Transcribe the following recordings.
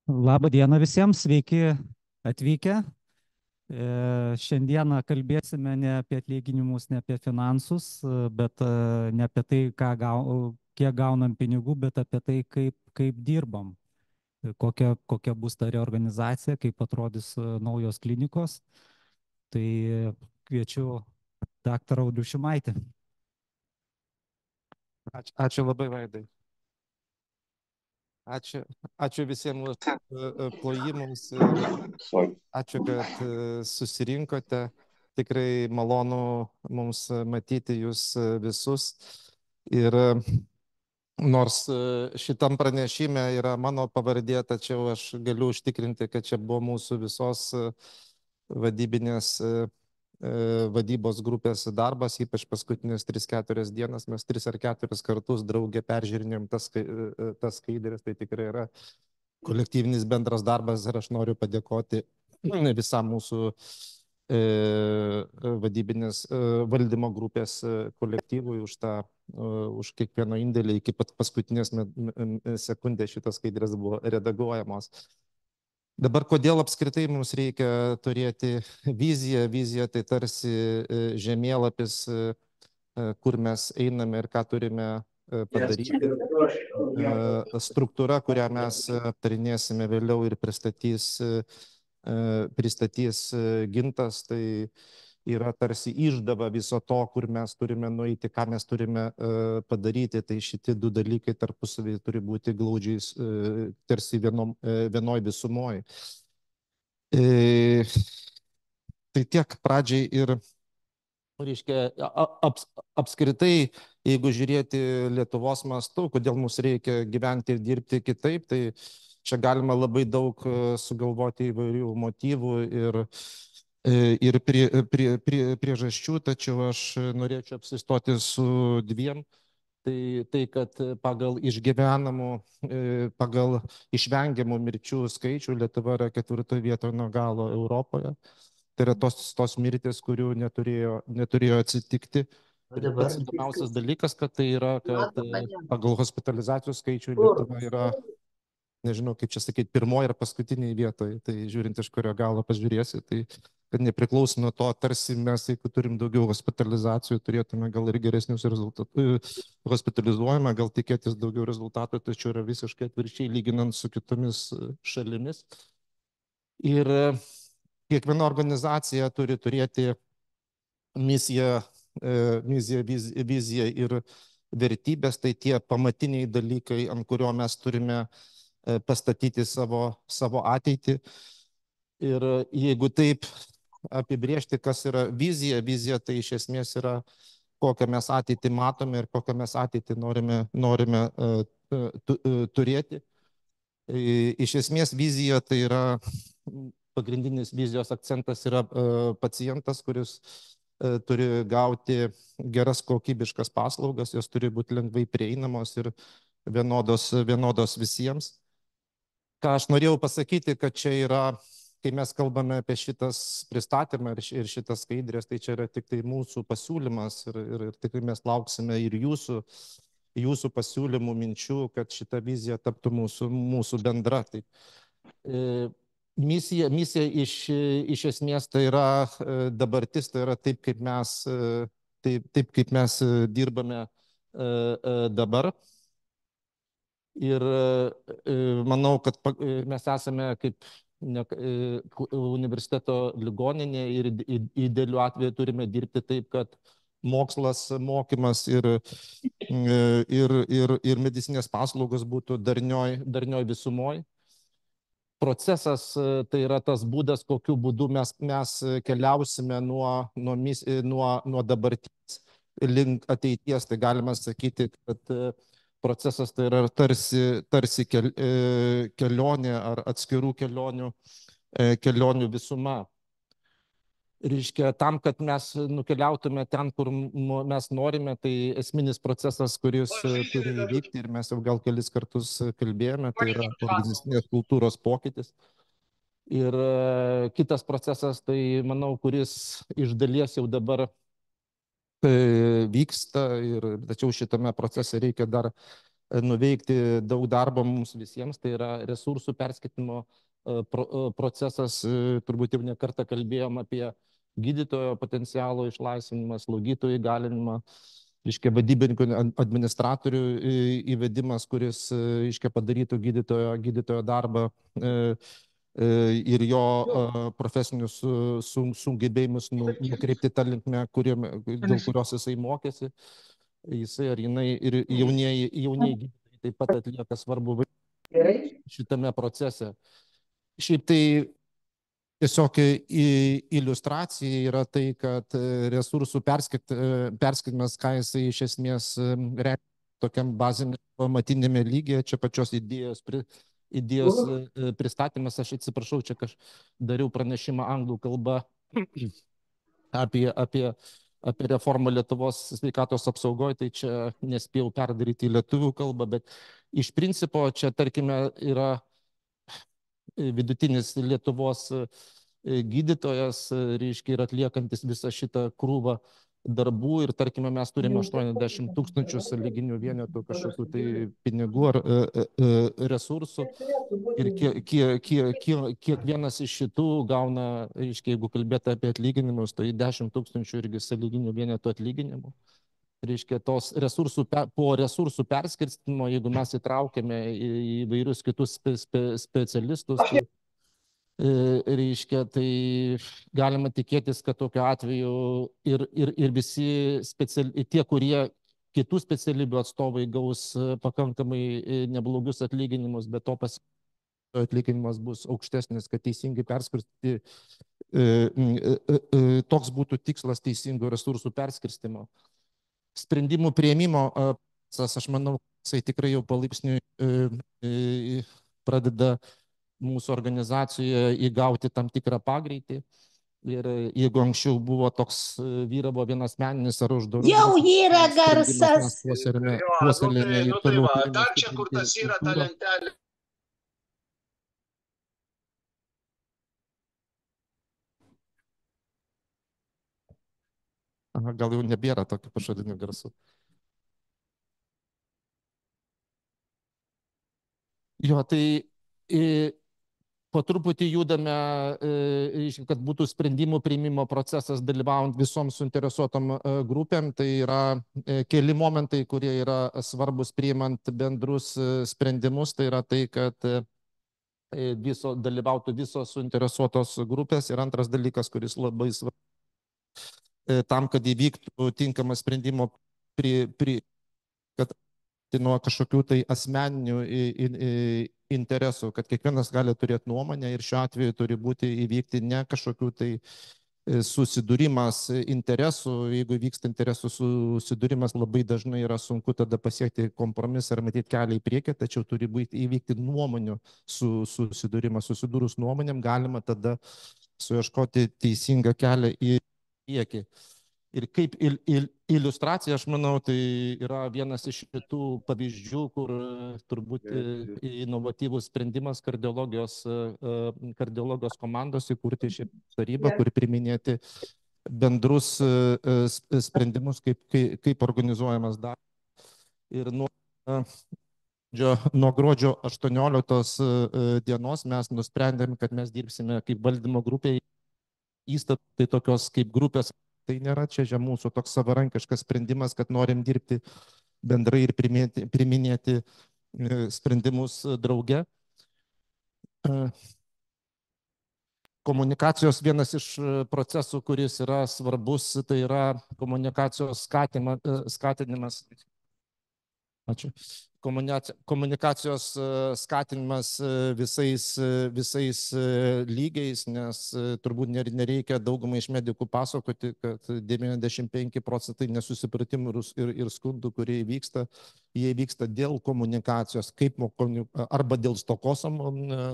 Labą dieną visiems, sveiki atvykę. Šiandieną kalbėsime ne apie atlyginimus, ne apie finansus, bet ne apie tai, kiek gaunam pinigų, bet apie tai, kaip dirbam, kokia bus ta reorganizacija, kaip atrodys naujos klinikos. Tai kviečiu daktarą Audrių Šimaitį. Ačiū labai, Vaidai. Ačiū visiems plojimams ir ačiū, kad susirinkote. Tikrai malonu mums matyti jūs visus. Ir nors šitam pranešime yra mano pavardė, tačiau aš galiu užtikrinti, kad čia buvo mūsų visos vadybinės vadybos grupės darbas, ypač paskutinės 3-4 dienas. Mes 3 ar 4 kartus draugė peržiūrinėm tas skaidrės, tai tikrai yra kolektyvinis bendras darbas ir aš noriu padėkoti visam mūsų vadybinės valdymo grupės kolektyvui už kiekvieną indėlį. Iki pat paskutinės sekundės šitas skaidrės buvo redaguojamos. Dabar kodėl apskritai mums reikia turėti viziją? Vizija tai tarsi žemėlapis, kur mes einame ir ką turime padaryti. Struktūra, kurią mes aptarinėsime vėliau ir pristatys Gintas, tai yra tarsi išdava viso to, kur mes turime nueiti, ką mes turime padaryti. Tai šitie du dalykai tarpusavį turi būti glaudžiai tarsi vienoj visumoj. Tai tiek pradžiai ir, reiškia, apskritai, jeigu žiūrėti Lietuvos mastu, kodėl mums reikia gyventi ir dirbti kitaip, tai čia galima labai daug sugalvoti įvairių motyvų ir priežasčių, tačiau aš norėčiau apsistoti su dviem. Tai kad pagal išvengiamų mirčių skaičių Lietuva yra 4. vietoje nuo galo Europoje. Tai yra tos mirtis, kurių neturėjo atsitikti. Ir pats įdomiausias dalykas, kad tai yra, kad pagal hospitalizacijų skaičių Lietuva yra, nežinau, kaip čia sakyti, 1. ir paskutiniai vietoje. Tai žiūrint, iš kurio galo pažiūrėsi, tai kad nepriklauso nuo to, tarsi mes, jeigu turim daugiau hospitalizacijų, turėtume gal ir geresnius rezultatus, hospitalizuojame, gal tikėtis daugiau rezultatų, tačiau yra visiškai atvirkščiai lyginant su kitomis šalimis. Ir kiekviena organizacija turi turėti misiją, viziją ir vertybės, tai tie pamatiniai dalykai, ant kurio mes turime pastatyti savo ateitį. Ir jeigu taip apibriežti, kas yra vizija, vizija tai iš esmės yra, kokią mes ateitį matome ir kokią mes ateitį norime turėti. Iš esmės vizija tai yra, pagrindinis vizijos akcentas yra pacientas, kuris turi gauti geras kokybiškas paslaugas, jos turi būti lengvai prieinamos ir vienodos visiems. Ką aš norėjau pasakyti, kad čia yra, kai mes kalbame apie šitas pristatymą ir šitas skaidrės, tai čia yra tik tai mūsų pasiūlymas ir tikrai mes lauksime ir jūsų pasiūlymų, minčių, kad šita vizija taptų mūsų bendra. Tai, misija iš esmės tai yra dabartis, tai yra taip, kaip mes dirbame dabar. Ir manau, kad mes esame kaip universiteto ligoninė ir idealiu atveju turime dirbti taip, kad mokslas, mokymas ir medicinės paslaugos būtų darnioj visumoj. Procesas tai yra tas būdas, kokiu būdu mes keliausime nuo dabarties link ateities. Tai galima sakyti, kad procesas tai yra tarsi kelionė ar atskirų kelionių visuma. Reiškia, tam, kad mes nukeliautume ten, kur mes norime, tai esminis procesas, kuris turi įvykti, ir mes jau gal kelis kartus kalbėjome, tai yra organizacinės kultūros pokytis. Ir kitas procesas, tai manau, kuris iš dalies jau dabar vyksta, tačiau šitame procese reikia dar nuveikti daug darbo mums visiems, tai yra resursų perskirtimo procesas. Turbūt jau ne kartą kalbėjom apie gydytojo potencialo išlaisvinimą, slaugytojų įgalinimą, reiškia vadybininkų administratorių įvedimas, kuris, reiškia, padarytų gydytojo darbą ir jo profesinius sugebėjimus nukreipti tą linkmę, dėl kurios jisai mokėsi. Jisai ar jinai ir jaunieji gydytojai taip pat atlieka svarbu šitame procese. Šiaip tai tiesiog iliustracija yra tai, kad resursų perskirtimas, ką jisai iš esmės reiškia tokiam baziniam pamatinėme lygyje, čia pačios idėjos pristatymas. Aš atsiprašau, čia dariau pranešimą anglų kalba apie reformą Lietuvos sveikatos apsaugoje, tai čia nespėjau perdaryti į lietuvių kalbą, bet iš principo čia, tarkime, yra vidutinis Lietuvos gydytojas, reiškia, ir atliekantis visą šitą krūvą darbų, ir tarkime mes turime 80 000 sąlyginių vienetų kažkokių tai pinigų ar resursų, ir kiekvienas iš šitų gauna, reiškia, jeigu kalbėti apie atlyginimus, tai 10 000 irgi sąlyginių vienetų atlyginimų. Reiškia, tos po resursų perskirstimo, jeigu mes įtraukiame į įvairius kitus specialistus, tai reiškia, tai galima tikėtis, kad tokiu atveju ir visi tie, kurie kitų specialybių atstovai gaus pakankamai neblogus atlyginimus, bet to atlyginimas bus aukštesnis, kad teisingai perskirstyti. Toks būtų tikslas teisingo resursų perskirstimo. Sprendimų prieimimo procesas, aš manau, jisai tikrai jau palaipsniui pradeda mūsų organizacijoje įgauti tam tikrą pagreitį. Ir jeigu anksčiau buvo toks vyravo vienasmeninis ar uždarų, jau yra garsas. Puoselėjame ir toliau turime dar čia kur tas yra ta lentelė. Aha, gal jau nebėra tokių pašalinių garsų. Jo, tai po truputį judame, kad būtų sprendimų priimimo procesas dalyvaujant visoms suinteresuotom grupėm. Tai yra keli momentai, kurie yra svarbus priimant bendrus sprendimus. Tai yra tai, kad dalyvautų visos suinteresuotos grupės. Ir antras dalykas, kuris labai svarbus, tam, kad įvyktų tinkamas sprendimo kad nuo kažkokių tai asmeninių interesų, kad kiekvienas gali turėti nuomonę, ir šiuo atveju turi įvykti ne kažkokių tai susidūrimas interesų. Jeigu vyksta interesų susidūrimas, labai dažnai yra sunku tada pasiekti kompromisą ar matyti kelią į priekį, tačiau turi įvykti nuomonių susidūrimas. Susidūrus nuomonėm galima tada suieškoti teisingą kelią į priekį. Ir kaip iliustracija, aš manau, tai yra vienas iš šitų pavyzdžių, kur turbūt inovatyvus sprendimas kardiologijos komandos įkurti šią tarybą, kur priminėti bendrus sprendimus, kaip organizuojamas darbas. Ir nuo gruodžio 18 dienos mes nusprendėm, kad mes dirbsime kaip valdymo grupė įstatai tokios kaip grupės. Tai nėra čia mūsų toks savarankiškas sprendimas, kad norim dirbti bendrai ir priminėti sprendimus drauge. Komunikacijos vienas iš procesų, kuris yra svarbus, tai yra komunikacijos skatinimas. Ačiū. Komunikacijos skatinimas visais lygiais, nes turbūt nereikia daugumai iš medikų pasakoti, kad 95% nesusipratimų ir skundų, kurie įvyksta, jie vyksta dėl komunikacijos, arba dėl stokos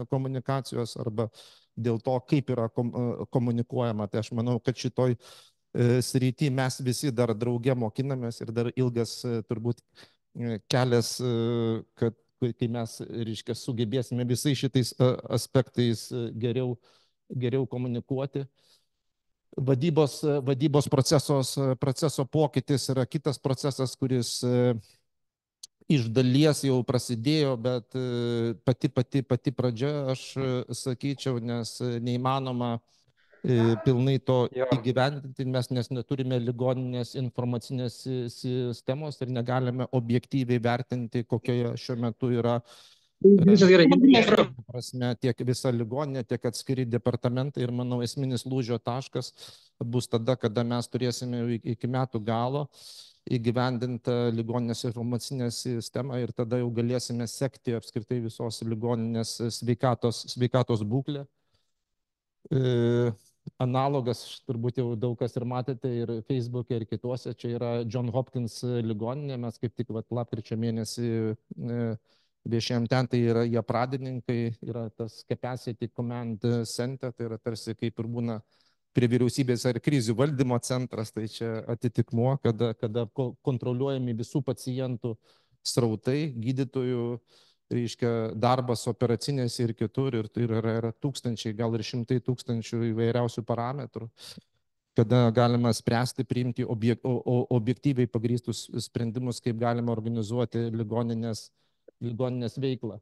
komunikacijos, arba dėl to, kaip yra komunikuojama. Tai aš manau, kad šitoj srity mes visi dar drauge mokinamės, ir dar ilgas turbūt kelias, kad kai mes, reiškia, sugebėsime visais šitais aspektais geriau komunikuoti. Vadybos proceso pokytis yra kitas procesas, kuris iš dalies jau prasidėjo, bet pati pradžia, aš sakyčiau, nes neįmanoma pilnai to įgyvendinti, nes neturime ligoninės informacinės sistemos ir negalime objektyviai vertinti, kokioje šiuo metu yra prasme tiek visa ligoninė, tiek atskiri departamentai. Ir manau, esminis lūžio taškas bus tada, kada mes turėsime iki metų galo įgyvendintą ligoninės informacinę sistemą ir tada jau galėsime sekti apskritai visos ligoninės sveikatos būklę. Analogas, turbūt jau daug kas ir matėte ir Facebook'e ir kituose, čia yra John Hopkins ligoninė, mes kaip tik lapkričio mėnesį viešėjom ten, tai yra jie pradininkai, yra tas Capacity Command Center, tai yra tarsi kaip ir būna prie vyriausybės ar krizių valdymo centras, tai čia atitikmuo, kada kontroliuojami visų pacientų srautai, gydytojų, reiškia, darbas operacinėse ir kitur, ir tai yra tūkstančiai, gal ir šimtai tūkstančių įvairiausių parametrų, kada galima spręsti, priimti objektyviai pagrįstus sprendimus, kaip galima organizuoti ligoninės veiklą.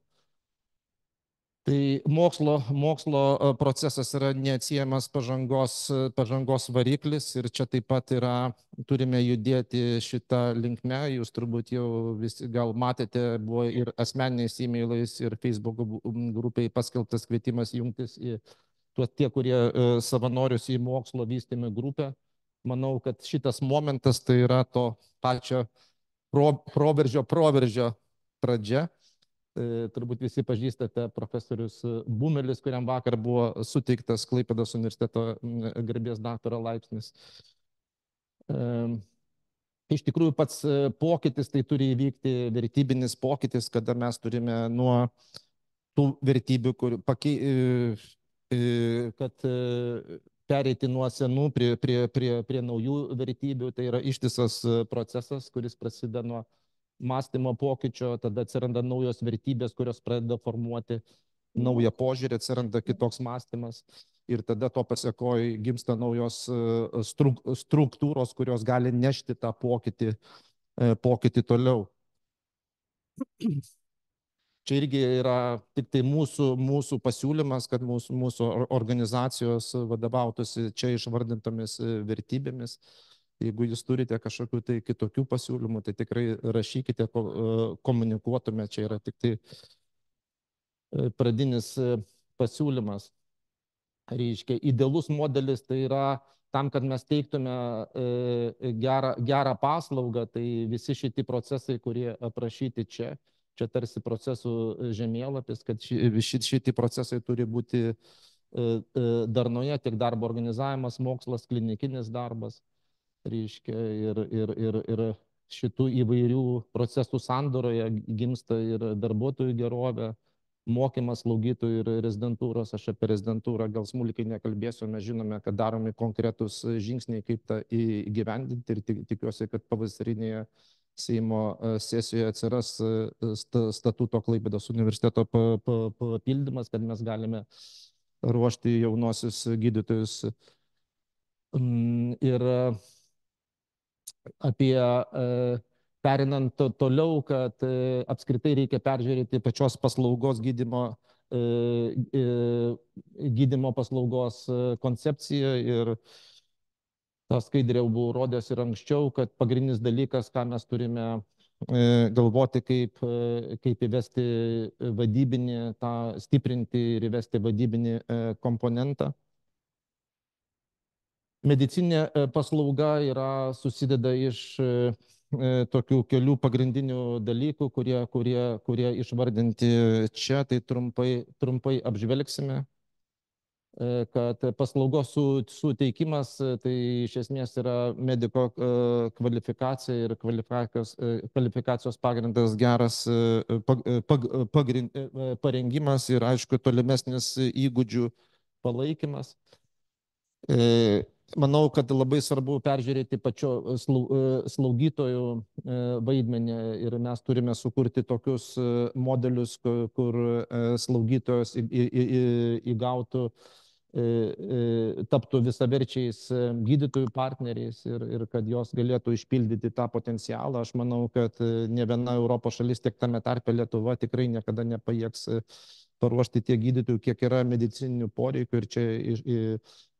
Tai mokslo procesas yra neatsiejamas pažangos variklis ir čia taip pat turime judėti šitą linkme. Jūs turbūt jau visi gal matėte, buvo ir asmeniniais e-mailais, ir Facebook grupiai paskelbtas kvietimas jungtis į tie, kurie savanorius į mokslo vystymo grupę. Manau, kad šitas momentas tai yra to pačio proveržio pradžia. Turbūt visi pažįstate profesorius Bumelis, kuriam vakar buvo suteiktas Klaipėdos universiteto garbės daktaro laipsnis. Iš tikrųjų, pats pokytis tai turi įvykti vertybinis pokytis, kada mes turime nuo tų vertybių, kad pereiti nuo senų prie naujų vertybių. Tai yra ištisas procesas, kuris prasideda nuo mąstymo pokyčio, tada atsiranda naujos vertybės, kurios pradeda formuoti naują požiūrį, atsiranda kitoks mąstymas ir tada to pasiekoje gimsta naujos struktūros, kurios gali nešti tą pokytį toliau. Čia irgi yra tik tai mūsų pasiūlymas, kad mūsų organizacijos vadovautųsi čia išvardintomis vertybėmis. Jeigu jūs turite kažkokių tai kitokių pasiūlymų, tai tikrai rašykite, komunikuotume, čia yra tik tai pradinis pasiūlymas. Reiškia, idealus modelis tai yra tam, kad mes teiktume gerą paslaugą, tai visi šitie procesai, kurie aprašyti čia tarsi procesų žemėlapis, kad šitie procesai turi būti darnoje, tiek darbo organizavimas, mokslas, klinikinis darbas. Reiškia, ir šitų įvairių procesų sandoroje gimsta ir darbuotojų gerovė, mokymas slaugytojų ir rezidentūros. Aš apie rezidentūrą gal smulkiai nekalbėsiu, mes žinome, kad daromi konkretus žingsniai, kaip tą įgyvendinti ir tikiuosi, kad pavasarinėje Seimo sesijoje atsiras statuto Klaipėdos universiteto papildymas, kad mes galime ruošti jaunosius gydytojus. Ir apie perinant toliau, kad apskritai reikia peržiūrėti pačios paslaugos gydymo paslaugos koncepciją ir tą skaidrę jau buvau rodęs ir anksčiau, kad pagrindinis dalykas, ką mes turime galvoti, kaip įvesti vadybinį, stiprinti ir įvesti vadybinį komponentą. Medicinė paslauga susideda iš tokių kelių pagrindinių dalykų, kurie išvardinti čia, tai trumpai apžvelgsime, kad paslaugos suteikimas tai iš esmės yra mediko kvalifikacija ir kvalifikacijos pagrindas geras parengimas ir, aišku, tolimesnis įgūdžių palaikymas. Manau, kad labai svarbu peržiūrėti pačio slaugytojų vaidmenį ir mes turime sukurti tokius modelius, kur slaugytojos įgautų taptų visaverčiais gydytojų partneriais ir kad jos galėtų išpildyti tą potencialą. Aš manau, kad ne viena Europos šalis, tiek tame tarpe Lietuva, tikrai niekada nepajėgs paruošti tiek gydytojų, kiek yra medicininių poreikių. Ir čia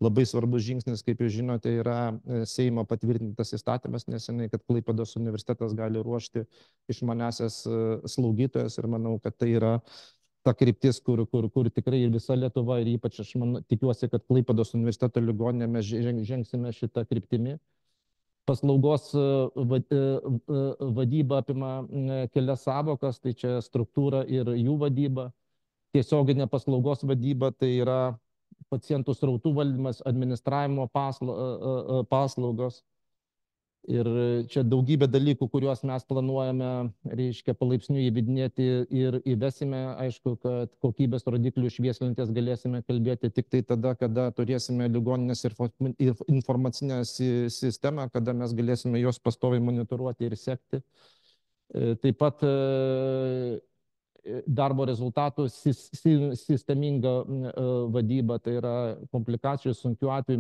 labai svarbus žingsnis, kaip jūs žinote, yra Seimo patvirtintas įstatymas nesenai, kad Klaipėdos universitetas gali ruošti išmanesias slaugytojas. Ir manau, kad tai yra ta kryptis, kur tikrai ir visa Lietuva, ir ypač aš tikiuosi, kad Klaipėdos universiteto ligoninė mes žengsime šitą kryptimį. Paslaugos vadyba apima kelias savokas, tai čia struktūra ir jų vadyba. Tiesioginė paslaugos vadyba tai yra pacientų srautų valdymas, administravimo paslaugos. Ir čia daugybė dalykų, kuriuos mes planuojame, reiškia, palaipsniui įvedinėti ir įvesime. Aišku, kad kokybės rodiklių švieslentės galėsime kalbėti tik tai tada, kada turėsime ligoninės ir informacinę sistemą, kada mes galėsime jos pastoviai monitoruoti ir sekti. Taip pat darbo rezultatų sisteminga vadyba, tai yra komplikacijų, sunkių atvejų,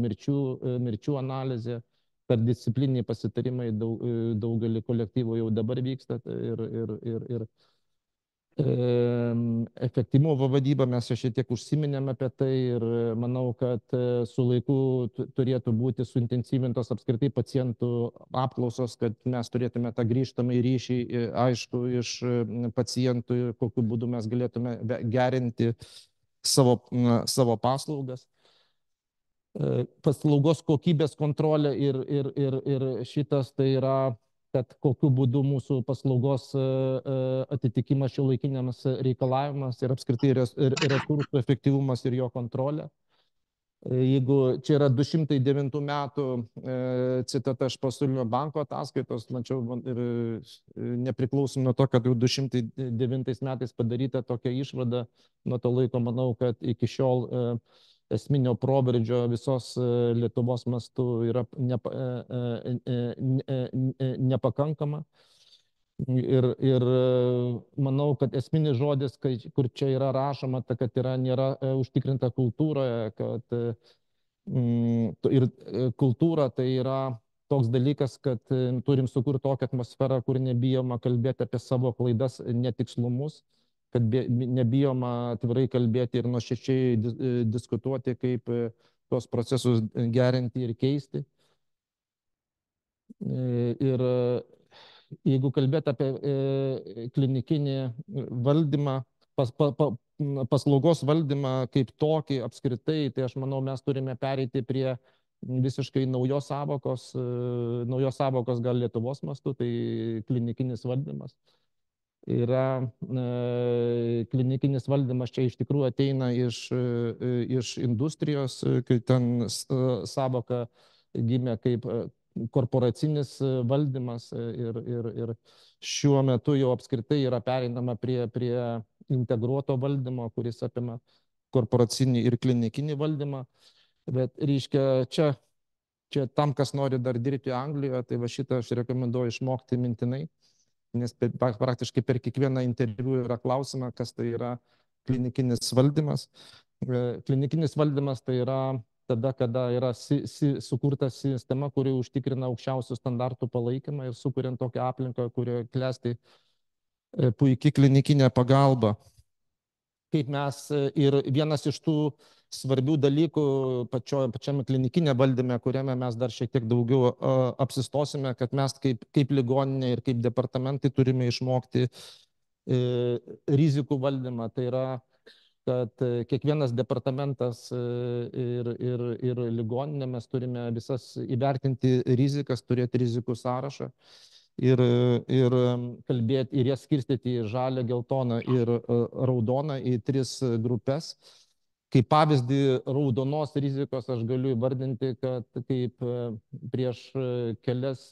mirčių analizė. Per disciplininiai pasitarimai daugelį kolektyvų jau dabar vyksta ir efektyvumo vadyba, mes šiek tiek užsiminėme apie tai ir manau, kad su laiku turėtų būti suintensyvintos apskritai pacientų apklausos, kad mes turėtume tą grįžtamą ryšį, aišku, iš pacientų, kokiu būdu mes galėtume gerinti savo paslaugas. Paslaugos kokybės kontrolė ir šitas tai yra, kad kokiu būdu mūsų paslaugos atitikimas šiuolaikiniams reikalavimas ir apskritai resursų efektyvumas ir jo kontrolė. Jeigu čia yra 209 metų citata iš Pasaulinio banko ataskaitos, mačiau ir nepriklausom nuo to, kad jau 209 metais padaryta tokia išvada, nuo to laiko manau, kad iki šiol esminio proveržio visos Lietuvos mastu yra nepakankama. Ir manau, kad esminis žodis, kur čia yra rašoma, kad nėra užtikrinta kultūroje, kad ir kultūra tai yra toks dalykas, kad turim sukurti tokią atmosferą, kur nebijoma kalbėti apie savo klaidas, netikslumus, kad nebijoma atvirai kalbėti ir nuoširdžiai diskutuoti, kaip tuos procesus gerinti ir keisti. Ir jeigu kalbėti apie klinikinį valdymą, paslaugos valdymą kaip tokį apskritai, tai aš manau, mes turime pereiti prie visiškai naujos savokos gal Lietuvos mastu, tai klinikinis valdymas. Yra klinikinis valdymas čia iš tikrųjų ateina iš industrijos, kai ten savoka gimė kaip korporacinis valdymas ir šiuo metu jau apskritai yra pereinama prie integruoto valdymo, kuris apima korporacinį ir klinikinį valdymą. Bet reiškia, čia tam, kas nori dar dirbti Anglijoje, tai va šitą aš rekomenduoju išmokti mintinai, nes praktiškai per kiekvieną interviu yra klausima, kas tai yra klinikinis valdymas. Klinikinis valdymas tai yra tada, kada yra sukurta sistema, kuri užtikrina aukščiausių standartų palaikymą ir sukuriant tokią aplinką, kurioje klesti puikiai klinikinė pagalba. Kaip mes ir vienas iš tų svarbių dalykų pačiame klinikinė valdyme, kuriame mes dar šiek tiek daugiau apsistosime, kad mes kaip ligoninė ir kaip departamentai turime išmokti rizikų valdymą. Tai yra, kad kiekvienas departamentas ir ligoninė mes turime visas įvertinti rizikas, turėti rizikų sąrašą ir kalbėti ir jas skirstyti į žalią, geltoną ir raudoną į 3 grupės. Kaip pavyzdį raudonos rizikos aš galiu įvardinti, kad kaip prieš kelias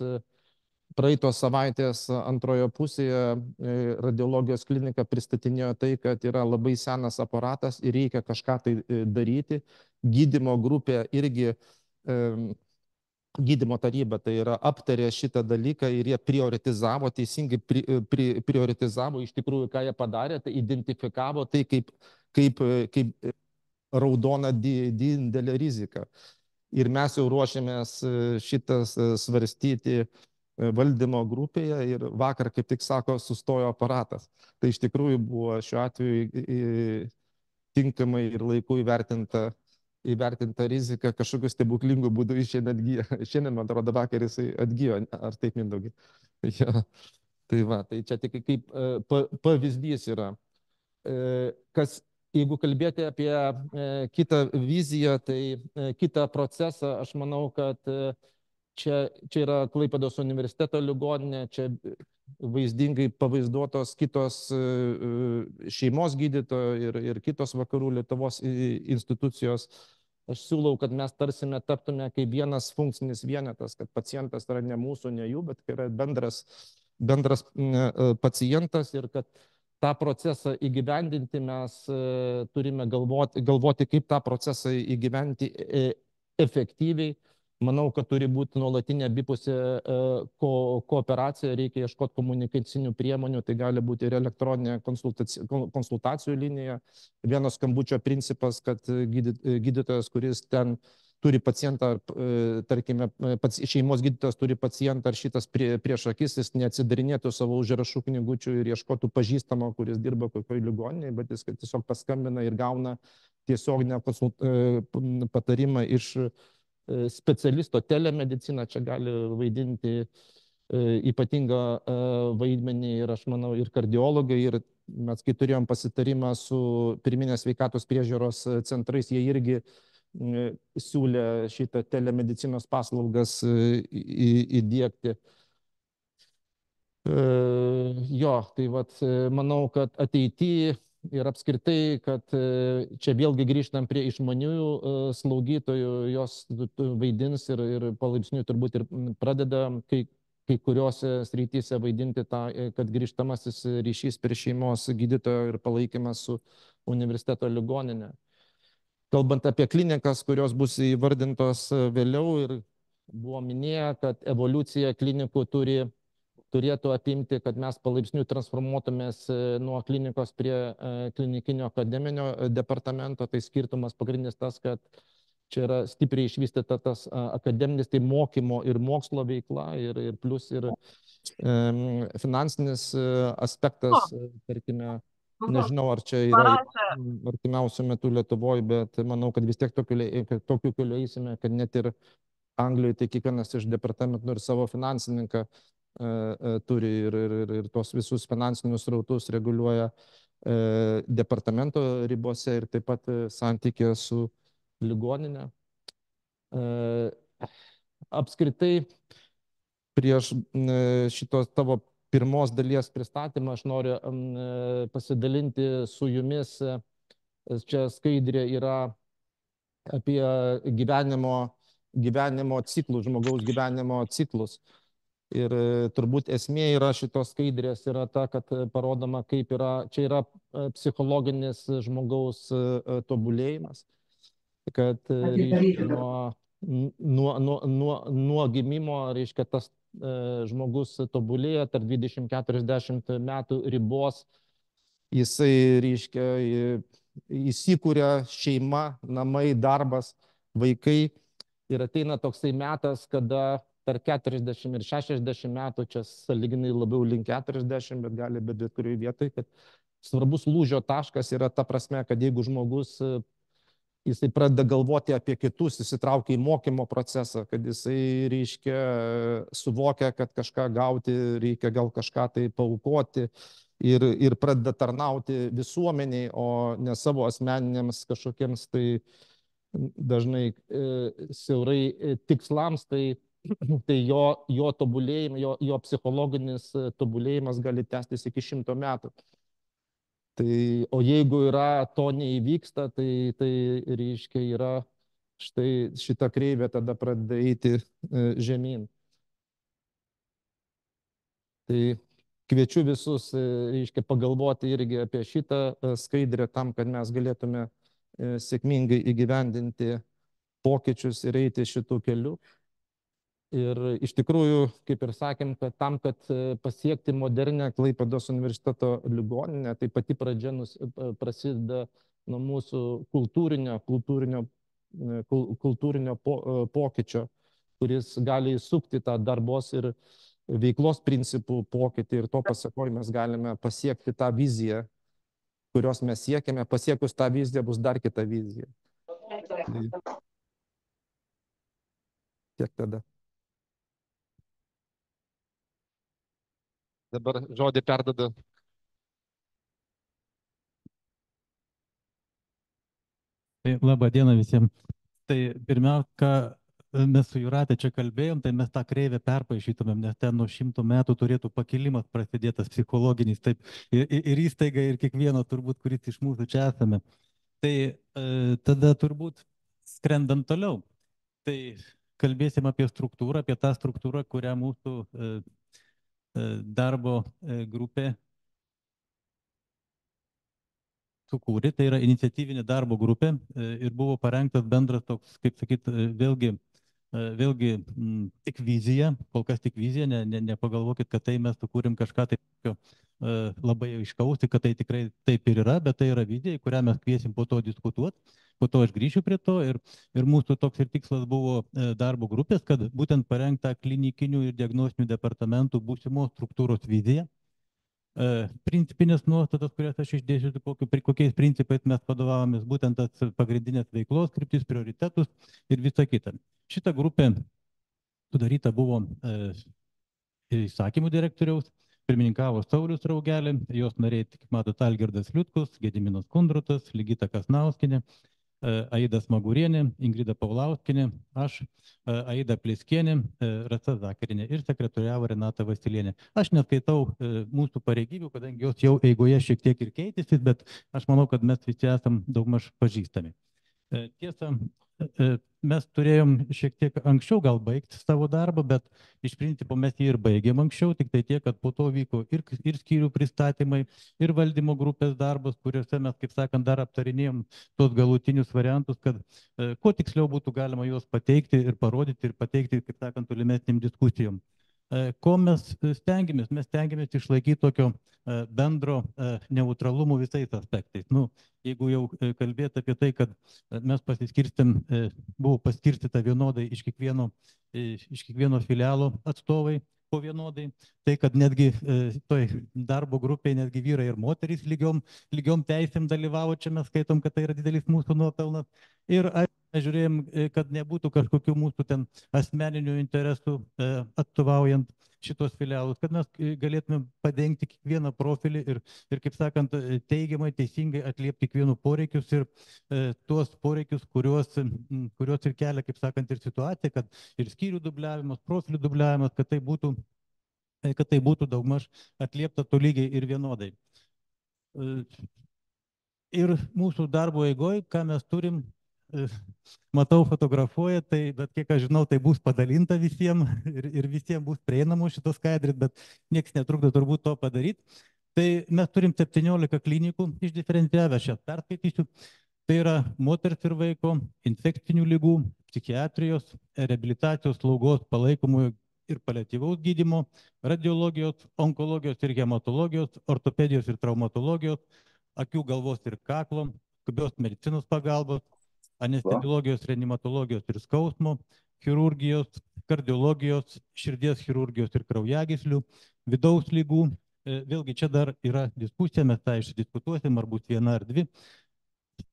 praeitos savaitės antrojo pusėje radiologijos klinika pristatinėjo tai, kad yra labai senas aparatas ir reikia kažką tai daryti. Gydymo grupė irgi, gydymo taryba tai yra aptarė šitą dalyką ir jie prioritizavo, teisingai prioritizavo iš tikrųjų, ką jie padarė, tai identifikavo tai kaip raudona didelė rizika. Ir mes jau ruošiamės šitas svarstyti valdymo grupėje ir vakar, kaip tik sako, sustojo aparatas. Tai iš tikrųjų buvo šiuo atveju tinkamai ir laiku įvertinta rizika, kažkokiu stebuklingu būdu šiandien atgyja. Šiandien, man atrodo, vakar jisai atgyjo, ar taip, Mindaugai? Ja. Tai va, tai čia tik kaip pavyzdys yra. Jeigu kalbėti apie kitą viziją, tai kitą procesą, aš manau, kad čia yra Klaipėdos universiteto ligoninė, čia vaizdingai pavaizduotos kitos šeimos gydytojo ir kitos vakarų Lietuvos institucijos. Aš siūlau, kad mes tarsime taptume kaip vienas funkcinis vienetas, kad pacientas yra ne mūsų, ne jų, bet yra bendras pacientas ir kad tą procesą įgyvendinti mes turime galvoti, kaip tą procesą įgyvendinti efektyviai. Manau, kad turi būti nuolatinė abipusė kooperacija, reikia ieškoti komunikacinių priemonių, tai gali būti ir elektroninė konsultacijų linija. Vieno skambučio principas, kad gydytojas, kuris ten turi pacientą, tarkime, šeimos gydytojas turi pacientą ar šitas prieš akis, jis neatsidarinėtų savo užrašų knygučių ir ieškotų pažįstamo, kuris dirba kokioje ligoninėje, bet jis tiesiog paskambina ir gauna tiesioginę patarimą iš specialisto. Telemedicina čia gali vaidinti ypatingą vaidmenį ir aš manau ir kardiologai, ir mes kai turėjom pasitarimą su pirminės sveikatos priežiūros centrais, jie irgi siūlė šitą telemedicinos paslaugas įdiegti. Jo, tai vat, manau, kad ateityje ir apskritai, kad čia vėlgi grįžtam prie išmaniųjų slaugytojų, jos vaidins ir palaipsniui turbūt ir pradeda kai kuriuose srityse vaidinti tą, kad grįžtamasis ryšys prie šeimos gydytojo ir palaikymas su universiteto ligoninė. Kalbant apie klinikas, kurios bus įvardintos vėliau, ir buvo minėję, kad evoliucija klinikų turėtų apimti, kad mes palaipsniui transformuotumės nuo klinikos prie klinikinio akademinio departamento. Tai skirtumas pagrindinis tas, kad čia yra stipriai išvystyta tas akademinis, tai mokymo ir mokslo veikla, ir plus ir finansinis aspektas, tarkime, nežinau, ar čia yra artimiausiu metu Lietuvoje, bet manau, kad vis tiek tokiu keliu eisime, kad net ir Anglijoje, tai kiekvienas iš departamentų ir savo finansininką turi ir tos visus finansinius srautus reguliuoja departamento ribose ir taip pat santykė su ligoninė. Apskritai, prieš šitos tavo pirmos dalies pristatymą aš noriu pasidalinti su jumis. Čia skaidrė yra apie gyvenimo ciklus, žmogaus gyvenimo ciklus. Ir turbūt esmė yra šitos skaidrės yra ta, kad parodoma, kaip čia yra psichologinis žmogaus tobulėjimas, kad reiškia, nuo gimimo, reiškia, tas žmogus tobulėja tarp 20-40 metų ribos, jisai, reiškia, įsikūrė šeima, namai, darbas, vaikai, ir ateina toksai metas, kada per 40 ir 60 metų, čia sąlyginai labiau link 40, bet gali bet kurioje vietoje, kad svarbus lūžio taškas yra ta prasme, kad jeigu žmogus jisai pradeda galvoti apie kitus, įsitraukia į mokymo procesą, kad jisai, reiškia, suvokia, kad kažką gauti, reikia gal kažką tai paaukoti ir pradeda tarnauti visuomeniai, o ne savo asmeniniams kažkokiems tai dažnai siaurai tikslams, tai jo tobulėjimas, jo psichologinis tobulėjimas gali tęstis iki 100 metų. O jeigu to neįvyksta, tai reiškia yra štai šita kreivė tada pradeda eiti žemyn. Tai kviečiu visus, reiškia, pagalvoti irgi apie šitą skaidrę tam, kad mes galėtume sėkmingai įgyvendinti pokyčius ir eiti šitų kelių. Ir iš tikrųjų, kaip ir sakėm, kad tam, kad pasiekti modernę Klaipėdos universiteto ligoninę, tai pati pradžia prasideda nuo mūsų kultūrinio pokyčio, kuris gali įsukti tą darbos ir veiklos principų pokytį ir to pasekoje mes galime pasiekti tą viziją, kurios mes siekiame. Pasiekus tą viziją bus dar kita vizija. Tiek tada. Dabar žodį perduodu. Labą dieną visiems. Tai pirmiausia, ką mes su Jūrate čia kalbėjom, tai mes tą kreivę perpaišytumėm, nes ten nuo 100 metų turėtų pakilimas prasidėtas psichologinis, taip, ir įstaiga, ir kiekvieno turbūt, kuris iš mūsų čia esame. Tai tada turbūt skrendam toliau. Tai kalbėsim apie struktūrą, apie tą struktūrą, kurią mūsų darbo grupė sukūrė. Tai yra iniciatyvinė darbo grupė ir buvo parengtas bendras toks, kaip sakyt, vėlgi tik vizija, kol kas tik vizija, nepagalvokit, kad tai mes sukūrėm kažką tai labai aiškaus, kad tai tikrai taip ir yra, bet tai yra vizija, į kurią mes kviesim po to diskutuoti, po to aš grįšiu prie to ir mūsų toks ir tikslas buvo darbo grupės, kad būtent parengta klinikinių ir diagnostinių departamentų būsimos struktūros vizija. Principinės nuostatas, kurias aš išdėsiu, kokiais principais mes vadovavomės, būtent tas pagrindinės veiklos kryptis, prioritetus ir visa kita. Šita grupė sudaryta buvo įsakymų direktoriaus, pirmininkavo Saulius Raugelė, jos nariai, kaip matot, Algirdas Liutkus, Gediminas Kundrotas, Ligita Kasnauskinė, Aida Smagurienė, Ingrida Paulauskinė, aš, Aida Pliskienė, Rasa Zakarinė ir sekretoriavo Renata Vasilienė. Aš neskaitau mūsų pareigybių, kadangi jos jau eigoje šiek tiek ir keitėsi, bet aš manau, kad mes visi esam daugmaž pažįstami. Tiesa, mes turėjom šiek tiek anksčiau gal baigti savo darbą, bet iš principo mes jį ir baigėm anksčiau, tik tai tiek, kad po to vyko ir skyrių pristatymai, ir valdymo grupės darbas, kuriuose mes, kaip sakant, dar aptarinėjom tos galutinius variantus, kad kuo tiksliau būtų galima juos pateikti ir parodyti ir pateikti, kaip sakant, tolimesnėm diskusijom. Ko mes stengiamės? Mes stengiamės išlaikyti tokio bendro neutralumo visais aspektais. Nu, jeigu jau kalbėti apie tai, kad mes pasiskirstėm, buvo paskirstyta vienodai iš kiekvieno filialo atstovai po vienodai, tai kad netgi toj darbo grupėje netgi vyrai ir moterys lygiom teisėm dalyvavo, čia mes skaitom, kad tai yra didelis mūsų nuopelnas. Ir mes žiūrėjom, kad nebūtų kažkokių mūsų ten asmeninių interesų atstovaujant šitos filialus, kad mes galėtume padengti kiekvieną profilį ir kaip sakant, teigiamai, teisingai atliepti kiekvienų poreikius ir tuos poreikius, kuriuos ir kelia, kaip sakant, ir situacija, kad ir skyrių dubliavimas, profilių dubliavimas, kad tai būtų daugmaž atliepta tolygiai ir vienodai. Ir mūsų darbo eigoje, ką mes turim, matau, fotografuoja, tai, bet kiek aš žinau, tai bus padalinta visiems ir visiems bus prieinamų šitos skaidrės, bet niekas netrukdo turbūt to padaryti. Tai mes turim 17 klinikų išdiferencijavę, aš jas perskaitysiu. Tai yra moters ir vaiko, infekcinių ligų, psichiatrijos, reabilitacijos, slaugos, palaikomųjų ir paliatyvaus gydymo, radiologijos, onkologijos ir hematologijos, ortopedijos ir traumatologijos, akių, galvos ir kaklo, skubios medicinos pagalbos, anesteziologijos, reanimatologijos ir skausmo, chirurgijos, kardiologijos, širdies chirurgijos ir kraujagyslių, vidaus lygų. Vėlgi čia dar yra diskusija, mes tą išdiskutuosim, ar bus viena ar dvi,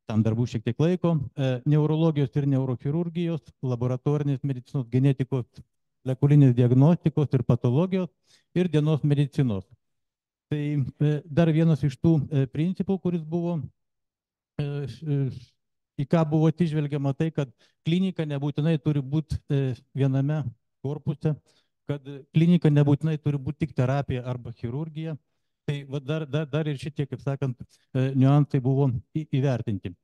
tam dar bus šiek tiek laiko. Neurologijos ir neurochirurgijos, laboratorinės medicinos, genetikos, molekulinės diagnostikos ir patologijos ir dienos medicinos. Tai dar vienas iš tų principų, kuris buvo į ką buvo atsižvelgiama, tai, kad klinika nebūtinai turi būti viename korpuse, kad klinika nebūtinai turi būti tik terapija arba chirurgija. Tai dar ir šitie, kaip sakant, niuansai buvo įvertinti.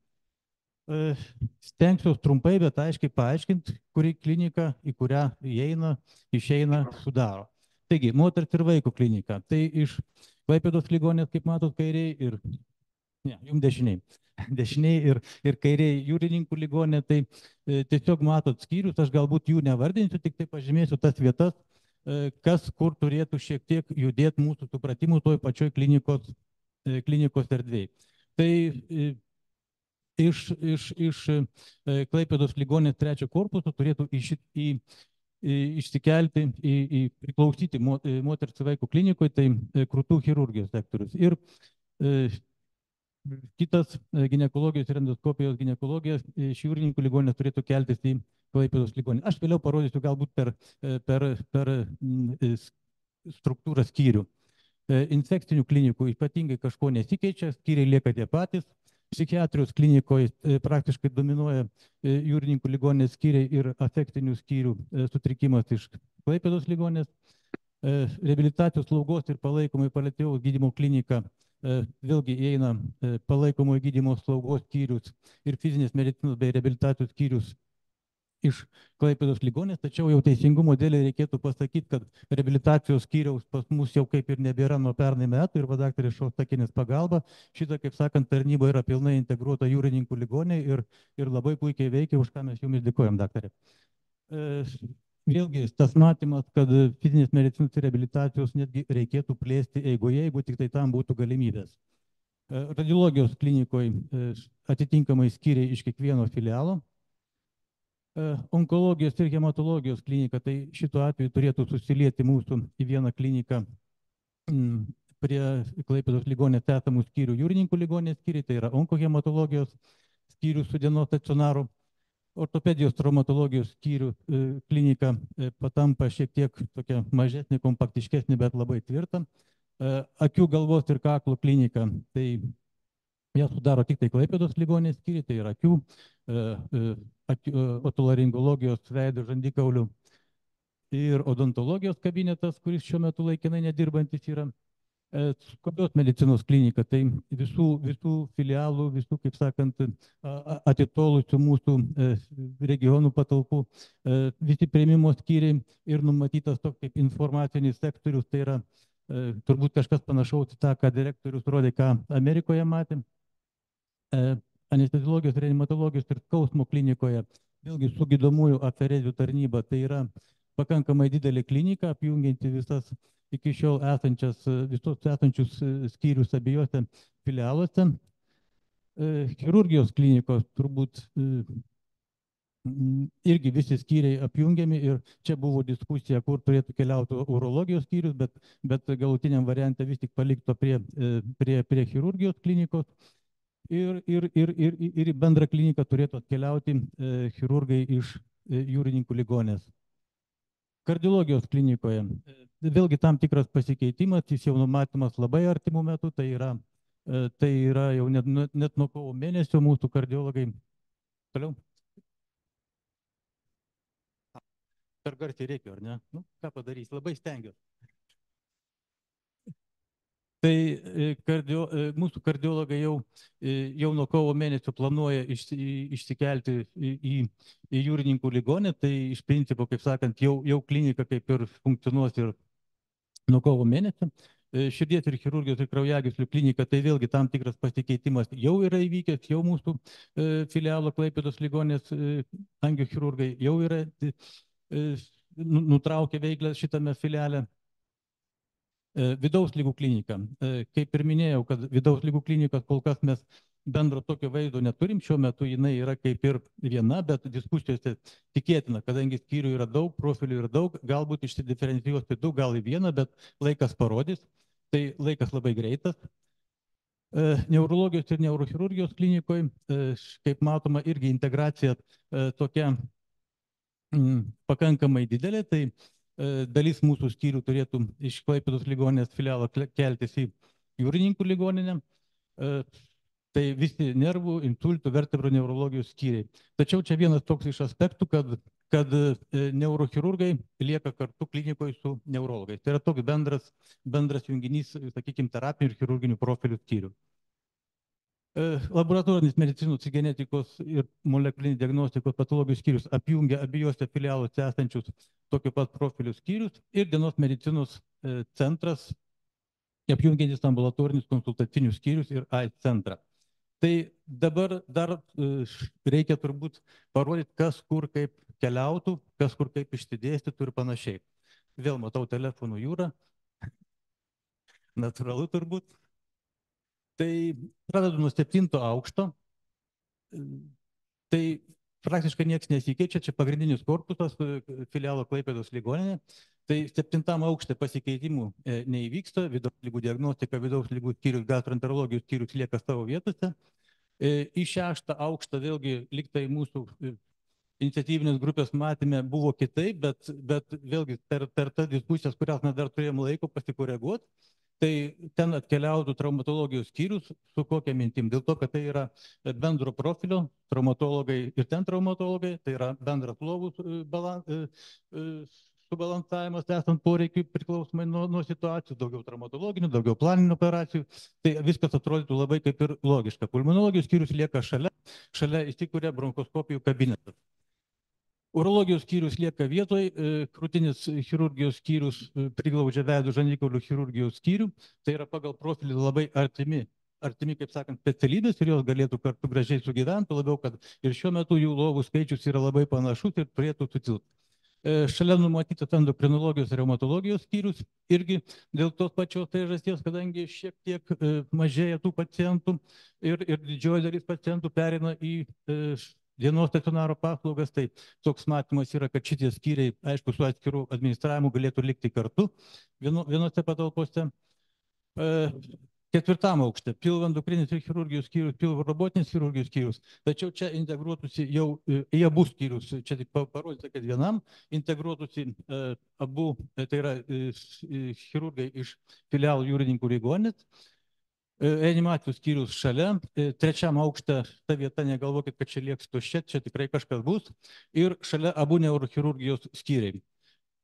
Stengsiuos trumpai, bet aiškiai paaiškinti, kuri klinika, į kurią įeina, išeina, sudaro. Taigi, moters ir vaiko klinika. Tai iš Klaipėdos ligoninės, kaip matot, kairiai ir jums dešiniai ir kairiai jūrininkų ligoninė, tai tiesiog matot skyrius, aš galbūt jų nevardinsiu, tik tai pažymėsiu tas vietas, kas kur turėtų šiek tiek judėti mūsų supratimu toj pačioj klinikos erdvėje. Tai iš Klaipėdos ligoninės 3 korpuso turėtų išsikelti, priklausyti moters ir vaiko klinikoje, tai krūtų chirurgijos sektorius. Ir kitas ginekologijos ir endoskopijos ginekologijos iš Jūrininkų ligoninės turėtų keltis į Klaipėdos ligoninę. Aš vėliau parodysiu galbūt per struktūrą skyrių. Infekcinių klinikų ypatingai kažko nesikeičia, skyriai lieka tie patys. Psichiatrijos klinikoje praktiškai dominuoja Jūrininkų ligoninės skyriai ir afektinių skyrių sutrikimas iš Klaipėdos ligoninės. Reabilitacijos slaugos ir palaikomojo paliatyvaus gydymo klinika vėlgi įeina palaikomojo gydymo slaugos skyrius ir fizinės medicinos bei reabilitacijos skyrius iš Klaipėdos ligoninės, tačiau jau teisingumo dėlei reikėtų pasakyti, kad reabilitacijos skyriaus pas mus jau kaip ir nebėra nuo pernai metų ir va daktarės Šostakienės pagalba. Šita, kaip sakant, tarnyba yra pilnai integruota Jūrininkų ligoninėje ir labai puikiai veikia, už ką mes jums dėkojam, daktarė. Vėlgi, tas matymas, kad fizinės medicinos ir reabilitacijos netgi reikėtų plėsti eigoje, jeigu tik tai tam būtų galimybės. Radiologijos klinikoje atitinkamai skyriai iš kiekvieno filialo. Onkologijos ir hematologijos klinika, tai šituo atveju turėtų susilieti mūsų į vieną kliniką prie Klaipėdos ligoninės esamų skyrių Jūrininkų ligoninės skyriai, tai yra onkohematologijos skyrių su dienos stacionaru. Ortopedijos traumatologijos skyrių klinika patampa šiek tiek tokia mažesnė, kompaktiškesnė, bet labai tvirta. Akių, galvos ir kaklo klinika, tai ją sudaro tik tai Klaipėdos ligoninės skyriai, tai yra akių, otolaringologijos, veido, žandikaulių ir odontologijos kabinetas, kuris šiuo metu laikinai nedirbantis yra. Skubios medicinos klinika, tai visų filialų, visų, kaip sakant, atitolusių mūsų regionų patalpų, visi priėmimo skyriai ir numatytas toks kaip informacinis sektorius, tai yra turbūt kažkas panašaus į tą, ką direktorius rodė, ką Amerikoje matėm. Anesteziologijos, reanimatologijos ir skausmo klinikoje, vėlgi su gydomųjų aferezių tarnyba, tai yra pakankamai didelė klinika, apjungianti visas iki šiol visus esančius skyrius abiejose filialuose. Chirurgijos klinikos turbūt irgi visi skyriai apjungiami ir čia buvo diskusija, kur turėtų keliauti urologijos skyrius, bet galutiniam variante vis tik palikto prie chirurgijos klinikos. Ir į bendrą kliniką turėtų atkeliauti chirurgai iš Jūrininkų ligoninės. Kardiologijos klinikoje vėlgi tam tikras pasikeitimas, jis jau numatomas labai artimų metų, tai yra jau net nuo kovo mėnesio mūsų kardiologai. Toliau. Per garsiai reikia, ar ne? Nu, ką padarys, labai stengiuosi. Tai mūsų kardiologai jau nuo kovo mėnesio planuoja išsikelti į Jūrininkų ligoninę, tai iš principo, kaip sakant, jau klinika kaip ir funkcionuos ir nuo kovo mėnesio. Širdies ir chirurgijos ir kraujagyslių klinika, tai vėlgi tam tikras pasikeitimas jau yra įvykęs, jau mūsų filialo Klaipėdos ligoninės angiochirurgai jau yra nutraukę veiklą šitame filiale. Vidaus lygų klinika. Kaip ir minėjau, kad vidaus lygų klinikos kol kas mes bendro tokio vaizdo neturim, šiuo metu jinai yra kaip ir viena, bet diskusijose tikėtina, kadangi skyrių yra daug, profilių yra daug, galbūt išsidiferencijuosi 2, gal į 1, bet laikas parodys, tai laikas labai greitas. Neurologijos ir neurochirurgijos klinikoje, kaip matoma, irgi integracija tokia pakankamai didelė, tai dalis mūsų skyrių turėtų iš Klaipėdos ligoninės filialo keltis į Jūrininkų ligoninę. Tai visi nervų, insultų, vertebrų neurologijos skyriai. Tačiau čia vienas toks iš aspektų, kad neurochirurgai lieka kartu klinikoje su neurologais. Tai yra toks bendras junginys, sakykime, terapinių ir chirurginių profilių skyrių. Laboratorinės medicinos, genetikos ir molekulinės diagnostikos patologijos skyrius apjungia abiejose filialuose esančius tokio pat profilių skyrius ir dienos medicinos centras apjungiantis ambulatorinius konsultacinius skyrius ir AIDS centrą. Tai dabar dar reikia turbūt parodyti, kas kur kaip keliautų, kas kur kaip išsidėstytų ir panašiai. Vėl matau telefonų jūrą. Natūralu turbūt. Tai pradedu nuo 7 aukšto. Tai praktiškai niekas nesikeičia, čia pagrindinis korpusas filialo Klaipėdos ligoninė. Tai 7 aukšte pasikeitimų neįvyksta, vidaus ligų diagnostika, vidaus ligų skyrius, gastroenterologijos skyrius lieka savo vietose. Į 6 aukštą vėlgi liktai mūsų iniciatyvinės grupės matėme buvo kitaip, bet vėlgi per tas diskusijas, kurias mes dar turėjom laiko pasikoreguoti, tai ten atkeliautų traumatologijos skyrius su kokia mintim. Dėl to, kad tai yra bendro profilio, traumatologai ir ten traumatologai, tai yra bendras lovų subalansavimas esant poreikiui priklausomai nuo situacijų, daugiau traumatologinių, daugiau planinių operacijų. Tai viskas atrodytų labai kaip ir logiška. Pulmonologijos skyrius lieka šalia įsikūrė bronchoskopijų kabinetas. Urologijos skyrius lieka vietoj, krūtinės chirurgijos skyrius priglaudžia veido žandikaulių chirurgijos skyrių, tai yra pagal profilį labai artimi, kaip sakant, specialybės ir jos galėtų kartu gražiai sugyventi, labiau, kad ir šiuo metu jų lovų skaičius yra labai panašus ir turėtų sutilpti. Šalia numatytas endokrinologijos ir reumatologijos skyrius irgi dėl tos pačios priežasties, kadangi šiek tiek mažėja tų pacientų ir didžioji dalis pacientų pereina į dienos stacionaro paslaugas, tai toks matymas yra, kad šitie skyriai, aišku, su atskiru administravimu galėtų likti kartu vienose patalpose. 4 aukšte pilvo endokrininės ir chirurgijos skyrius, pilvo robotinės chirurgijos skyrius, tačiau čia integruotųsi jau į abu skyrius, čia tik parodyta, kad vienam integruotųsi abu, tai yra chirurgai iš filialų Jūrininkų ligoninės, reanimacijos skyrius šalia, 3 aukšte ta vieta, negalvokit, kad čia lieks tuščia, čia tikrai kažkas bus, ir šalia abu neurochirurgijos skyriai.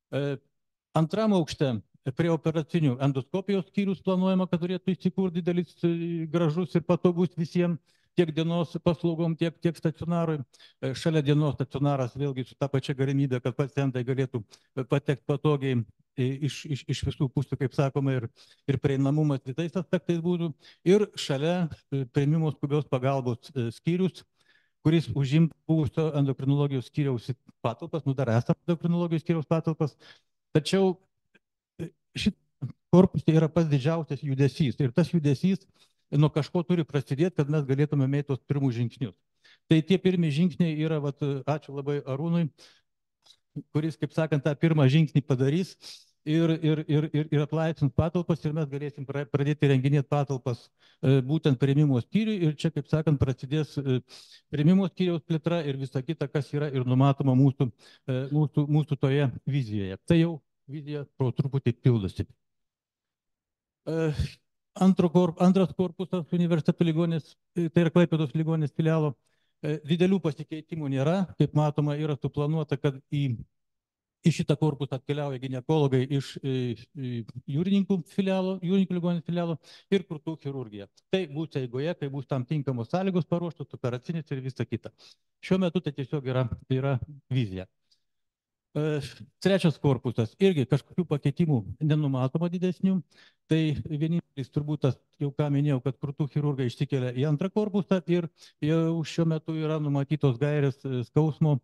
2 aukšte prie operacinių endoskopijos skyrius planuojama, kad turėtų įsikurti didelis, gražus ir patogus visiems, tiek dienos paslaugom, tiek stacionarui. Šalia dienos stacionaras vėlgi su ta pačia galimybė, kad pacientai galėtų patekti patogiai iš visų pusių, kaip sakoma, ir prieinamumas kitais aspektais būtų. Ir šalia priėmimo skubios pagalbos skyrius, kuris užimtų buvusio endokrinologijos skyriaus patalpas, dar esame endokrinologijos skyriaus patalpas, tačiau šitą korpusą yra pats didžiausias judesys ir tas judesys nuo kažko turi prasidėti, kad mes galėtume mėti tos pirmus žingsnius. Tai tie pirmi žingsniai yra, ačiū labai Arūnui, kuris, kaip sakant, tą pirmą žingsnį padarys ir atlaisvins patalpas ir mes galėsim pradėti renginėti patalpas būtent priėmimo skyriui ir čia, kaip sakant, prasidės priėmimo skyriaus plėtra ir visa kita, kas yra ir numatoma mūsų toje vizijoje. Tai jau vizija pro truputį pildosi. Antras korpusas universiteto ligoninės, tai yra Klaipėdos ligoninės filialo, didelių pasikeitimų nėra. Kaip matoma, yra suplanuota, kad į šitą korpusą atkeliauja ginekologai iš Jūrininkų ligoninės filialo ir krūtų chirurgija. Tai bus eigoje, kai bus tam tinkamos sąlygos paruoštos, operacinės ir visa kita. Šiuo metu tai tiesiog yra vizija. 3 korpusas, irgi kažkokių pakeitimų nenumatoma didesnių, tai vienintelis turbūt tas, jau ką minėjau, kad krūtų chirurgai išsikelia į 2 korpusą ir jau šiuo metu yra numatytos gairės skausmo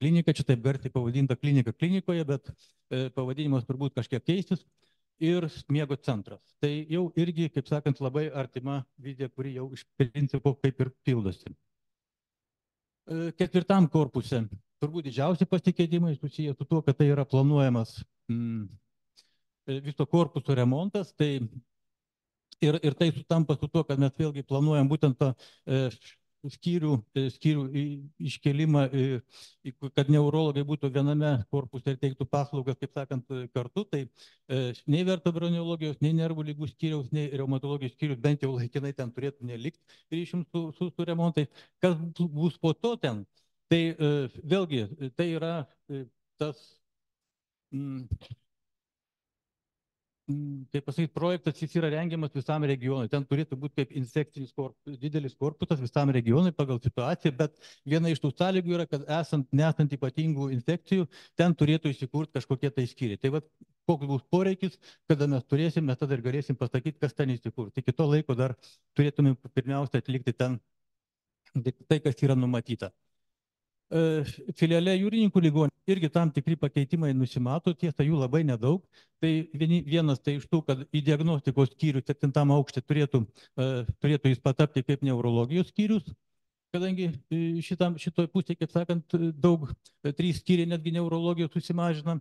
klinika, čia taip garsiai pavadinta klinika klinikoje, bet pavadinimas turbūt kažkiek keistis, ir miego centras. Tai jau irgi, kaip sakant, labai artima vizija, kuri jau iš principo kaip ir pildosi. 4 korpuse turbūt didžiausi pasikeitimai susiję su tuo, kad tai yra planuojamas viso korpuso remontas, tai ir tai sutampa su tuo, kad mes vėlgi planuojam būtent tą skyrių iškelimą, kad neurologai būtų viename korpuse ir teiktų paslaugas, kaip sakant, kartu, tai nei vertebroneurologijos, nei nervų lygų skyriaus, nei reumatologijos skyrius bent jau laikinai ten turėtų nelikti ryšim su remontai. Kas bus po to ten? Tai vėlgi, tai yra tas, kaip pasakyti, projektas, jis yra rengiamas visam regionui. Ten turėtų būti kaip infekcinis didelis korpusas visam regionui pagal situaciją, bet viena iš tų sąlygų yra, kad nesant ypatingų infekcijų, ten turėtų įsikurti kažkokie tai skyriai. Tai vat, koks bus poreikis, kada mes turėsim, mes tada ir galėsim pasakyti, kas ten įsikurti. Iki to laiko dar turėtume pirmiausia atlikti ten tai, kas yra numatyta. Filiale Jūrininkų ligoninės irgi tam tikri pakeitimai nusimato, tiesa, jų labai nedaug. Tai vienas tai iš tų, kad į diagnostikos skyrių 7 aukšte turėtų jis patapti kaip neurologijos skyrius. kadangi šitoj pusėje, kaip sakant, daug, 3 skyriai netgi neurologijos susimažina,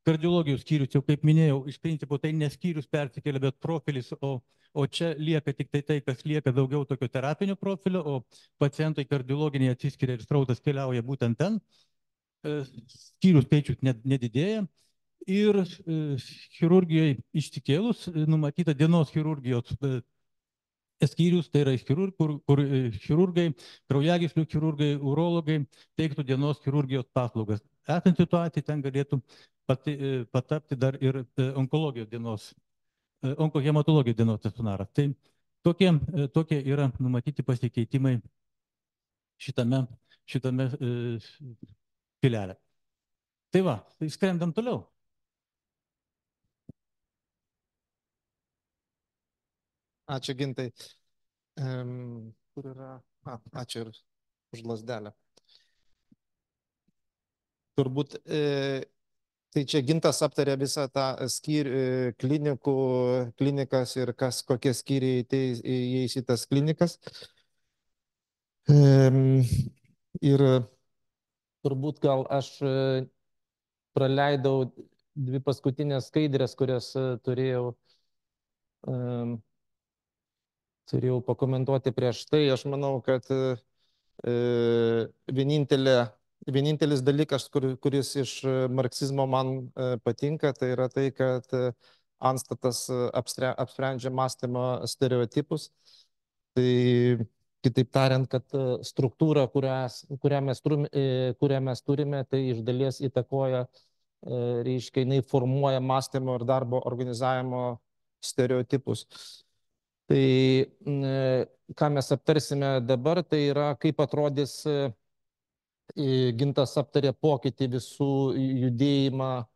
kardiologijos skyrius, jau kaip minėjau, iš principo tai ne skyrius persikelia, bet profilis, o čia lieka tik tai, kas lieka daugiau tokio terapinio profilio, o pacientai kardiologiniai atsiskiria ir srautas keliauja būtent ten, skyrių skaičius nedidėja. Ir chirurgijai išsikėlus numatyta dienos chirurgijos skyrius, tai yra kur chirurgai, kraujagyslių chirurgai, urologai teiktų dienos chirurgijos paslaugas. Esant situacijai, ten galėtų patapti dar ir onkologijos dienos, onkohematologijos dienos stacionaras. Tai tokie yra numatyti pasikeitimai šitame pilelė. Tai va, tai skrendam toliau. Ačiū, Gintai. Kur yra? Ačiū ir už lasdelę. Turbūt, tai čia Gintas aptarė visą tą klinikas ir kokie skyriai įeis į tas klinikas. Ir turbūt gal aš praleidau 2 paskutinės skaidrės, kurias turėjau pakomentuoti prieš tai. Aš manau, kad vienintelis dalykas, kuris iš marksizmo man patinka, tai yra tai, kad antstatas apsprendžia mąstymo stereotipus. Tai kitaip tariant, kad struktūra, kurią mes turime, tai iš dalies įtakoja, reiškia, jinai formuoja mąstymo ir darbo organizavimo stereotipus. Tai ką mes aptarsime dabar, tai yra kaip atrodys, Gintas aptarė pokytį visų judėjimą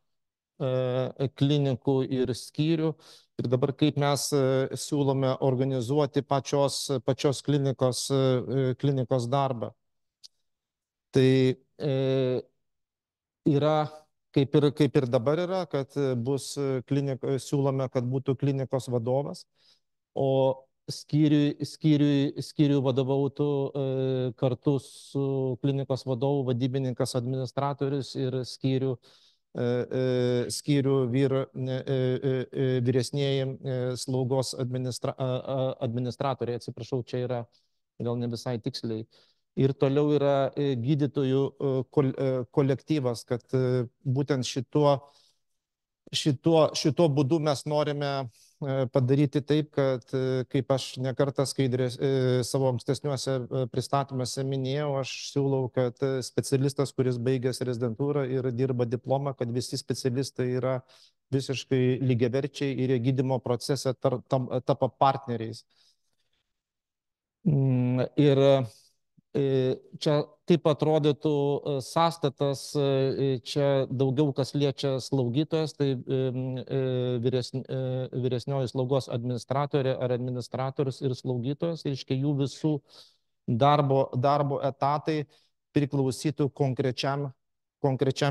klinikų ir skyrių. Ir dabar kaip mes siūlome organizuoti pačios klinikos darbą. Tai yra, kaip ir dabar yra, kad siūlome, kad būtų klinikos vadovas, o skyriui vadovautų kartu su klinikos vadovu vadybininkas, administratorius ir skyrių vyresnieji slaugos administratoriai, atsiprašau, čia yra gal ne visai tiksliai. Ir toliau yra gydytojų kolektyvas, kad būtent šituo būdu mes norime padaryti taip, kad, kaip aš nekartą savo ankstesniuose pristatymuose minėjau, aš siūlau, kad specialistas, kuris baigęs rezidentūrą ir dirba diplomą, kad visi specialistai yra visiškai lygiaverčiai ir gydymo procese tampa partneriais. Ir čia taip atrodytų sąstatas, čia daugiau kas liečia slaugytojas, tai vyresnioji slaugos administratorė ar administratorius ir slaugytojas, reiškia jų visų darbo etatai priklausytų konkrečiam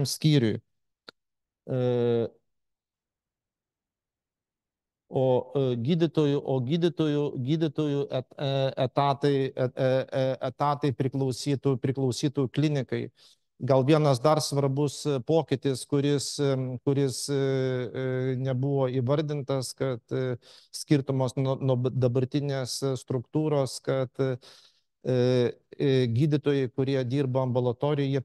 skyriui. O gydytojų etatai priklausytų klinikai. Gal vienas dar svarbus pokytis, kuris nebuvo įvardintas, kad skirtumas nuo dabartinės struktūros, kad gydytojai, kurie dirba ambulatorijoje, jie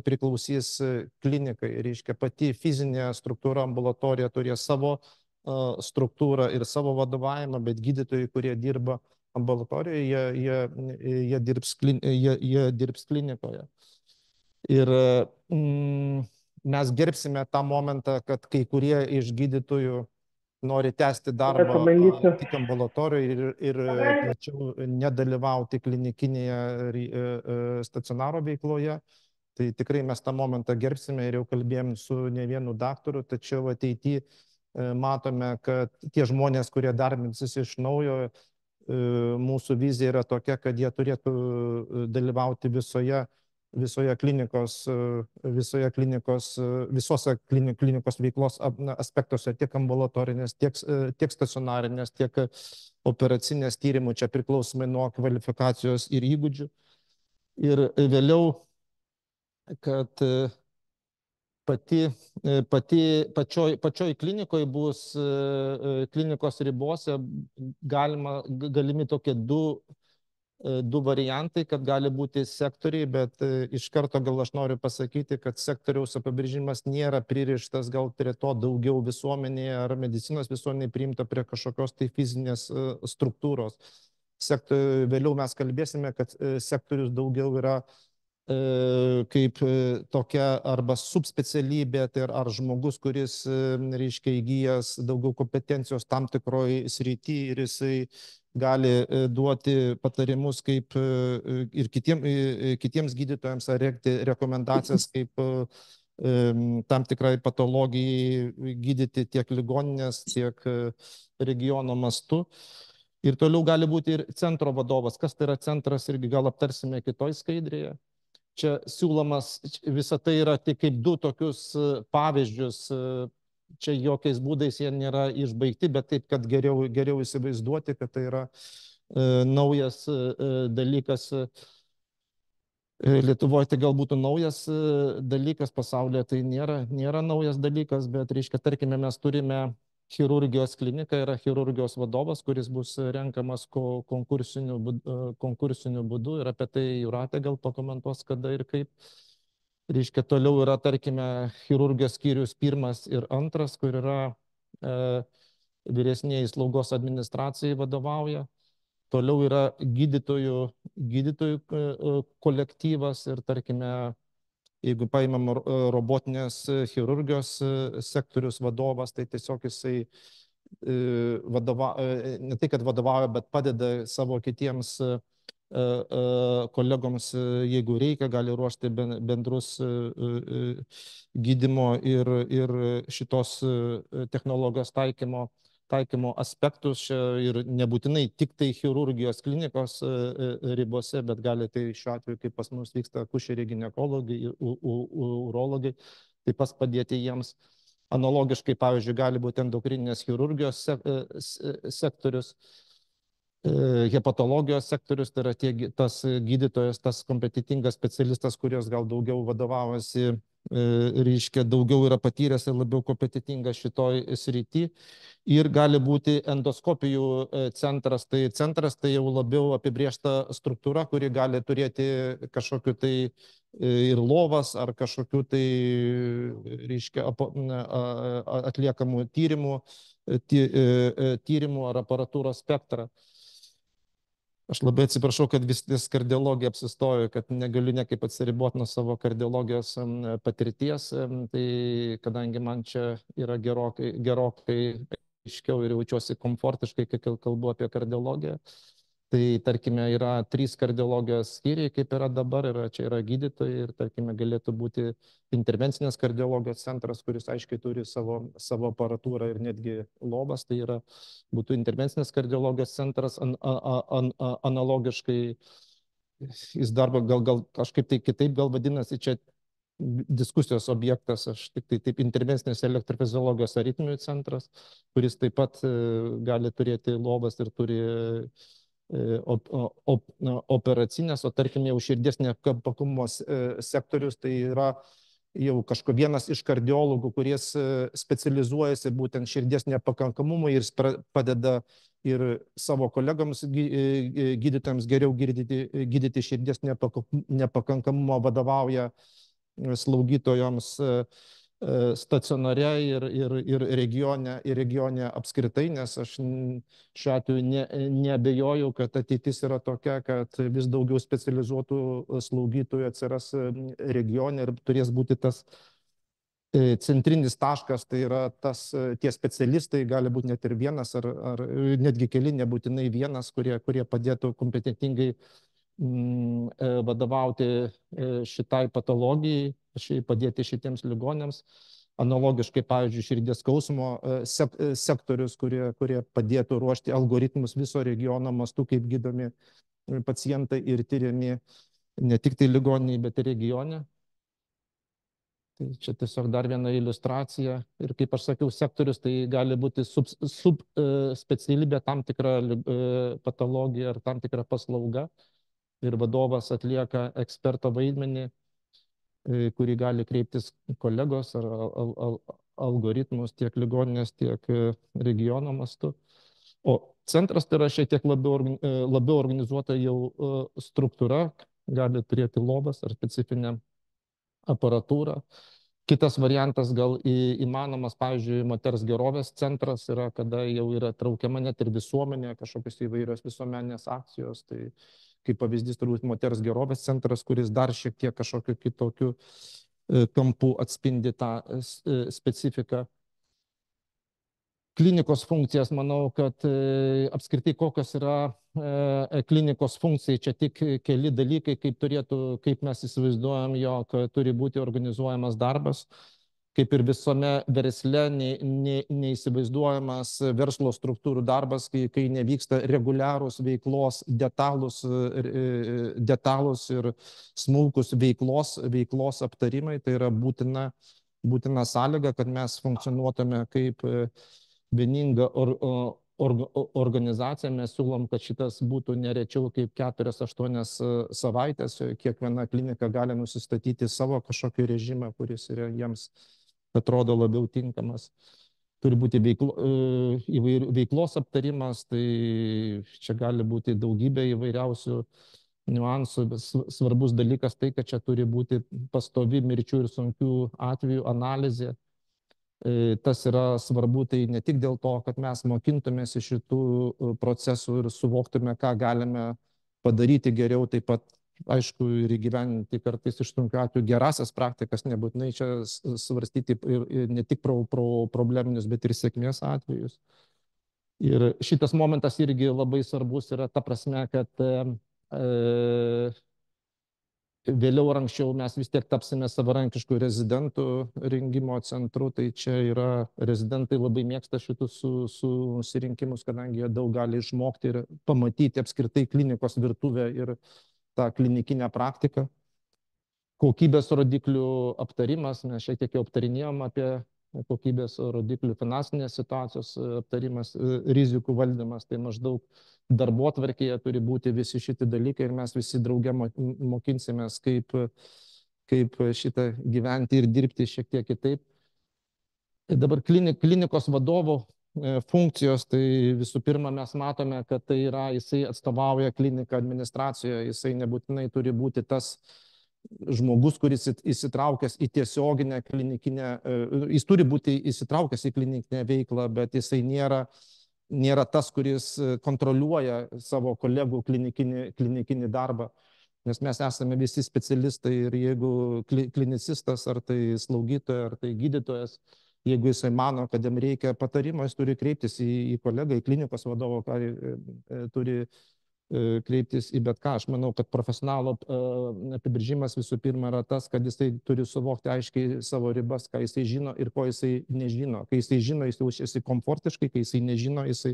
priklausys klinikai. Reiškia, pati fizinė struktūra ambulatorija turės savo struktūrą ir savo vadovavimą, bet gydytojai, kurie dirba ambulatorijoje, jie dirbs klinikoje. Ir mes gerbsime tą momentą, kad kai kurie iš gydytojų nori tęsti darbą tik ambulatorijoje ir plačiau nedalyvauti klinikinėje stacionaro veikloje. Tai tikrai mes tą momentą gerbsime ir jau kalbėjom su ne vienu daktaru, tačiau ateityje matome, kad tie žmonės, kurie darbinsis iš naujo, mūsų vizija yra tokia, kad jie turėtų dalyvauti visoje visose klinikos veiklos aspektuose, tiek ambulatorinės, tiek stacionarinės, tiek operacinės tyrimų, čia priklausomai nuo kvalifikacijos ir įgūdžių. Ir vėliau, kad pačioj klinikoje bus klinikos ribose galimi tokie du variantai, kad gali būti sektoriai, bet iš karto gal aš noriu pasakyti, kad sektoriaus apibrėžimas nėra pririštas gal prie to daugiau visuomenėje ar medicinos visuomenėje priimta prie kažkokios tai fizinės struktūros. Vėliau mes kalbėsime, kad sektorius daugiau yra kaip tokia arba subspecialybė, tai ar žmogus, kuris, reiškia, įgyjęs daugiau kompetencijos tam tikroj srity ir jisai gali duoti patarimus kaip ir kitiems gydytojams ar rekomendacijas kaip tam tikrai patologijai gydyti tiek ligoninės, tiek regiono mastu. Ir toliau gali būti ir centro vadovas. Kas tai yra centras, irgi gal aptarsime kitoj skaidrėje. Čia siūlomas, visa tai yra tik kaip du tokius pavyzdžius. Čia jokiais būdais jie nėra išbaigti, bet taip, kad geriau įsivaizduoti, kad tai yra naujas dalykas. Lietuvoje tai galbūt naujas dalykas, pasaulyje tai nėra naujas dalykas, bet, reiškia, tarkime, mes turime chirurgijos kliniką, yra chirurgijos vadovas, kuris bus renkamas konkursiniu būdu ir apie tai Jūratė gal pakomentuos, kada ir kaip. Reiškia, toliau yra, tarkime, chirurgijos skyrius 1 ir 2, kur yra vyresnieji slaugos administracijai vadovauja. Toliau yra gydytojų kolektyvas ir, tarkime, jeigu paimam robotinės chirurgijos sektorius vadovas, tai tiesiog jisai ne tai, kad vadovauja, bet padeda savo kitiems kolegoms, jeigu reikia, gali ruošti bendrus gydymo ir šitos technologijos taikymo aspektus ir nebūtinai tik tai chirurgijos klinikos ribose, bet gali tai šiuo atveju, kaip pas mus vyksta akušeriai, ginekologai, urologai, taip pat padėti jiems. Analogiškai, pavyzdžiui, gali būti endokrininės chirurgijos sektorius, hepatologijos sektorius, tai yra tas gydytojas, tas kompetitingas specialistas, kurios gal daugiau vadovavosi, reiškia, daugiau yra patyręs ir labiau kompetitingas šitoj srity. Ir gali būti endoskopijų centras. Tai centras tai jau labiau apibrėžta struktūra, kuri gali turėti kažkokiu tai ir lovas ar kažkokiu tai, reiškia, atliekamų tyrimų ar aparatūros spektrą. Aš labai atsiprašau, kad vis kardiologija apsistojo, kad negaliu niekaip atsiriboti nuo savo kardiologijos patirties, tai kadangi man čia yra gerokai aiškiau ir jaučiuosi komfortiškai, kai kalbu apie kardiologiją, tai, tarkime, yra 3 kardiologijos skyriai, kaip yra dabar, čia yra gydytojai ir, tarkime, galėtų būti intervencinės kardiologijos centras, kuris aiškiai turi savo aparatūrą ir netgi lovas, tai būtų intervencinės kardiologijos centras analogiškai, jis darbo gal kažkaip tai kitaip gal vadinasi, čia diskusijos objektas, aš tik tai taip intervencinės elektrofiziologijos aritmijų centras, kuris taip pat gali turėti lovas ir turi operacinės, o tarkim jau širdies nepakankamumo sektorius, tai yra jau vienas iš kardiologų, kuris specializuojasi būtent širdies nepakankamumui ir padeda ir savo kolegams gydytojams geriau gydyti širdies nepakankamumą, vadovauja slaugytojams stacionare ir regione apskritai, nes aš šiuo atveju neabejoju, kad ateitis yra tokia, kad vis daugiau specializuotų slaugytojų atsiras regione ir turės būti tas centrinis taškas, tai yra tie specialistai, gali būti net ir vienas ar netgi keli, nebūtinai vienas, kurie padėtų kompetentingai vadovauti šitai patologijai, padėti šitiems ligoniams. Analogiškai, pavyzdžiui, širdies skausmo sektorius, kurie padėtų ruošti algoritmus viso regiono mastu, kaip gydomi pacientai ir tyriami ne tik tai ligoniniai, bet ir regione. Tai čia tiesiog dar viena iliustracija. Ir kaip aš sakiau, sektorius tai gali būti specialybė, tam tikra patologija ar tam tikra paslauga. Ir vadovas atlieka eksperto vaidmenį, kurį gali kreiptis kolegos ar algoritmus tiek ligoninės, tiek regiono mastu. O centras tai yra šiek tiek labiau organizuota jau struktūra, gali turėti lovas ar specifinę aparatūrą. Kitas variantas gal įmanomas, pavyzdžiui, moters gerovės centras yra, kada jau yra traukiama net ir visuomenė, kažkokios įvairios visuomenės akcijos. Tai kaip pavyzdys turbūt moters gerovės centras, kuris dar šiek tiek kažkokiu kitokiu kampu atspindi tą specifiką. Klinikos funkcijas, manau, kad apskritai kokios yra klinikos funkcijai, čia tik keli dalykai, kaip mes įsivaizduojam, jog turi būti organizuojamas darbas. Kaip ir visame versle neįsivaizduojamas verslo struktūrų darbas, kai nevyksta reguliarūs veiklos detalūs ir smulkus veiklos aptarimai. Tai yra būtina sąlyga, kad mes funkcionuotume kaip vieninga organizacija. Mes siūlom, kad šitas būtų nerečiau kaip 4-8 savaitės. Kiekviena klinika gali nusistatyti savo kažkokį režimą, kuris yra jiems atrodo labiau tinkamas. Turi būti veiklos aptarimas, tai čia gali būti daugybė įvairiausių niuansų. Svarbus dalykas tai, kad čia turi būti pastovi mirčių ir sunkių atvejų analizė. Tas yra svarbu, tai ne tik dėl to, kad mes mokintumės iš šitų procesų ir suvoktume, ką galime padaryti geriau, taip pat, aišku, ir įgyvendinti kartais iš sunkių atvejų gerasias praktikas, nebūtinai čia svarstyti ir ne tik probleminius, bet ir sėkmės atvejus. Ir šitas momentas irgi labai svarbus yra ta prasme, kad vėliau ar anksčiau mes vis tiek tapsime savarankiškų rezidentų rengimo centru. Tai čia yra rezidentai labai mėgsta šitus susirinkimus, kadangi jie daug gali išmokti ir pamatyti apskritai klinikos virtuvę ir tą klinikinę praktiką. Kokybės rodiklių aptarimas, mes šiek tiek jau aptarinėjom apie kokybės rodiklių, finansinės situacijos aptarimas, rizikų valdymas, tai maždaug darbotvarkėje turi būti visi šitie dalykai ir mes visi drauge mokinsimės, kaip šitą gyventi ir dirbti šiek tiek kitaip. Dabar klinikos vadovų funkcijos, tai visų pirma mes matome, kad tai yra, jisai atstovauja kliniką administracijoje, jisai nebūtinai turi būti tas žmogus, kuris įsitraukęs į tiesioginę klinikinę, jis turi būti įsitraukęs į klinikinę veiklą, bet jisai nėra tas, kuris kontroliuoja savo kolegų klinikinį darbą, nes mes esame visi specialistai ir jeigu klinicistas, ar tai slaugytoja, ar tai gydytojas, jeigu jisai mano, kad jam reikia patarimo, jis turi kreiptis į kolegą, į klinikos vadovą, turi kreiptis į bet ką. Aš manau, kad profesionalo apibrėžimas visų pirma yra tas, kad jisai turi suvokti aiškiai savo ribas, ką jisai žino ir ko jisai nežino. Kai jisai žino, jis jaučiasi komfortiškai, kai jisai nežino, jisai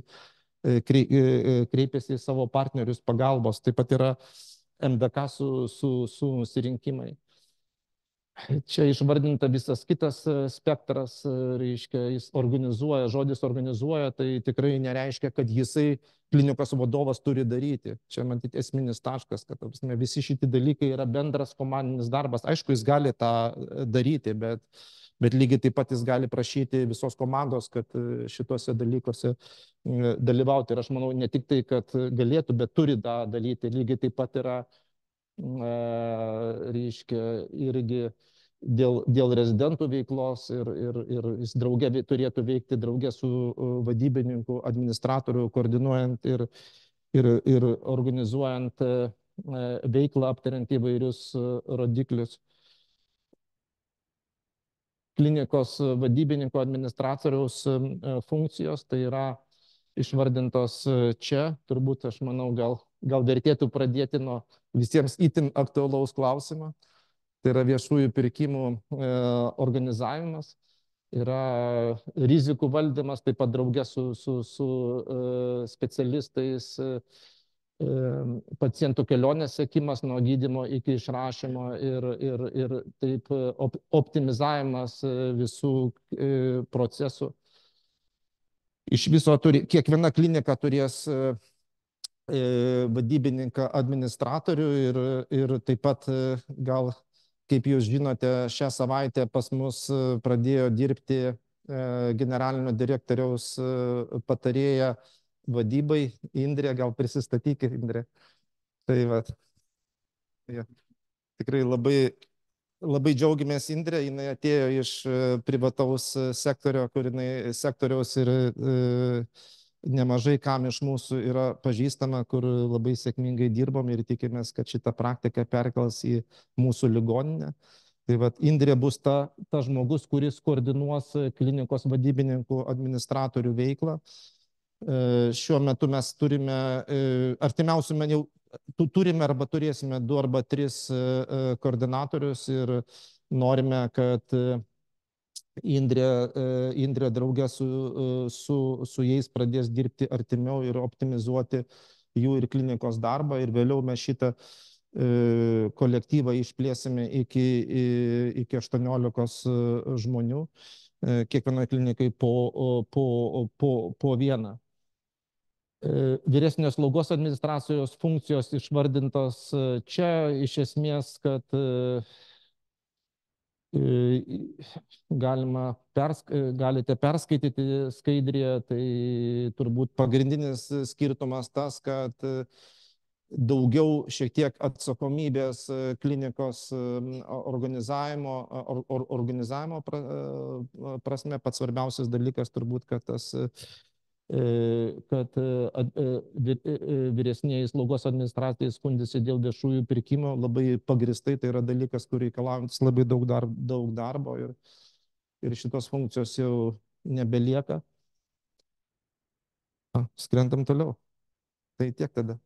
kreipiasi į savo partnerius pagalbos. Taip pat yra MDK susirinkimai. Čia išvardinta visas kitas spektras, reiškia, jis organizuoja, žodis organizuoja, tai tikrai nereiškia, kad jisai klinikos vadovas turi daryti. Čia matyti esminis taškas, kad visi šitie dalykai yra bendras komandinis darbas. Aišku, jis gali tą daryti, bet lygiai taip pat jis gali prašyti visos komandos, kad šituose dalykuose dalyvauti. Ir aš manau, ne tik tai, kad galėtų, bet turi tą daryti. Lygiai taip pat yra, reiškia, irgi dėl rezidentų veiklos ir jis drauge turėtų veikti drauge su vadybininku, administratoriu, koordinuojant ir organizuojant veiklą, aptariant įvairius rodiklius. Klinikos vadybininko administratoriaus funkcijos, tai yra išvardintos čia. Turbūt, aš manau, gal vertėtų pradėti nuo visiems itin aktualaus klausimo. Tai yra viešųjų pirkimų organizavimas, yra rizikų valdymas, taip pat drauge su specialistais, pacientų kelionės sekimas nuo gydymo iki išrašymo ir taip optimizavimas visų procesų. Iš viso kiekviena klinika turės vadybininką, administratorių ir taip pat gal, kaip jūs žinote, šią savaitę pas mus pradėjo dirbti generalinio direktoriaus patarėja vadybai Indrė, gal prisistatykit, Indrė. Tai va, ja, tikrai labai džiaugiamės Indrė, jinai atėjo iš privataus sektoriaus ir nemažai kam iš mūsų yra pažįstama, kur labai sėkmingai dirbom ir tikimės, kad šitą praktiką perkels į mūsų ligoninę. Tai vat Indrė bus ta žmogus, kuris koordinuos klinikos vadybininkų administratorių veiklą. Šiuo metu mes turime, artimiausiu jau turime arba turėsime 2 arba 3 koordinatorius ir norime, kad Indrė draugė su jais pradės dirbti artimiau ir optimizuoti jų ir klinikos darbą ir vėliau mes šitą kolektyvą išplėsime iki 18 žmonių, kiekvienoje klinikai po vieną. Vyresnės slaugos administracijos funkcijos išvardintos čia, iš esmės, kad galite perskaityti skaidrėje, tai turbūt pagrindinis skirtumas tas, kad daugiau šiek tiek atsakomybės klinikos organizavimo prasme, pats svarbiausias dalykas turbūt, kad vyresnieji slaugos administratoriai skundėsi dėl viešųjų pirkimų labai pagristai, tai yra dalykas, kur reikalaujantis labai daug darbo ir šitos funkcijos jau nebelieka. Skrendam toliau. Tai tiek tada.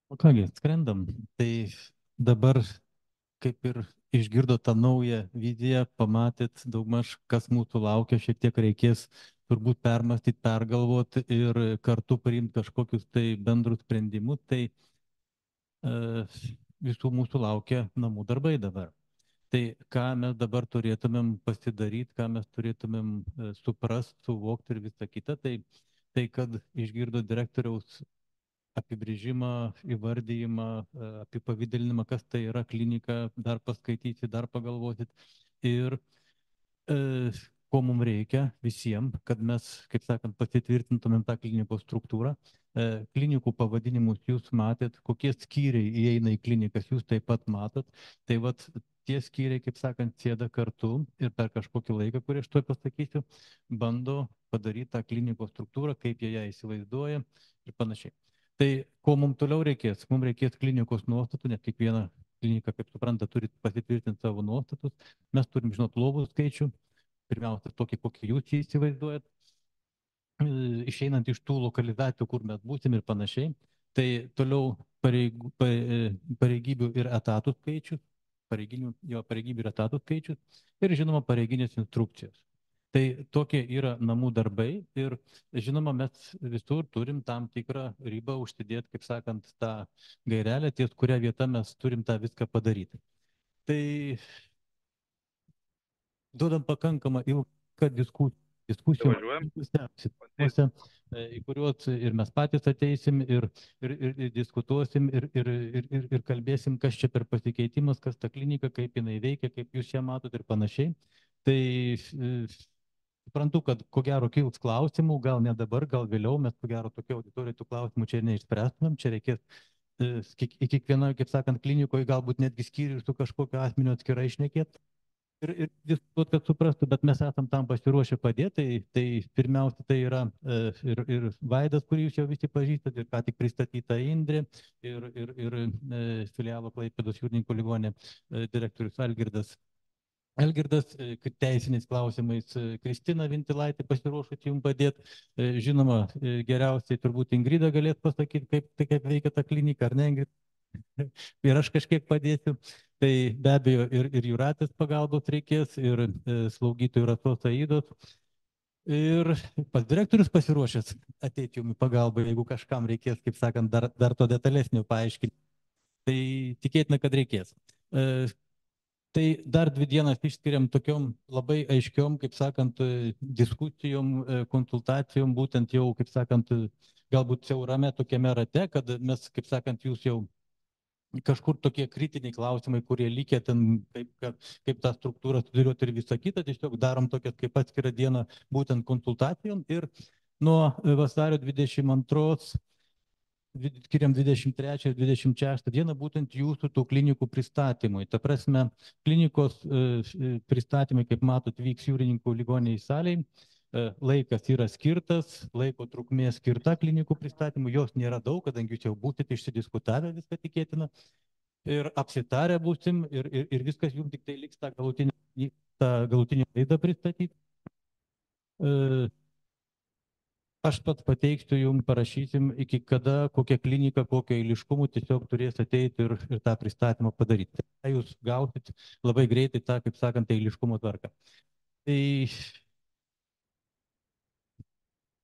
O kągi, skrendam. Tai dabar kaip ir išgirdo tą naują viziją, pamatėt daugmaž, kas mūsų laukia, šiek tiek reikės turbūt permastyti, pergalvoti ir kartu priimti kažkokius tai bendrus sprendimus, tai visų mūsų laukia namų darbai dabar. Tai ką mes dabar turėtumėm pasidaryti, ką mes turėtumėm suprasti, suvokti ir visą kitą, tai kad išgirdo direktoriaus apibrėžimą, įvardyjimą, apipavydalinimą, kas tai yra klinika, dar paskaityti, dar pagalvoti. Ir ko mums reikia visiems, kad mes, kaip sakant, pasitvirtintumėm tą klinikos struktūrą. Klinikų pavadinimus jūs matėt, kokie skyriai įeina į klinikas, jūs taip pat matot. Tai vat tie skyriai, kaip sakant, sėda kartu ir per kažkokį laiką, kurį aš tuoj pasakysiu, bando padaryti tą klinikos struktūrą, kaip jie ją įsivaizduoja ir panašiai. Tai ko mums toliau reikės? Mums reikės klinikos nuostatų, nes kiekviena klinika, kaip supranta, turi pasitvirtinti savo nuostatus. Mes turim žinot lovų skaičių, pirmiausia, tokį, kokį jūs įsivaizduojat, išeinant iš tų lokalizacijų, kur mes būsim ir panašiai. Tai toliau pareigybių ir etatų skaičius, pareigybių ir etatų skaičius ir, žinoma, pareiginės instrukcijos. Tai tokie yra namų darbai ir, žinoma, mes visur turim tam tikrą ribą užsidėti, kaip sakant, tą gairelę, ties kurią vietą mes turim tą viską padaryti. Tai duodam pakankamą ilgą diskusijų, į kuriuos ir mes patys ateisim ir diskutuosim ir kalbėsim, kas čia per pasikeitimas, kas ta klinika, kaip jinai veikia, kaip jūs ją matot ir panašiai. Tai suprantu, kad ko gero kils klausimų, gal ne dabar, gal vėliau, mes ko gero tokia auditorija tų klausimų čia neišspręstumėm, čia reikės į kiekvieną, kaip sakant, klinikoje galbūt netgi skyrių su kažkokio asmenio atskirai šnekėti ir diskutuoti, kad suprastų, bet mes esam tam pasiruošę padėti, tai pirmiausia tai yra ir Vaidas, kurį jūs jau visi pažįstat, ir ką tik pristatyta Indrė, ir filialo Klaipėdos Jūrininkų ligoninė direktorius Algirdas, teisiniais klausimais, Kristina Vintilaitė pasiruošusi jums padėti. Žinoma, geriausiai turbūt Ingrida galės pasakyti, kaip veikia ta klinika, ar ne, Ingrida? ir aš kažkiek padėsiu. Tai be abejo ir Jūratės pagalbos reikės, ir slaugytojų Rasos Aidos. Ir pas direktorius pasiruošęs ateiti jums į pagalbą, jeigu kažkam reikės, kaip sakant, dar to detalesnio paaiškinti. Tai tikėtina, kad reikės. Tai dar 2 dienas išskiriam tokiom labai aiškiom, kaip sakant, diskusijom, konsultacijom, būtent jau, kaip sakant, galbūt siaurame tokiame rate, kad mes, kaip sakant, jūs jau kažkur tokie kritiniai klausimai, kurie likę ten, kaip tą struktūrą sudėlioti ir visą kitą, tiesiog darom tokias kaip atskirą dieną būtent konsultacijom ir nuo vasario 22 skiriam 23 ir 26 dieną būtent jūsų tų klinikų pristatymui. Ta prasme, klinikos pristatymai, kaip matot, vyks Jūrininkų ligoninėje salėje. Laikas yra skirtas, laiko trukmė skirta klinikų pristatymui, jos nėra daug, kadangi jūs jau būsite išsidiskutavę viską tikėtina. Ir apsitarę būsim ir viskas jums tik tai liks tą galutinį laidą pristatyti. Aš pats pateiksiu jums, parašysim, iki kada, kokia klinika, kokio eiliškumo tiesiog turės ateiti ir tą pristatymą padaryti. Tai jūs gausit labai greitai tą, kaip sakant, eiliškumo tvarką. Tai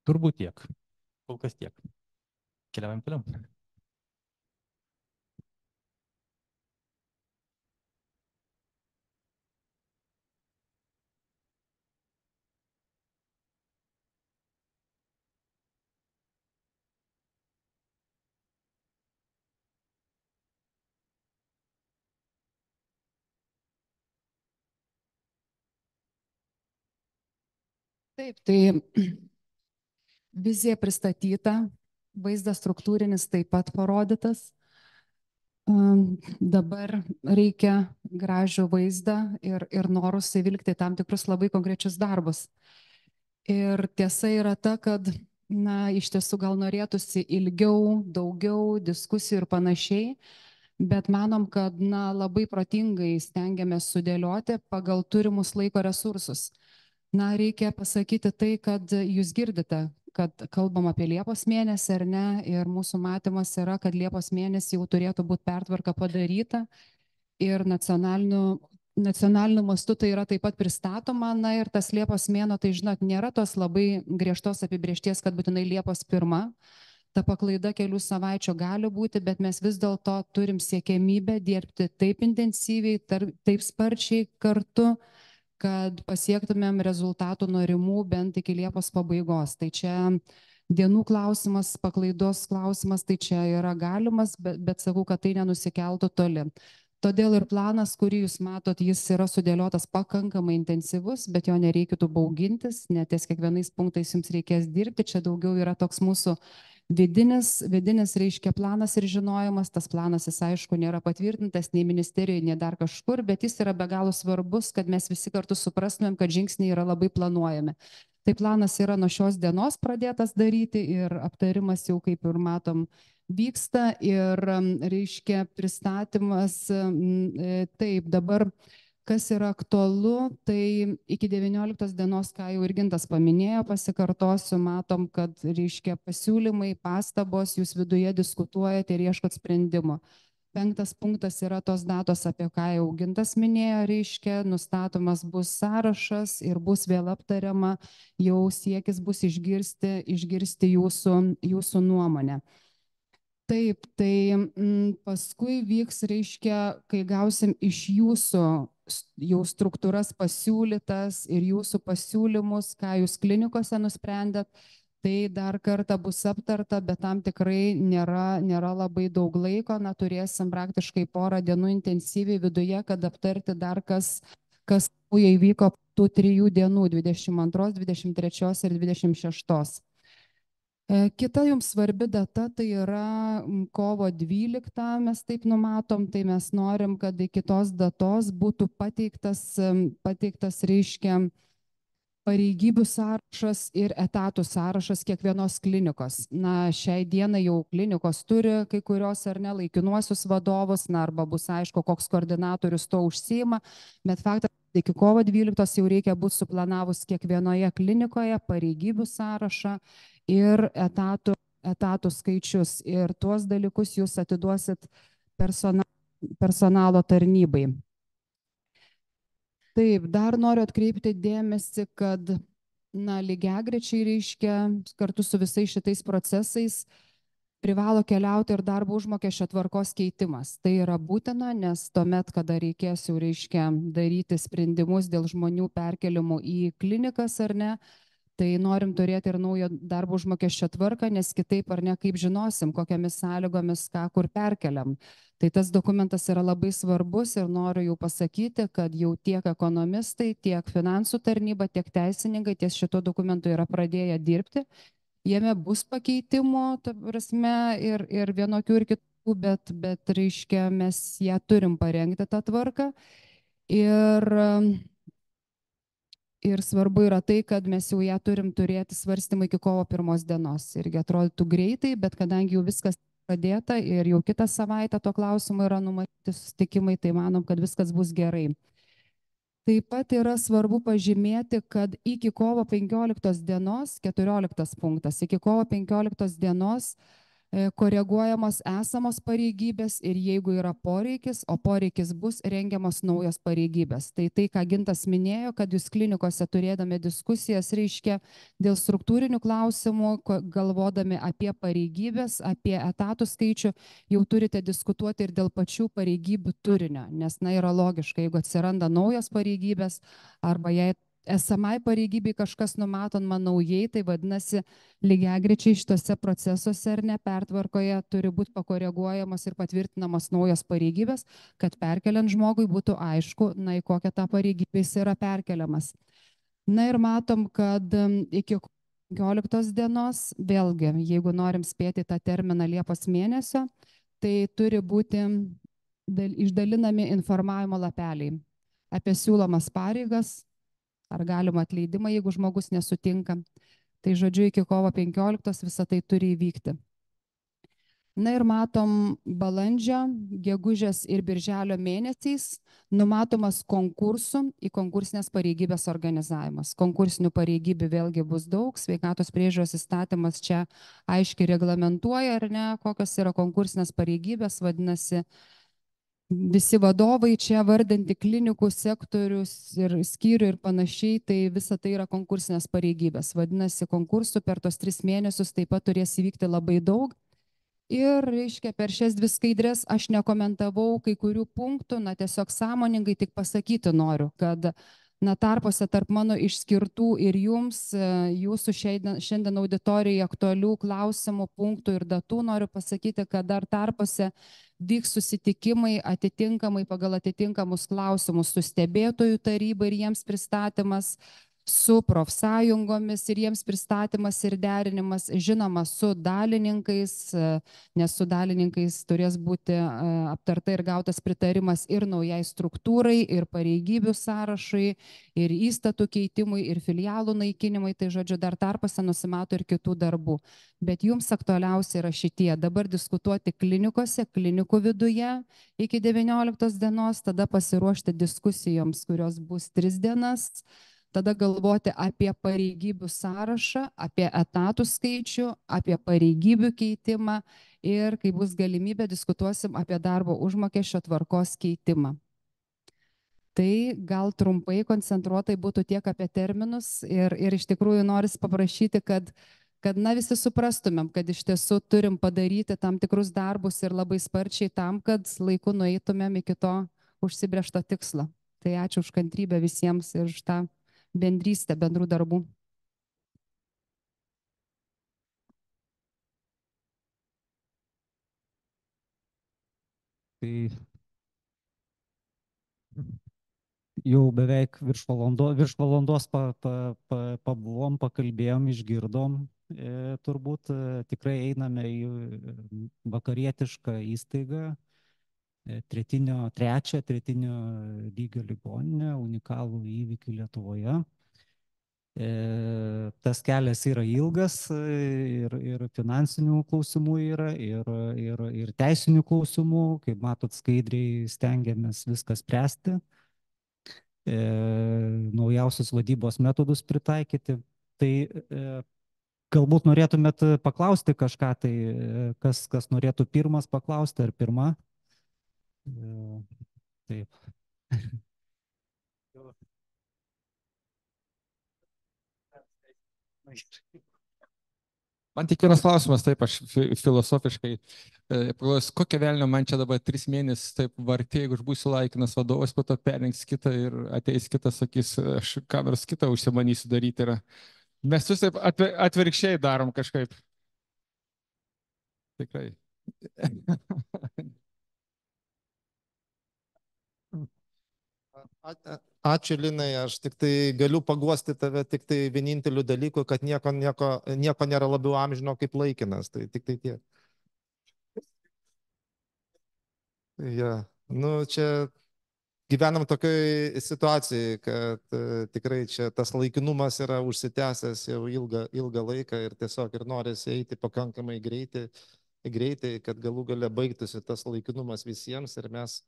turbūt tiek. Kol kas tiek. Keliaujam toliau. Taip, tai vizija pristatyta, vaizdas struktūrinis taip pat parodytas. Dabar reikia gražų vaizdą ir norus įvilgti tam tikrus labai konkrečius darbus. Ir tiesa yra ta, kad, na, iš tiesų gal norėtųsi ilgiau, daugiau diskusijų ir panašiai, bet manom, kad, na, labai protingai stengiamės sudėlioti pagal turimus laiko resursus. Na, reikia pasakyti tai, kad jūs girdite, kad kalbam apie Liepos mėnesį ar ne, ir mūsų matymas yra, kad Liepos mėnesį jau turėtų būti pertvarka padaryta ir nacionaliniu mastu tai yra taip pat pristatoma, na ir tas Liepos mėnuo, tai žinot, nėra tos labai griežtos apibrėžties, kad būtinai Liepos 1. Ta paklaida kelių savaičių gali būti, bet mes vis dėlto turim siekiamybę dirbti taip intensyviai, taip sparčiai kartu, kad pasiektumėm rezultatų norimų bent iki Liepos pabaigos. Tai čia dienų klausimas, paklaidos klausimas, tai čia yra galimas, bet sakau, kad tai nenusikeltų toli. Todėl ir planas, kurį jūs matot, jis yra sudėliotas pakankamai intensyvus, bet jo nereikėtų baugintis, net ties kiekvienais punktais jums reikės dirbti. Čia daugiau yra toks mūsų vidinis reiškia planas ir žinojimas. Tas planas, jis aišku, nėra patvirtintas nei ministerijoje, nei dar kažkur, bet jis yra be galo svarbus, kad mes visi kartu suprastumėm, kad žingsniai yra labai planuojami. Tai planas yra nuo šios dienos pradėtas daryti ir aptarimas jau, kaip ir matom, vyksta ir, reiškia, pristatymas, taip, dabar kas yra aktualu, tai iki 19 dienos, ką jau Irgintas paminėjo, pasikartosiu, matom, kad, reiškia, pasiūlymai, pastabos, jūs viduje diskutuojate ir ieškot sprendimo. 5. punktas yra tos datos, apie ką jau Gintas minėjo, reiškia, nustatomas bus sąrašas ir bus vėl aptariama, jau siekis bus išgirsti jūsų nuomonę. Taip, tai paskui vyks, reiškia, kai gausim iš jūsų jau struktūras pasiūlytas ir jūsų pasiūlymus, ką jūs klinikose nusprendėt, tai dar kartą bus aptarta, bet tam tikrai nėra labai daug laiko, na, turėsim praktiškai porą dienų intensyviai viduje, kad aptarti dar kas įvyko tų 3 dienų, 22, 23 ir 26. Kita jums svarbi data, tai yra kovo 12, mes taip numatom, tai mes norim, kad iki tos datos būtų pateiktas, reiškia, pareigybių sąrašas ir etatų sąrašas kiekvienos klinikos. Na, šiai dienai jau klinikos turi kai kurios ar ne laikinuosius vadovus, na, arba bus aišku, koks koordinatorius to užsiima, bet faktas, iki kovo 12 jau reikia būti suplanavus kiekvienoje klinikoje pareigybių sąrašą ir etatų skaičius. Ir tuos dalykus jūs atiduosit personalo tarnybai. Taip, dar noriu atkreipti dėmesį, kad lygiagrečiai reiškia kartu su visais šitais procesais privalo keliauti ir darbo užmokesčio tvarkos keitimas. Tai yra būtina, nes tuomet, kada reikės jau reiškia daryti sprendimus dėl žmonių perkelimų į klinikas ar ne, tai norim turėti ir naują darbo užmokesčio tvarką, nes kitaip ar ne, kaip žinosim, kokiamis sąlygomis ką kur perkeliam. Tai tas dokumentas yra labai svarbus ir noriu jau pasakyti, kad jau tiek ekonomistai, tiek finansų tarnyba, tiek teisininkai ties šito dokumentu yra pradėję dirbti. Jame bus pakeitimų, ta prasme, ir vienokių ir kitų, bet reiškia, mes ją turim parengti tą tvarką. Ir svarbu yra tai, kad mes jau ją turim turėti svarstymą iki kovo 1 dienos. Irgi atrodytų greitai, bet kadangi jau viskas pradėta ir jau kitą savaitę to klausimu yra numatyti susitikimai, tai manom, kad viskas bus gerai. Taip pat yra svarbu pažymėti, kad iki kovo 15 dienos, 14 punktas, iki kovo 15 dienos koreguojamos esamos pareigybės ir jeigu yra poreikis, o poreikis bus, rengiamos naujos pareigybės. Tai, ką Gintas minėjo, kad jūs klinikose turėdami diskusijas, reiškia, dėl struktūrinių klausimų, galvodami apie pareigybės, apie etatų skaičių, jau turite diskutuoti ir dėl pačių pareigybių turinio, nes yra logiška, jeigu atsiranda naujos pareigybės arba jei esamai pareigybei kažkas numatoma naujai, tai vadinasi, lygiagrečiai šitose procesuose ar ne pertvarkoje turi būti pakoreguojamos ir patvirtinamos naujos pareigybės, kad perkeliant žmogui būtų aišku, į kokią tą pareigybę jis yra perkeliamas. Ir matom, kad iki 15 dienos, vėlgi, jeigu norim spėti tą terminą Liepos mėnesio, tai turi būti išdalinami informavimo lapeliai apie siūlomas pareigas, ar galima atleidimą, jeigu žmogus nesutinka. Tai žodžiu, iki kovo 15 visą tai turi įvykti. Ir matom balandžio, gegužės ir birželio mėnesiais numatomas konkursų į konkursinės pareigybės organizavimas. Konkursinių pareigybių vėlgi bus daug, sveikatos priežiūros įstatymas čia aiškiai reglamentuoja, ar ne, kokios yra konkursinės pareigybės, vadinasi, visi vadovai čia vardinti klinikų sektorius ir skyrių ir panašiai, tai visa tai yra konkursinės pareigybės. Vadinasi, konkursų per tos 3 mėnesius taip pat turės įvykti labai daug. Ir, reiškia, per šias 2 skaidrės aš nekomentavau kai kurių punktų, tiesiog sąmoningai tik pasakyti noriu, kad tarpuose tarp mano išskirtų ir jums, jūsų šiandien auditorijai aktualių klausimų, punktų ir datų noriu pasakyti, kad dar tarpuose vyks susitikimai atitinkamai pagal atitinkamus klausimus su stebėtojų taryba ir jiems pristatymas, su profsąjungomis ir jiems pristatymas ir derinimas, žinoma, su dalininkais, nes su dalininkais turės būti aptarta ir gautas pritarimas ir naujai struktūrai, ir pareigybių sąrašui, ir įstatų keitimui, ir filialų naikinimui, tai žodžiu, dar tarpuose nusimato ir kitų darbų. Bet jums aktualiausia yra šitie, dabar diskutuoti klinikose, klinikų viduje iki 19 dienos, tada pasiruošti diskusijoms, kurios bus 3 dienas, tada galvoti apie pareigybių sąrašą, apie etatų skaičių, apie pareigybių keitimą ir, kai bus galimybė, diskutuosim apie darbo užmokesčio tvarkos keitimą. Tai gal trumpai koncentruotai būtų tiek apie terminus ir iš tikrųjų norisi paprašyti, kad visi suprastumėm, kad iš tiesų turim padaryti tam tikrus darbus ir labai sparčiai tam, kad laiku nueitumėm iki to užsibrėžto tikslo. Tai ačiū už kantrybę visiems ir už tą bendrystę, bendrų darbų. Tai jau beveik virš valandos pabuvom, pakalbėjom, išgirdom. Turbūt tikrai einame į vakarietišką įstaigą, tretinio lygio ligoninę, unikalų įvykį Lietuvoje. Tas kelias yra ilgas ir finansinių klausimų yra, ir teisinių klausimų, kaip matot, skaidriai stengiamės viską spręsti, naujausius vadybos metodus pritaikyti. Tai galbūt norėtumėt paklausti kažką, tai kas norėtų pirmas paklausti ar pirma? Taip. Man tik vienas klausimas, taip, aš filosofiškai pagalvojau, kokią velnio man čia dabar 3 mėnesius taip vartė, jeigu aš būsiu laikinas vadovas, po to perrinks kitą ir ateis kitas, sakys, aš ką nors kitą užsimanysiu daryti. Yra. Mes vis taip atvirkščiai darom kažkaip. Tikrai. Ačiū, Linai, aš tik tai galiu paguosti tave tik tai vieninteliu dalyku, kad nieko nėra labiau amžino kaip laikinas, tai tik tai tiek. Ja. Nu, čia gyvenam tokiai situacijai, kad tikrai čia tas laikinumas yra užsitęsęs jau ilgą laiką ir tiesiog ir norisi eiti pakankamai greitai, kad galų gale baigtųsi tas laikinumas visiems ir mes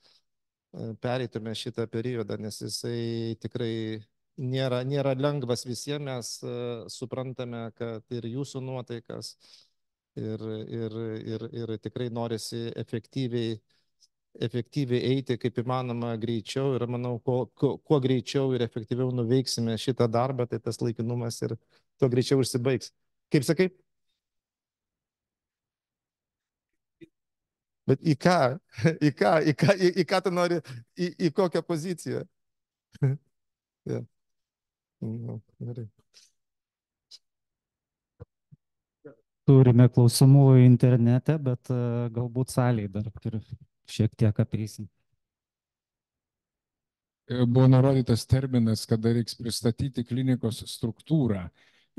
pereitume šitą periodą, nes jisai tikrai nėra lengvas visiems, mes suprantame, kad ir jūsų nuotaikas ir tikrai norisi efektyviai eiti kaip įmanoma greičiau ir manau, kuo greičiau ir efektyviau nuveiksime šitą darbą, tai tas laikinumas ir tuo greičiau užsibaigs. Kaip sakai? Bet į ką tu nori, į kokią poziciją? Ja. Nu, gerai. Turime klausimų internete, bet galbūt salėje dar šiek tiek apeisim. Buvo nurodytas terminas, kada reiks pristatyti klinikos struktūrą.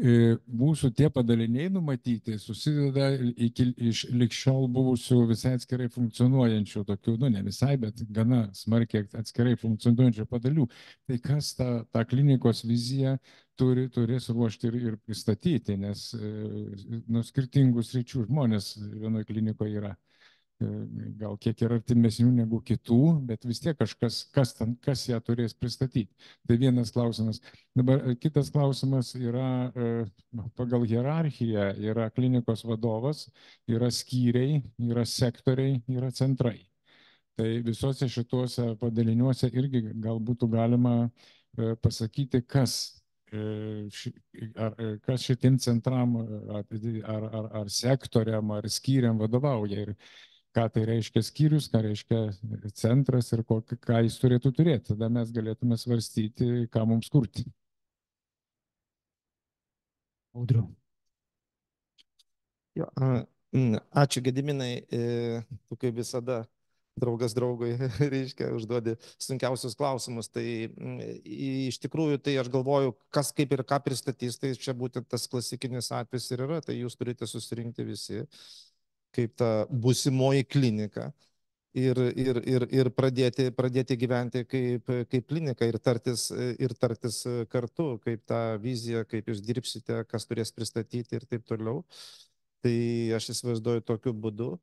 Mūsų tie padaliniai numatyti susideda iš likščiol buvusių visai atskirai funkcionuojančių, tokių, nu ne visai, bet gana smarkiai atskirai funkcionuojančių padalių. Tai kas tą klinikos viziją turės ruošti ir pristatyti, nes nuo skirtingų sričių žmonės vienoje klinikoje yra. Gal kiek yra artimesnių negu kitų, bet vis tiek kažkas, kas ją turės pristatyti. Tai vienas klausimas. Dabar kitas klausimas yra pagal hierarchiją, yra klinikos vadovas, yra skyriai, yra sektoriai, yra centrai. Tai visose šituose padaliniuose irgi gal būtų galima pasakyti, kas šitiem centram ar sektoriam, ar skyriam vadovauja. Ir ką tai reiškia skyrius, ką reiškia centras ir ką jis turėtų turėti. Tada mes galėtume svarstyti, ką mums kurti. Audriu. Ačiū, Gediminai. Tu kaip visada draugas draugui, reiškia, užduodi sunkiausius klausimus. Tai iš tikrųjų, tai aš galvoju, kas kaip ir ką pristatys, tai čia būtent tas klasikinis atvejis ir yra. Tai jūs turite susirinkti visi kaip ta būsimoji klinika ir pradėti gyventi kaip klinika ir tartis kartu, kaip tą viziją, kaip jūs dirbsite, kas turės pristatyti ir taip toliau. Tai aš įsivaizduoju tokiu būdu.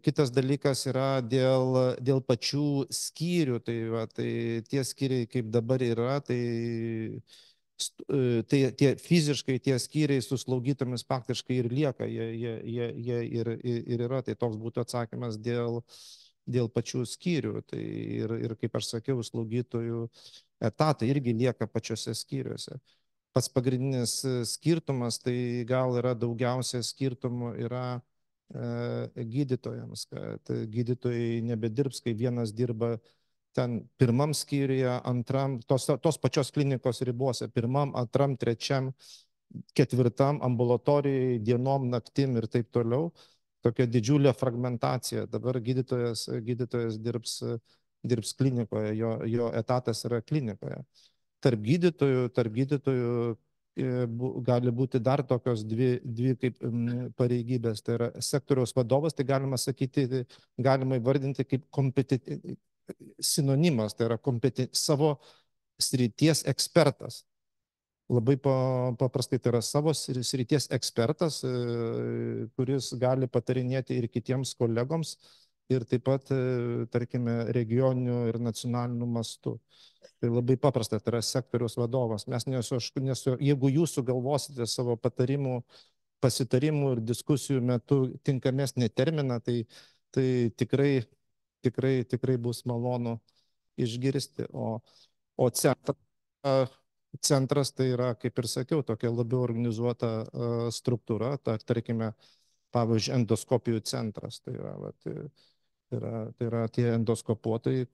Kitas dalykas yra dėl pačių skyrių, tai tie skyriai kaip dabar yra, tai fiziškai tie skyriai su slaugytomis faktiškai ir lieka, jie ir yra, tai toks būtų atsakymas dėl pačių skyrių. Tai ir kaip aš sakiau, slaugytojų etatai irgi lieka pačiose skyriuose. Pats pagrindinis skirtumas, tai gal yra daugiausia skirtumų yra gydytojams, kad gydytojai nebedirbs, kai vienas dirba ten pirmam skyriuje, antram, tos pačios klinikos ribose, pirmam, antram, trečiam, ketvirtam, ambulatorijai, dienom, naktim ir taip toliau. Tokia didžiulė fragmentacija. Dabar gydytojas dirbs klinikoje, jo etatas yra klinikoje. Tarp gydytojų gali būti dar tokios dvi kaip pareigybės. Tai yra sektoriaus vadovas, tai galima sakyti, galima įvardinti kaip sinonimas, tai yra savo srities ekspertas. Labai paprastai tai yra savo srities ekspertas, kuris gali patarinėti ir kitiems kolegoms ir taip pat, tarkime, regioniniu ir nacionaliniu mastu. Tai labai paprasta, tai yra sektoriaus vadovas. Jeigu jūs sugalvosite savo patarimų, pasitarimų ir diskusijų metu tinkamesnį terminą, tai tikrai tikrai bus malonu išgirsti. O centras tai yra, kaip ir sakiau, tokia labiau organizuota struktūra, tarkime, pavyzdžiui, endoskopijų centras. Tai yra tie endoskopuotojai,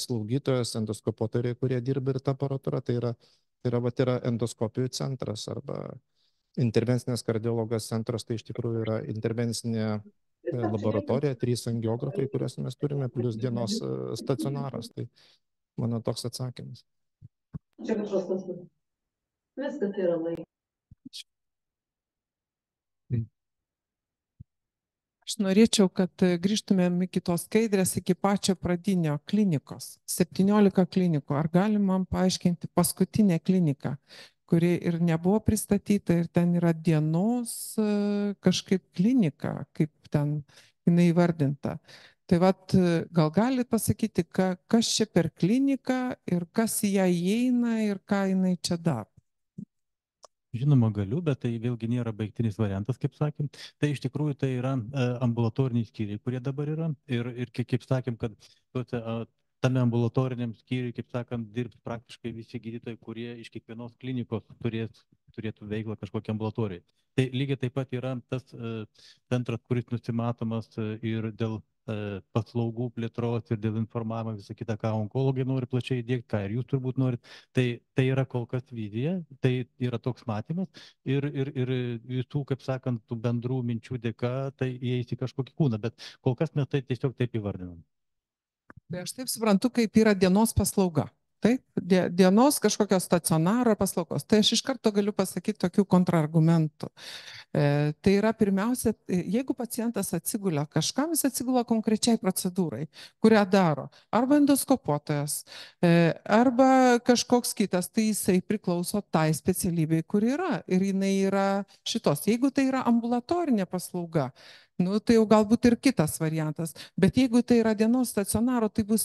slaugytojas, endoskopuotojai, kurie dirba ir tą aparatūrą. Tai yra endoskopijų centras arba intervencinės kardiologijos centras. Tai iš tikrųjų yra intervencinė laboratorija, 3 angiografai, kuriuos mes turime, plus dienos stacionaras. Tai mano toks atsakymas. Čia kažkas viskas yra laikas. Aš norėčiau, kad grįžtumėm iki tos skaidrės, iki pačio pradinio klinikos. 17 klinikų. Ar galim man paaiškinti paskutinę kliniką, kuri ir nebuvo pristatyta, ir ten yra dienos kažkaip klinika, kaip ten jinai įvardinta. Tai vat, gal galit pasakyti, kas čia per kliniką ir kas į ją įeina ir ką jinai čia daro? Žinoma, galiu, bet tai vėlgi nėra baigtinis variantas, kaip sakėm. Tai iš tikrųjų tai yra ambulatoriniai skyriai, kurie dabar yra. Ir kaip sakėm, kad tame ambulatoriniam skyriui, kaip sakant, dirbs praktiškai visi gydytojai, kurie iš kiekvienos klinikos turėtų veiklą kažkokią ambulatoriją. Tai lygiai taip pat yra tas centras, kuris nusimatomas ir dėl paslaugų plėtros ir dėl informavimo visą kitą, ką onkologai nori plačiai įdiegti, ką ir jūs turbūt norit. Tai yra kol kas vizija, tai yra toks matymas ir visų, kaip sakant, tų bendrų minčių dėka tai įeis į kažkokį kūną, bet kol kas mes tai tiesiog taip įvardinam. Tai aš taip suprantu, kaip yra dienos paslauga. Taip, dienos kažkokios stacionaro paslaugos. Tai aš iš karto galiu pasakyti tokių kontrargumentų. Tai yra pirmiausia, jeigu pacientas atsigula kažkam, jis atsigula konkrečiai procedūrai, kurią daro arba endoskopuotojas, arba kažkoks kitas, tai jisai priklauso tai specialybei, kur yra. Ir jinai yra šitos. Jeigu tai yra ambulatorinė paslauga, tai jau galbūt ir kitas variantas. Bet jeigu tai yra dienos stacionaro, tai bus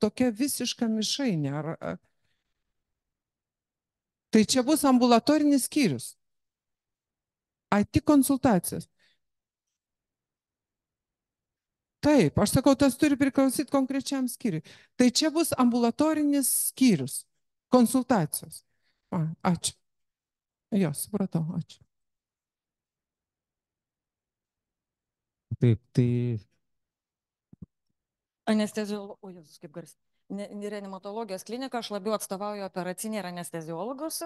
tokia visiška mišrainė. Tai čia bus ambulatorinis skyrius. Tik konsultacijos. Taip, aš sakau, tas turi priklausyti konkrečiam skyriui. Tai čia bus ambulatorinis skyrius. Konsultacijos. Ačiū. Jo, supratau, ačiū. Taip, tai... Anesteziologijos, kaip garsiai. Reanimatologijos klinika, aš labiau atstovauju operacinį ir anesteziologus.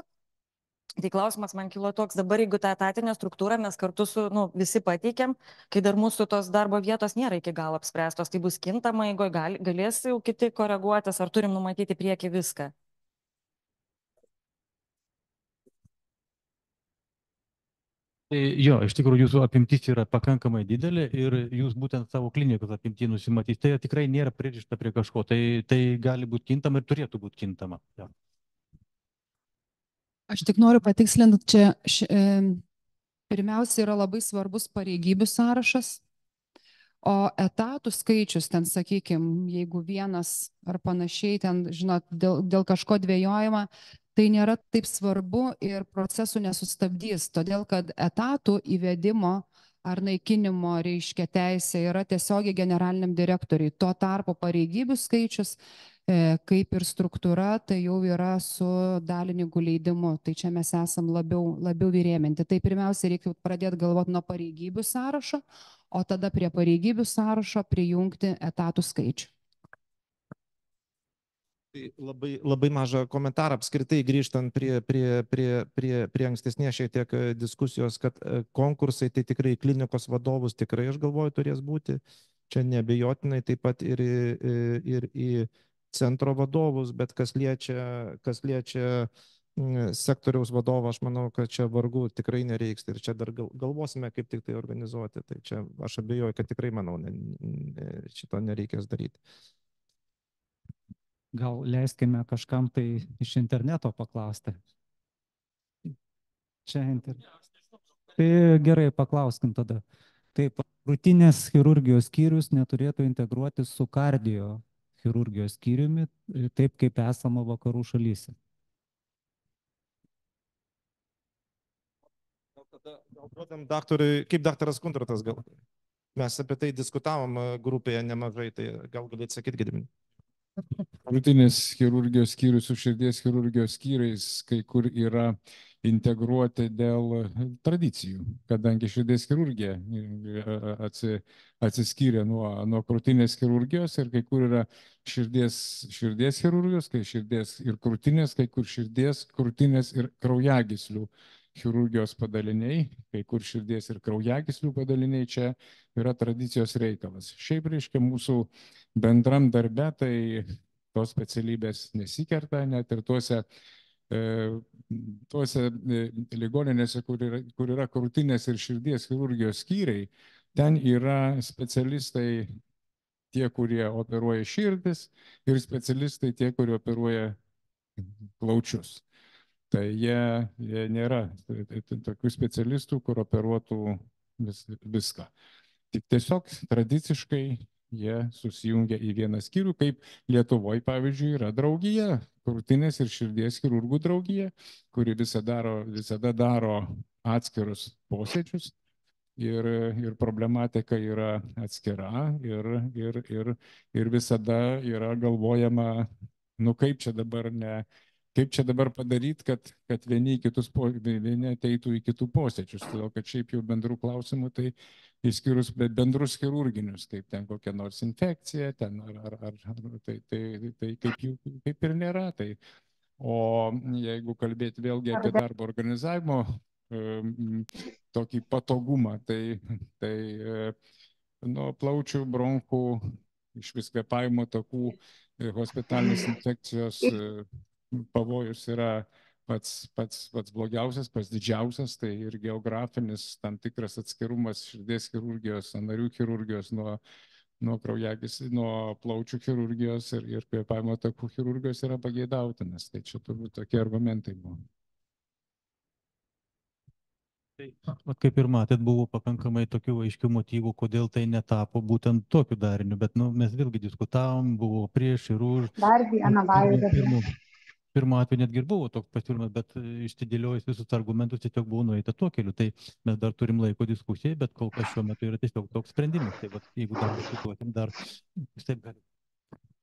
Tai klausimas man kilo toks, dabar jeigu tą etatinę struktūrą mes kartu su visi pateikėm, kai dar mūsų tos darbo vietos nėra iki galo apspręstos, tai bus kintama, jeigu galės jau kiti koreguotis, ar turim numatyti prieki viską? Jo, iš tikrųjų jūsų apimtis yra pakankamai didelė ir jūs būtent savo klinikos apimtį nusimatys. Tai tikrai nėra pririšta prie kažko, tai gali būti kintama ir turėtų būti kintama. Ja. Aš tik noriu patikslinti, čia pirmiausia yra labai svarbus pareigybių sąrašas, o etatų skaičius ten, sakykime, jeigu vienas ar panašiai, ten, žinot, dėl kažko dvejojama, tai nėra taip svarbu ir procesų nesustabdys, todėl kad etatų įvedimo ar naikinimo, reiškia, teisė yra tiesiogiai generaliniam direktoriui. Tuo tarpu pareigybių skaičius, kaip ir struktūra, tai jau yra su dalininkų leidimu. Tai čia mes esam labiau įrėminti. Tai pirmiausia, reikia pradėti galvoti nuo pareigybių sąrašo, o tada prie pareigybių sąrašo prijungti etatų skaičių. Tai labai mažą komentarą apskritai grįžtant prie ankstesnės šiek tiek diskusijos, kad konkursai tai tikrai klinikos vadovus tikrai, aš galvoju, turės būti. Čia neabejotinai taip pat ir į centro vadovus, bet kas liečia sektoriaus vadovą, aš manau, kad čia vargu tikrai nereiks ir čia dar galvosime, kaip tik tai organizuoti. Tai čia aš abejoju, kad tikrai, manau, šito nereikės daryti. Gal leiskime kažkam tai iš interneto paklausti. Čia Tai gerai, paklauskim tada. Taip, rutinės chirurgijos skyrius neturėtų integruoti su kardio chirurgijos skyriumi, taip kaip esama vakarų šalyse. Gal duodam daktarui, kaip daktaras Kuntratas gal? Mes apie tai diskutavom grupėje nemažai, tai gal galite sakyti, Gediminai. Krūtinės chirurgijos skyrius su širdies chirurgijos skyriais kai kur yra integruoti dėl tradicijų, kadangi širdies chirurgija atsiskyrė nuo krūtinės chirurgijos ir kai kur yra širdies chirurgijos, kai širdies ir krūtinės, kai kur širdies, krūtinės ir kraujagyslių chirurgijos padaliniai, kai kur širdies ir kraujagyslių padaliniai, čia yra tradicijos reikalas. Šiaip reiškia mūsų bendram darbe, tai tos specialybės nesikerta, net ir tuose ligoninėse, kur yra krūtinės ir širdies chirurgijos skyriai, ten yra specialistai tie, kurie operuoja širdis ir specialistai tie, kurie operuoja plaučius. Tai jie nėra tokių specialistų, kur operuotų viską. Tik tiesiog tradiciškai jie susijungia į vieną skyrių, kaip Lietuvoje, pavyzdžiui, yra draugija, krūtinės ir širdies chirurgų draugija, kuri visada daro atskirus posėdžius ir problematika yra atskira ir visada yra galvojama, nu kaip čia dabar padaryti, kad vieni ateitų į kitų posėdžius, todėl kad šiaip jau bendrų klausimų, tai išskyrus bendrus chirurginius, kaip ten kokia nors infekcija, ten tai kaip ir nėra. Tai, o jeigu kalbėti vėlgi apie darbo organizavimo tokį patogumą, tai nuo plaučių, bronchų, išvis kvėpavimo takų, hospitalinės infekcijos pavojus yra pats blogiausias, pats didžiausias, tai ir geografinis tam tikras atskirumas širdies chirurgijos, sąnarių chirurgijos nuo plaučių chirurgijos ir kvėpavimo takų chirurgijos yra pageidautinas. Tai čia turbūt tokie argumentai buvo. Kaip ir matėt, buvo pakankamai tokių aiškių motyvų, kodėl tai netapo būtent tokiu dariniu, bet mes vėlgi diskutavom, buvo prieš ir už. Dar vieną vaizdą. Pirmo atveju netgi ir buvo toks pasiūlymas, bet išsidėliojus visus argumentus tiesiog buvo nueita tuo keliu. Tai mes dar turim laiko diskusijai, bet kol kas šiuo metu yra tiesiog toks sprendimas. Tai vat, jeigu dar diskutuosim, dar taip gali.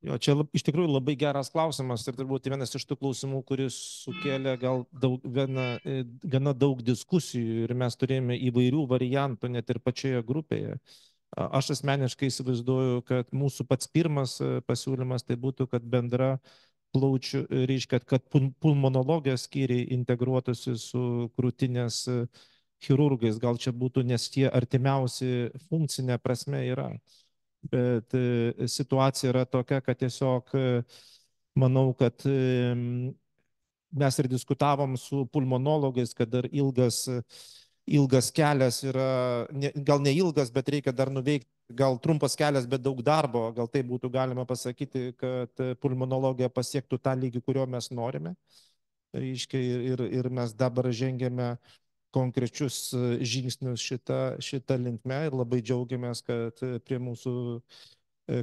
Jo, čia iš tikrųjų labai geras klausimas ir turbūt vienas iš tų klausimų, kuris sukėlė gal gana daug diskusijų ir mes turėjome įvairių variantų net ir pačioje grupėje. Aš asmeniškai įsivaizduoju, kad mūsų pats pirmas pasiūlymas tai būtų, kad bendra plaučių, reiškia, kad pulmonologijos skyriai integruotųsi su krūtinės chirurgais. Gal čia būtų, nes tie artimiausi funkcinė prasme yra. Bet situacija yra tokia, kad tiesiog manau, kad mes ir diskutavom su pulmonologais, kad dar ilgas kelias yra, gal ne ilgas, bet reikia dar nuveikti, gal trumpas kelias, bet daug darbo, gal tai būtų galima pasakyti, kad pulmonologija pasiektų tą lygį, kurio mes norime. Ir mes dabar žengėme konkrečius žingsnius šitą linkme ir labai džiaugiamės, kad prie mūsų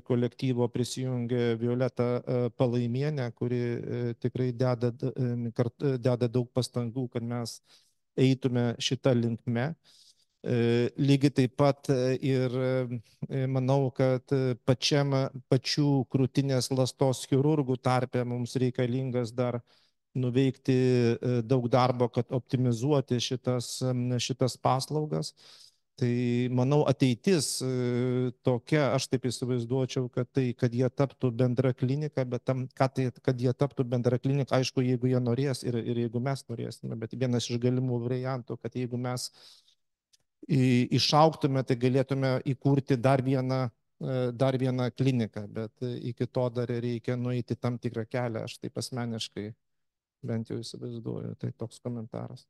kolektyvo prisijungė Violeta Palaimienė, kuri tikrai deda daug pastangų, kad mes eitume šitą linkme. Lygiai taip pat ir manau, kad pačių krūtinės ląstos chirurgų tarpe mums reikalingas dar nuveikti daug darbo, kad optimizuoti šitas paslaugas. Tai manau ateitis tokia, aš taip įsivaizduočiau, kad jie taptų bendra klinika, bet kad jie taptų bendra klinika, aišku, jeigu jie norės ir jeigu mes norėsime, bet vienas iš galimų variantų, kad jeigu mes išaugtume, tai galėtume įkurti dar vieną kliniką, bet iki to dar reikia nueiti tam tikrą kelią, aš taip asmeniškai bent jau įsivaizduoju, tai toks komentaras.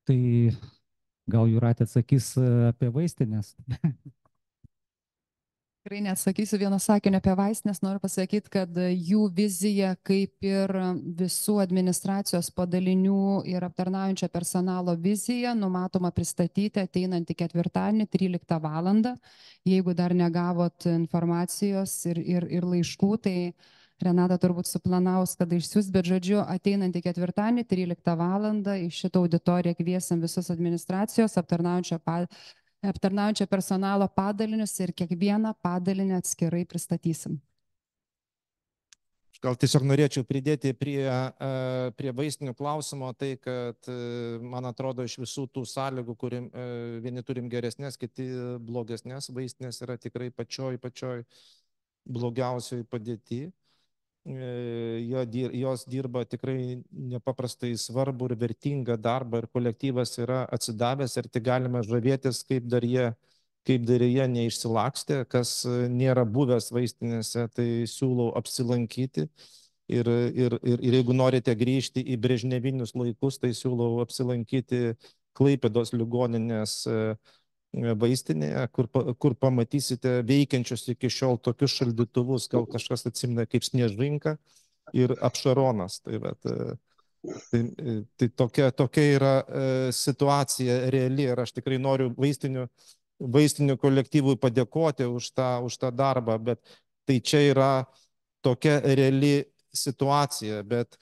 Tai gal Jūratė atsakys apie vaistinės? Tikrai neatsakysiu vieno sakinio apie vaistinės, noriu pasakyti, kad jų vizija, kaip ir visų administracijos padalinių ir aptarnaujančio personalo vizija, numatoma pristatyti ateinantį ketvirtadienį 13 valandą. Jeigu dar negavot informacijos ir laiškų, tai Renata turbūt suplanaus, kada išsiūs, bet žodžiu, ateinantį ketvirtadienį 13 val. Į šitą auditoriją kviesim visus administracijos aptarnaujančio personalo padalinius ir kiekvieną padalinį atskirai pristatysim. Gal tiesiog norėčiau pridėti prie vaistinių klausimo tai, kad man atrodo iš visų tų sąlygų, vieni turim geresnės, kiti blogesnės, vaistinės yra tikrai pačioj blogiausioj padėti. Jos dirba tikrai nepaprastai svarbu ir vertingą darbą ir kolektyvas yra atsidavęs ir tik galime žavėtis, kaip dar jie neišsilakstė, kas nėra buvęs vaistinėse, tai siūlau apsilankyti. Ir jeigu norite grįžti į brežnevinius laikus, tai siūlau apsilankyti Klaipėdos ligoninės vaistinėje, kur pamatysite veikiančius iki šiol tokius šaldytuvus, gal kažkas atsimena kaip Sniežinka ir Apšaronas. Tai tokia yra situacija reali ir aš tikrai noriu vaistinių kolektyvui padėkoti už tą darbą, bet tai čia yra tokia reali situacija, bet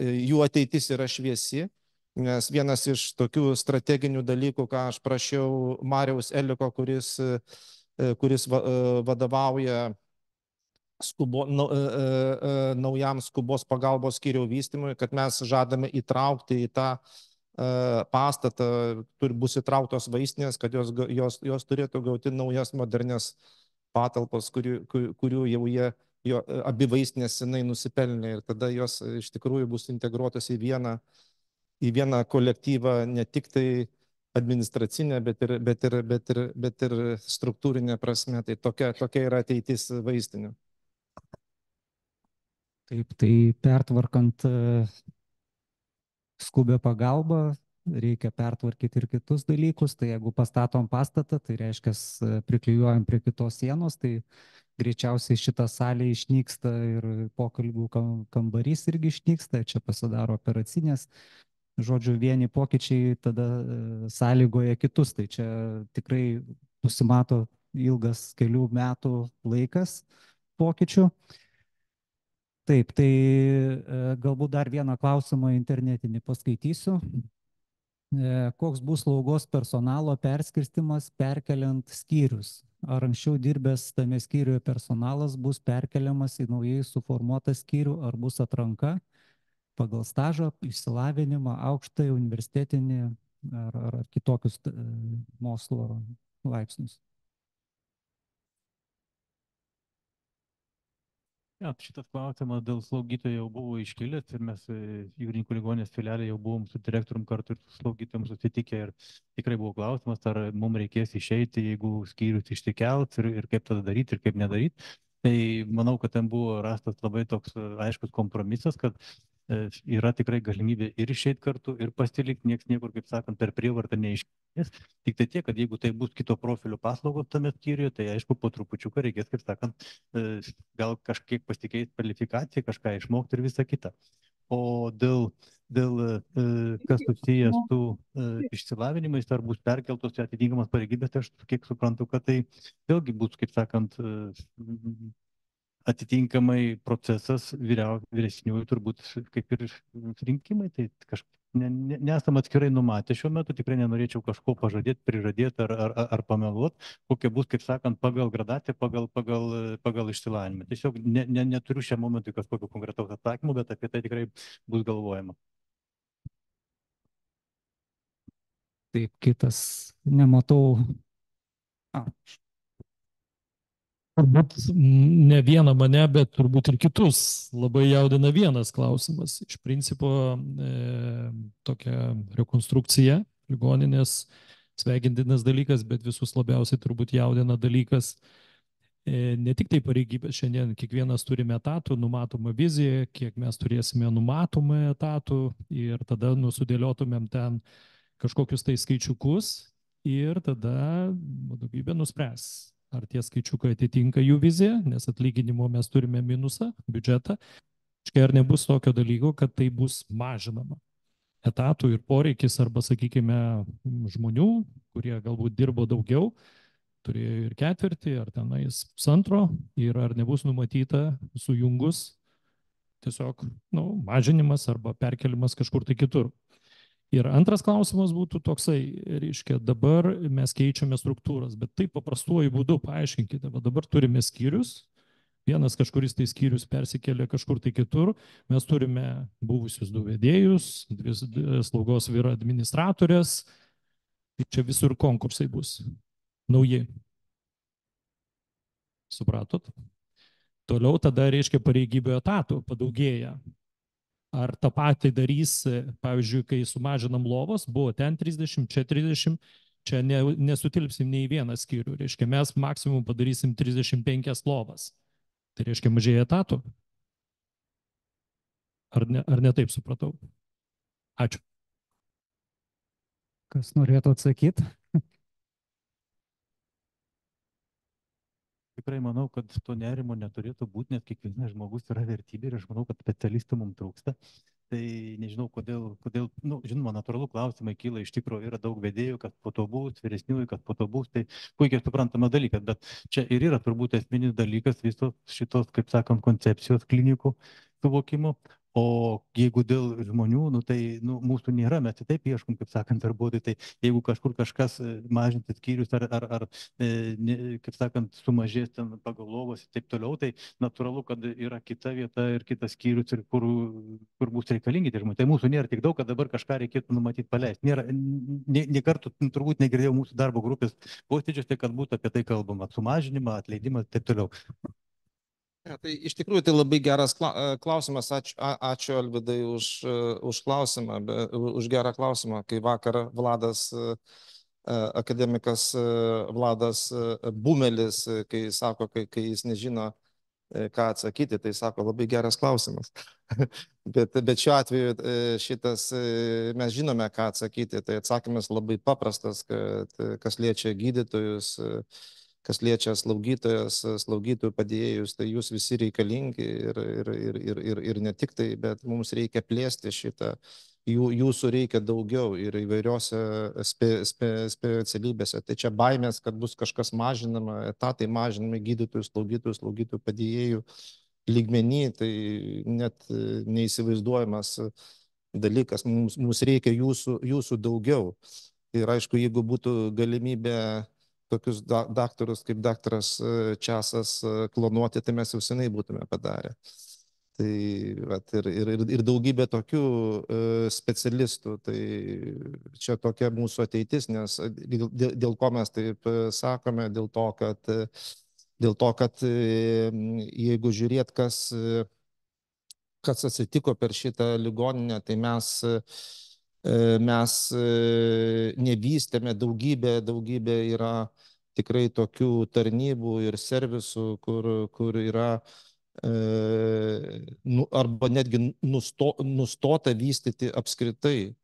jų ateitis yra šviesi, nes vienas iš tokių strateginių dalykų, ką aš prašiau Mariaus Eliko, kuris vadovauja naujam skubos pagalbos skyriaus vystymui, kad mes žadame įtraukti į tą pastatą, bus įtrauktos vaistinės, kad jos turėtų gauti naujas modernias patalpas, kurių jau abi vaistinės senai nusipelnė, ir tada jos iš tikrųjų bus integruotos į vieną kolektyvą, ne tik tai administracinė, bet ir struktūrinė prasme. Tai tokia yra ateitis vaistinių. Taip, tai pertvarkant skubę pagalbą, reikia pertvarkyti ir kitus dalykus. Tai jeigu pastatom pastatą, tai reiškia priklijuojam prie kitos sienos, tai greičiausiai šita salė išnyksta ir pokalbių kambarys irgi išnyksta, čia pasidaro operacinės. Žodžiu, vieni pokyčiai tada sąlygoja kitus, tai čia tikrai nusimato ilgas kelių metų laikas pokyčių. Taip, tai galbūt dar vieną klausimą internetinį paskaitysiu. Koks bus slaugos personalo perskirstimas perkeliant skyrius? Ar anksčiau dirbęs tame skyriuje personalas bus perkeliamas į naujai suformuotą skyrių, ar bus atranka pagal stažą, išsilavinimą, aukštąjį, universitetinį ar kitokius mokslo laipsnius? Šitas klausimas dėl slaugytojų jau buvo iškilęs ir mes Jūrininkų ligoninės filiale jau buvom su direktorium kartu ir su slaugytojom susitikę ir tikrai buvo klausimas, ar mums reikės išeiti, jeigu skyrius išsikelt ir kaip tada daryti ir kaip nedaryti. Tai manau, kad ten buvo rastas labai toks aiškus kompromisas, kad yra tikrai galimybė ir išeiti kartu, ir pasilikti, nieks niekur, kaip sakant, per prievartą neiškės. Tik tai tiek, kad jeigu tai bus kito profilio paslaugos tame skyriuje, tai aišku, po trupučiuką reikės, kaip sakant, gal kažkiek pasikeisti kvalifikaciją, kažką išmokti ir visą kitą. O dėl kas susijęs su išsilavinimais, ar bus perkeltos atitinkamas pareigybės, tai aš kiek suprantu, kad tai vėlgi bus, kaip sakant, atitinkamai procesas vyresniųjų turbūt kaip ir rinkimai, tai nesam atskirai numatę šiuo metu, tikrai nenorėčiau kažko pažadėti, prižadėti ar pameluoti, kokia bus, kaip sakant, pagal gradaciją, pagal išsilavinimą. Tiesiog neturiu šiam momentui kažkokio konkretaus atsakymų, bet apie tai tikrai bus galvojama. Taip, kitas, nematau. Turbūt ne vieną mane, bet turbūt ir kitus labai jaudina vienas klausimas. Iš principo tokia rekonstrukcija ligoninės sveikintinas dalykas, bet visus labiausiai turbūt jaudina dalykas. Ne tik tai pareigybės, šiandien kiekvienas turime etatų, numatomą viziją, kiek mes turėsime numatomą etatų ir tada sudėliotumėm ten kažkokius tai skaičiukus ir tada vadovybė nuspręs, ar tie skaičiukai atitinka jų viziją, nes atlyginimo mes turime minusą, biudžetą. Ar nebus tokio dalyko, kad tai bus mažinama etatų ir poreikis arba, sakykime, žmonių, kurie galbūt dirbo daugiau, turėjo ir ketvirtį, ar tenais pusantro, ir ar nebus numatyta sujungus tiesiog mažinimas arba perkelimas kažkur tai kitur. Ir antras klausimas būtų toksai, reiškia, dabar mes keičiame struktūras, bet taip paprastuoju būdu paaiškinkite, va dabar turime skyrius, vienas kažkuris tai skyrius persikėlė kažkur tai kitur, mes turime buvusius 2 vedėjus, 2 slaugos vyro administratorės, tai čia visur konkursai bus, nauji. Supratot? Toliau tada, reiškia, pareigybių etatų padaugėja. Ar tą patį darys, pavyzdžiui, kai sumažinam lovos, buvo ten 30, čia 30, čia nesutilpsim nei vieną skyrių. Reiškia, mes maksimum padarysim 35 lovas. Tai reiškia, mažėja etatų. Ar ne taip supratau? Ačiū. Kas norėtų atsakyti? Tikrai manau, kad to nerimo neturėtų būti, nes kiekvienas žmogus yra vertybė ir aš manau, kad specialistų mums trūksta. Tai nežinau, kodėl, žinoma, natūralu klausimai kyla, iš tikrųjų yra daug vedėjų, kad po to bus, vyresniųjų, kad po to bus, tai puikiai suprantama dalykas, bet čia ir yra turbūt esminis dalykas visos šitos, kaip sakant, koncepcijos klinikų suvokimo. O jeigu dėl žmonių, tai mūsų nėra, mes taip ieškom, kaip sakant, darbuotojai, tai jeigu kažkur kažkas mažinti skyrius ar kaip sakant, sumažės ten pagal lovos ir taip toliau, tai natūralu, kad yra kita vieta ir kitas skyrius, ir kur bus reikalingi tie žmonės. Tai mūsų nėra tik daug, kad dabar kažką reikėtų numatyti paleisti. Nėra, nė kartų turbūt negirdėjau mūsų darbo grupės posėdžiuose, kad būtų apie tai kalbama, sumažinimą, atleidimą ir taip toliau. Tai iš tikrųjų tai labai geras klausimas. Ačiū Alvydai už klausimą, už gerą klausimą. Kai vakar Vladas, akademikas Vladas Bumelis, kai sako, kai jis nežino, ką atsakyti, tai sako, labai geras klausimas. Bet šiuo atveju šitas, mes žinome, ką atsakyti. Tai atsakymas labai paprastas, kad kas liečia gydytojus, kas liečia slaugytojų padėjėjus, tai jūs visi reikalingi ir ne tik tai, bet mums reikia plėsti šitą, jūsų reikia daugiau ir įvairiose specialybėse. Tai čia baimės, kad bus kažkas mažinama, etatai mažinami gydytojų, slaugytojų padėjėjų lygmenį, tai net neįsivaizduojamas dalykas. Mums reikia jūsų daugiau. Ir aišku, jeigu būtų galimybė tokius daktarus kaip daktaras Česas klonuoti, tai mes jau senai būtume padarę. Tai ir daugybė tokių specialistų, tai čia tokia mūsų ateitis, nes dėl ko mes taip sakome, dėl to, kad jeigu žiūrėt, kas atsitiko per šitą ligoninę, tai mes nevystėme daugybė yra tikrai tokių tarnybų ir servisų, kur yra arba netgi nustota vystyti apskritai.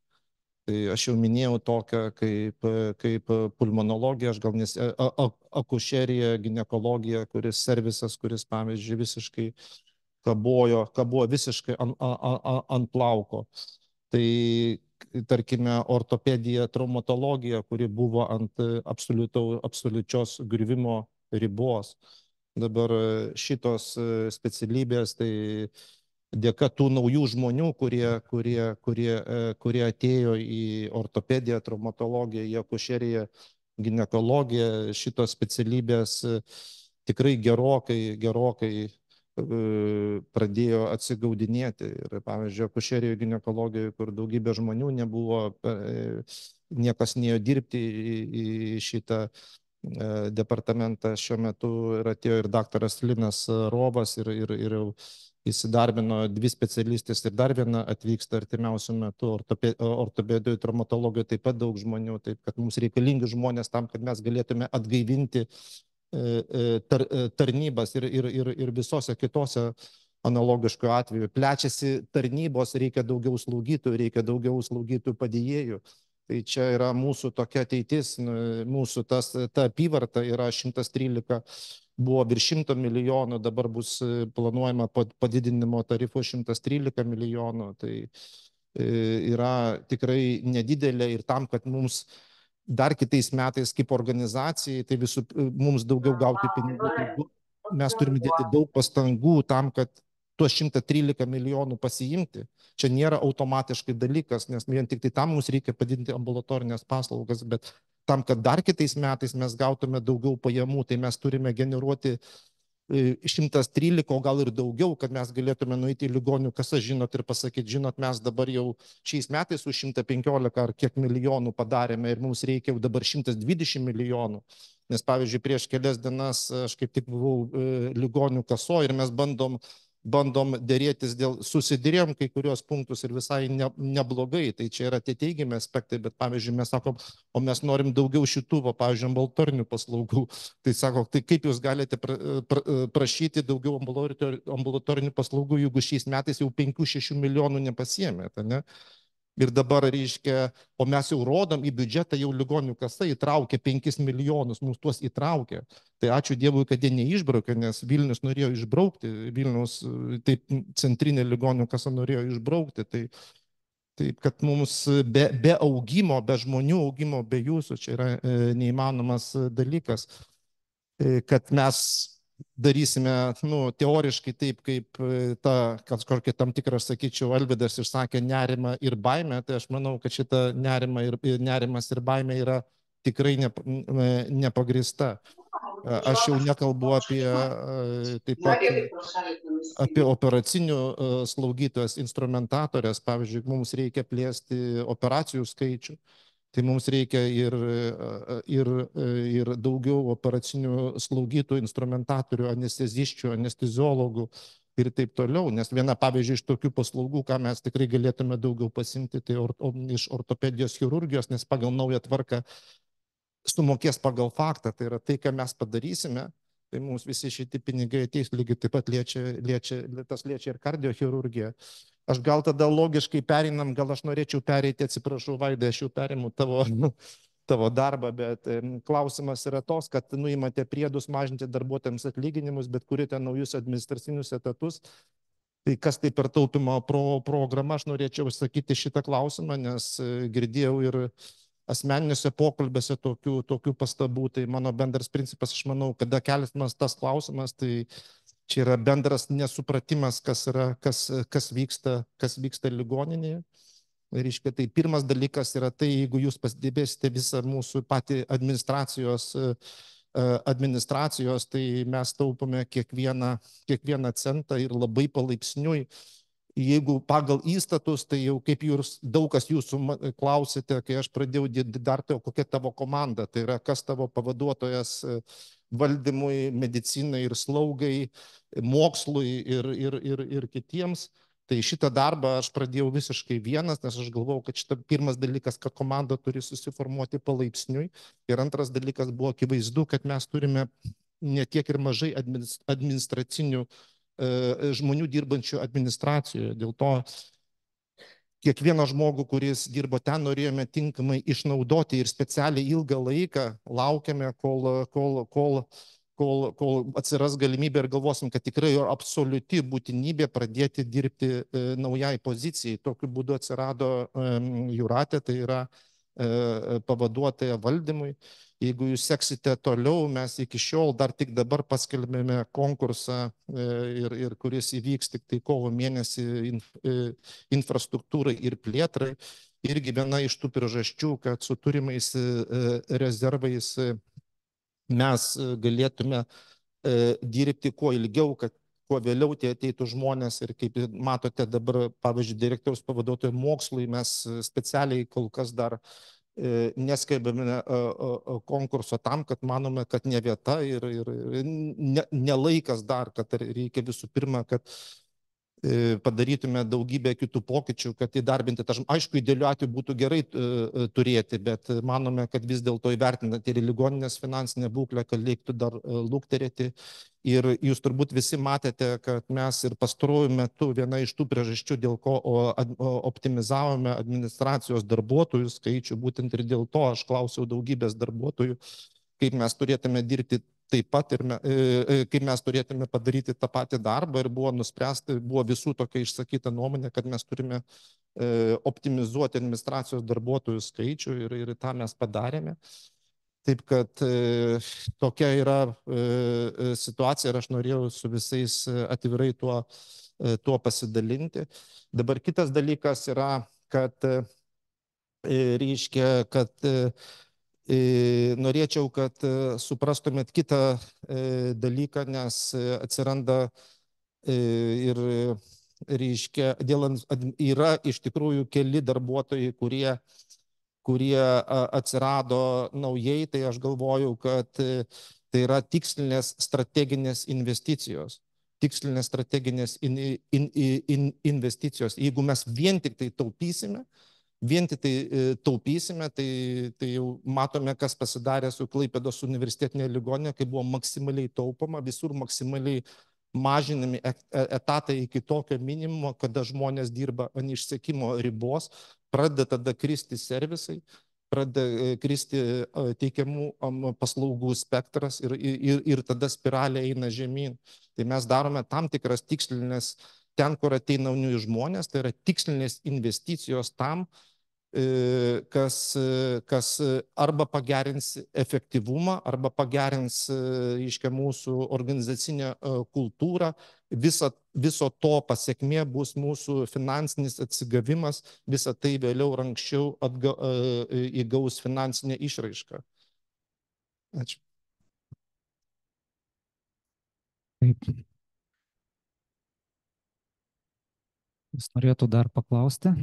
Tai aš jau minėjau tokią kaip pulmonologija, aš gal akušerija, ginekologija, servisas, kuris, pavyzdžiui, visiškai kabojo visiškai ant plauko. Tai tarkime, ortopedija, traumatologija, kuri buvo ant absoliučios griuvimo ribos. Dabar šitos specialybės, tai dėka tų naujų žmonių, kurie atėjo į ortopediją, traumatologiją, į akušeriją, ginekologiją, šitos specialybės tikrai gerokai pradėjo atsigaudinėti. Ir, pavyzdžiui, akušerijoje, ginekologijoje, kur daugybė žmonių nebuvo, niekas neėjo dirbti į šitą departamentą šiuo metu, ir atėjo ir daktaras Linas Rovas, ir jau įsidarbino 2 specialistės, ir dar viena atvyksta artimiausiu metu. Ortopedijoje, traumatologijoje taip pat daug žmonių, taip kad mums reikalingi žmonės tam, kad mes galėtume atgaivinti tarnybas ir visose kitose analogiškų atveju. Plečiasi tarnybos, reikia daugiau slaugytojų, reikia daugiau slaugytojų padėjėjų. Tai čia yra mūsų tokia ateitis, mūsų ta apyvarta yra 113, buvo virš 100 milijonų, dabar bus planuojama padidinimo tarifo 113 milijonų. Tai yra tikrai nedidelė, ir tam, kad mums dar kitais metais kaip organizacijai, tai mums daugiau gauti pinigų, tai mes turime dėti daug pastangų tam, kad tuos 113 milijonų pasiimti. Čia nėra automatiškai dalykas, nes vien tik tai tam mums reikia padidinti ambulatorinės paslaugas, bet tam, kad dar kitais metais mes gautume daugiau pajamų, tai mes turime generuoti 113, o gal ir daugiau, kad mes galėtume nueiti į ligonių kasas, žinot, ir pasakyti, žinot, mes dabar jau šiais metais už 115 ar kiek milijonų padarėme ir mums reikia jau dabar 120 milijonų. Nes pavyzdžiui, prieš kelias dienas aš kaip tik buvau ligonių kaso ir mes bandom dėrėtis susidėrėjom kai kurios punktus ir visai neblogai, tai čia yra tie teigiami aspektai, bet pavyzdžiui, mes sakom, o mes norim daugiau šitų, pavyzdžiui, ambulatorinių paslaugų, tai sako, tai kaip jūs galite prašyti daugiau ambulatorinių paslaugų, jeigu šiais metais jau 5-6 milijonų nepasiėmėte, ne? Ir dabar, reiškia, o mes jau rodom į biudžetą, jau ligonių kasa įtraukė 5 milijonus, mums tuos įtraukė. Tai ačiū Dievui, kad jie neišbraukė, nes Vilnius norėjo išbraukti, Vilnius, taip centrinė ligonių kasa norėjo išbraukti. Tai kad mums be augimo, be žmonių augimo, be jūsų, čia yra neįmanomas dalykas, kad mes darysime, teoriškai taip, kaip kažkokia tam tikra, sakyčiau, Alvydas išsakė nerimą ir baimę, tai aš manau, kad šita nerimas ir baimė yra tikrai nepagrįsta. Aš jau nekalbu apie taip pat apie operacinių slaugytojas, instrumentatorės, pavyzdžiui, mums reikia plėsti operacijų skaičių. Tai mums reikia ir daugiau operacinių slaugytojų, instrumentatorių, anesteziščių, anesteziologų ir taip toliau. Nes viena, pavyzdžiui, iš tokių paslaugų, ką mes tikrai galėtume daugiau pasimti, tai iš ortopedijos chirurgijos, nes pagal naują tvarką sumokės pagal faktą. Tai yra tai, ką mes padarysime, tai mums visi šitie pinigai ateis, lygiai taip pat tas liečia ir kardiochirurgiją. Aš gal tada logiškai pereinam, gal aš norėčiau pereiti, atsiprašau, Vaidai, aš jau perimu tavo darbą, bet klausimas yra tos, kad nuimate priedus mažinti darbuotojams atlyginimus, bet kurite naujus administracinius etatus. Tai kas tai per taupimo programą, aš norėčiau sakyti šitą klausimą, nes girdėjau ir asmeniniuose pokalbėse tokių pastabų. Tai mano bendras principas, aš manau, kada keliamas tas klausimas, tai čia yra bendras nesupratimas, kas vyksta ligoninėje. Reiškia, tai pirmas dalykas yra tai, jeigu jūs pastebėsite visą mūsų patį administracijos, tai mes taupome kiekvieną centą ir labai palaipsniui. Jeigu pagal įstatus, tai jau kaip jūs daug kas jūsų klausėte, kai aš pradėjau dirbti, kokia tavo komanda, tai yra kas tavo pavaduotojas valdymui, medicinai ir slaugai, mokslui ir kitiems. Tai šitą darbą aš pradėjau visiškai vienas, nes aš galvojau, kad šitą pirmas dalykas, kad komanda turi susiformuoti palaipsniui. Ir antras dalykas buvo akivaizdu, kad mes turime ne tiek ir mažai administracinių žmonių dirbančių administracijoje. Dėl to kiekvieną žmogų, kuris dirbo ten, norėjome tinkamai išnaudoti ir specialiai ilgą laiką laukiame, kol atsiras galimybė ir galvosim, kad tikrai absoliuti būtinybė pradėti dirbti naujai pozicijai. Tokiu būdu atsirado Jūratė, tai yra pavaduotoja valdymui. Jeigu jūs seksite toliau, mes iki šiol dar tik dabar paskelbėme konkursą, ir kuris įvyks tik tai kovo mėnesį infrastruktūrai ir plėtrai. Irgi viena iš tų priežasčių, kad su turimais rezervais mes galėtume dirbti kuo ilgiau, kad kuo vėliau tie ateitų žmonės. Ir kaip matote dabar, pavyzdžiui, direktoriaus pavaduotojo mokslui mes specialiai kol kas dar neskelbėme konkurso tam, kad manome, kad ne vieta ir ne laikas dar, kad reikia visų pirma, kad padarytume daugybę kitų pokyčių, kad įdarbinti. Aišku, idealiu atveju būtų gerai turėti, bet manome, kad vis dėlto įvertinant ir ligoninės finansinę būklę, kad reiktų dar lukterėti. Ir jūs turbūt visi matėte, kad mes ir pastaruoju metu viena iš tų priežasčių, dėl ko optimizavome administracijos darbuotojų skaičių, būtent ir dėl to aš klausiau daugybės darbuotojų, kaip mes turėtume dirbti taip pat ir kaip mes turėtume padaryti tą patį darbą ir buvo nuspręsta, buvo visų tokia išsakyta nuomonė, kad mes turime optimizuoti administracijos darbuotojų skaičių ir tą mes padarėme. Taip kad tokia yra situacija ir aš norėjau su visais atvirai tuo pasidalinti. Dabar kitas dalykas yra, kad reiškia, kad norėčiau, kad suprastumėt kitą dalyką, nes atsiranda ir reiškia, yra iš tikrųjų keli darbuotojai, kurie atsirado naujai, tai aš galvoju, kad tai yra tikslinės strateginės investicijos. Tikslinės strateginės investicijos. Jeigu mes vien tik tai taupysime, tai jau matome, kas pasidarė su Klaipėdos universitetinė ligoninė, kai buvo maksimaliai taupoma, visur maksimaliai mažinami etatai iki tokio minimumo, kada žmonės dirba ant išsekimo ribos, pradeda tada kristi servisai, pradeda kristi teikiamų paslaugų spektras ir tada spiralė eina žemyn. Tai mes darome tam tikras tikslinės, ten, kur ateina jauni žmonės, tai yra tikslinės investicijos tam, kas arba pagerins efektyvumą, arba pagerins, reiškia, mūsų organizacinę kultūrą. Viso to pasiekmė bus mūsų finansinis atsigavimas, visa tai vėliau ar anksčiau įgaus finansinę išraišką. Ačiū. Taip. Jūs norėtų dar paklausti?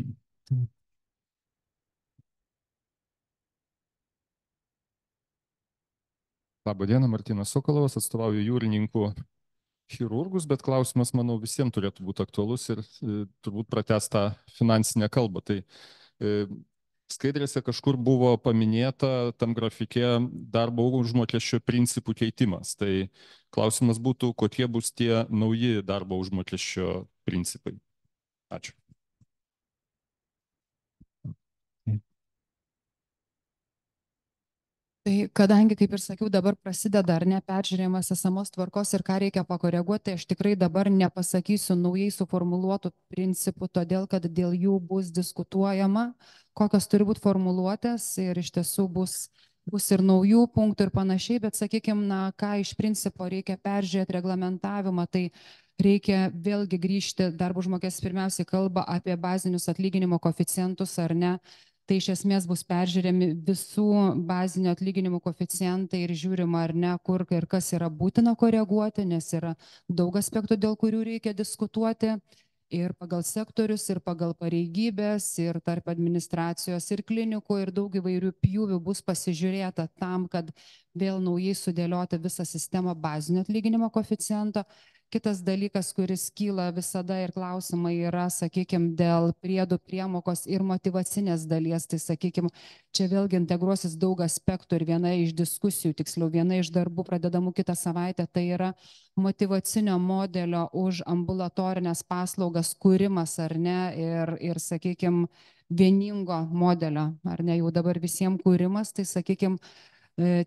Labą dieną, Martynas Sokolovas, atstovauju jūrininkų chirurgus, bet klausimas, manau, visiems turėtų būti aktualus ir turbūt pratęs tą finansinę kalbą. Tai skaidrėse kažkur buvo paminėta tam grafike darbo užmokesčio principų keitimas. Tai klausimas būtų, kokie bus tie nauji darbo užmokesčio principai. Ačiū. Tai kadangi, kaip ir sakiau, dabar prasideda ar ne peržiūrėjimas esamos tvarkos ir ką reikia pakoreguoti, tai aš tikrai dabar nepasakysiu naujai suformuluotų principų, todėl kad dėl jų bus diskutuojama, kokios turi būti formuluotės ir iš tiesų bus ir naujų punktų ir panašiai, bet sakykime, ką iš principo reikia peržiūrėti reglamentavimą, tai reikia vėlgi grįžti, darbo užmokestis pirmiausiai kalba apie bazinius atlyginimo koeficientus ar ne. Tai iš esmės bus peržiūrėmi visų bazinio atlyginimų koeficientai ir žiūrima ar ne, kur ir kas yra būtina koreguoti, nes yra daug aspektų, dėl kurių reikia diskutuoti. Ir pagal sektorius, ir pagal pareigybės, ir tarp administracijos, ir klinikų, ir daug įvairių pjūvių bus pasižiūrėta tam, kad vėl naujai sudėlioti visą sistemą bazinio atlyginimo koeficiento. Kitas dalykas, kuris kyla visada ir klausimai yra, sakykime, dėl priedų priemokos ir motyvacinės dalies. Tai, sakykime, čia vėlgi integruosis daug aspektų ir viena iš diskusijų, tiksliau, viena iš darbų pradedamų kitą savaitę, tai yra motyvacinio modelio už ambulatorinės paslaugas kūrimas ar ne ir sakykime, vieningo modelio, ar ne, jau dabar visiems kūrimas, tai sakykime,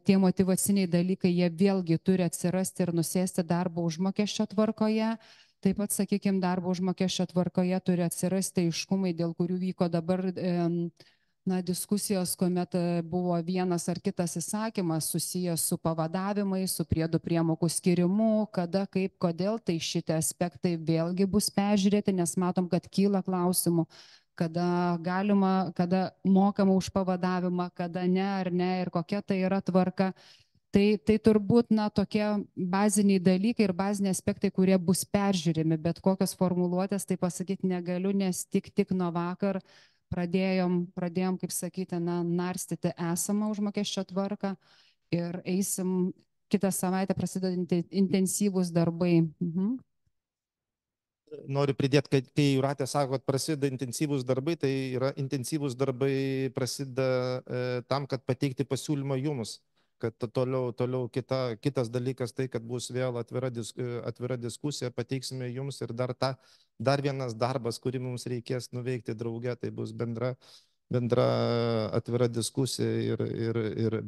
tie motyvaciniai dalykai, jie vėlgi turi atsirasti ir nusėsti darbo užmokesčio tvarkoje. Taip pat, sakykime, darbo užmokesčio tvarkoje turi atsirasti aiškumai, dėl kurių vyko dabar diskusijos, kuomet buvo vienas ar kitas įsakymas susijęs su pavadavimais, su priedų priemokų skirimu, kada, kaip, kodėl, tai šitie aspektai vėlgi bus peržiūrėti, nes matom, kad kyla klausimų, kada galima, kada mokama už pavadavimą, kada ne ar ne ir kokia tai yra tvarka. Tai turbūt tokie baziniai dalykai ir baziniai aspektai, kurie bus peržiūrimi, bet kokios formuluotės, tai pasakyti negaliu, nes tik nuo vakar pradėjom, kaip sakyti, narstyti esamą užmokesčio tvarką ir eisim kitą savaitę prasidedantį intensyvūs darbai. Noriu pridėti, kad kai Jūratė sako, kad prasideda intensyvūs darbai, tai yra intensyvūs darbai prasideda tam, kad pateikti pasiūlymą jums, kad toliau kitas dalykas tai, kad bus vėl atvira diskusija, pateiksime jums ir dar vienas darbas, kurį mums reikės nuveikti drauge, tai bus bendra atvira diskusija ir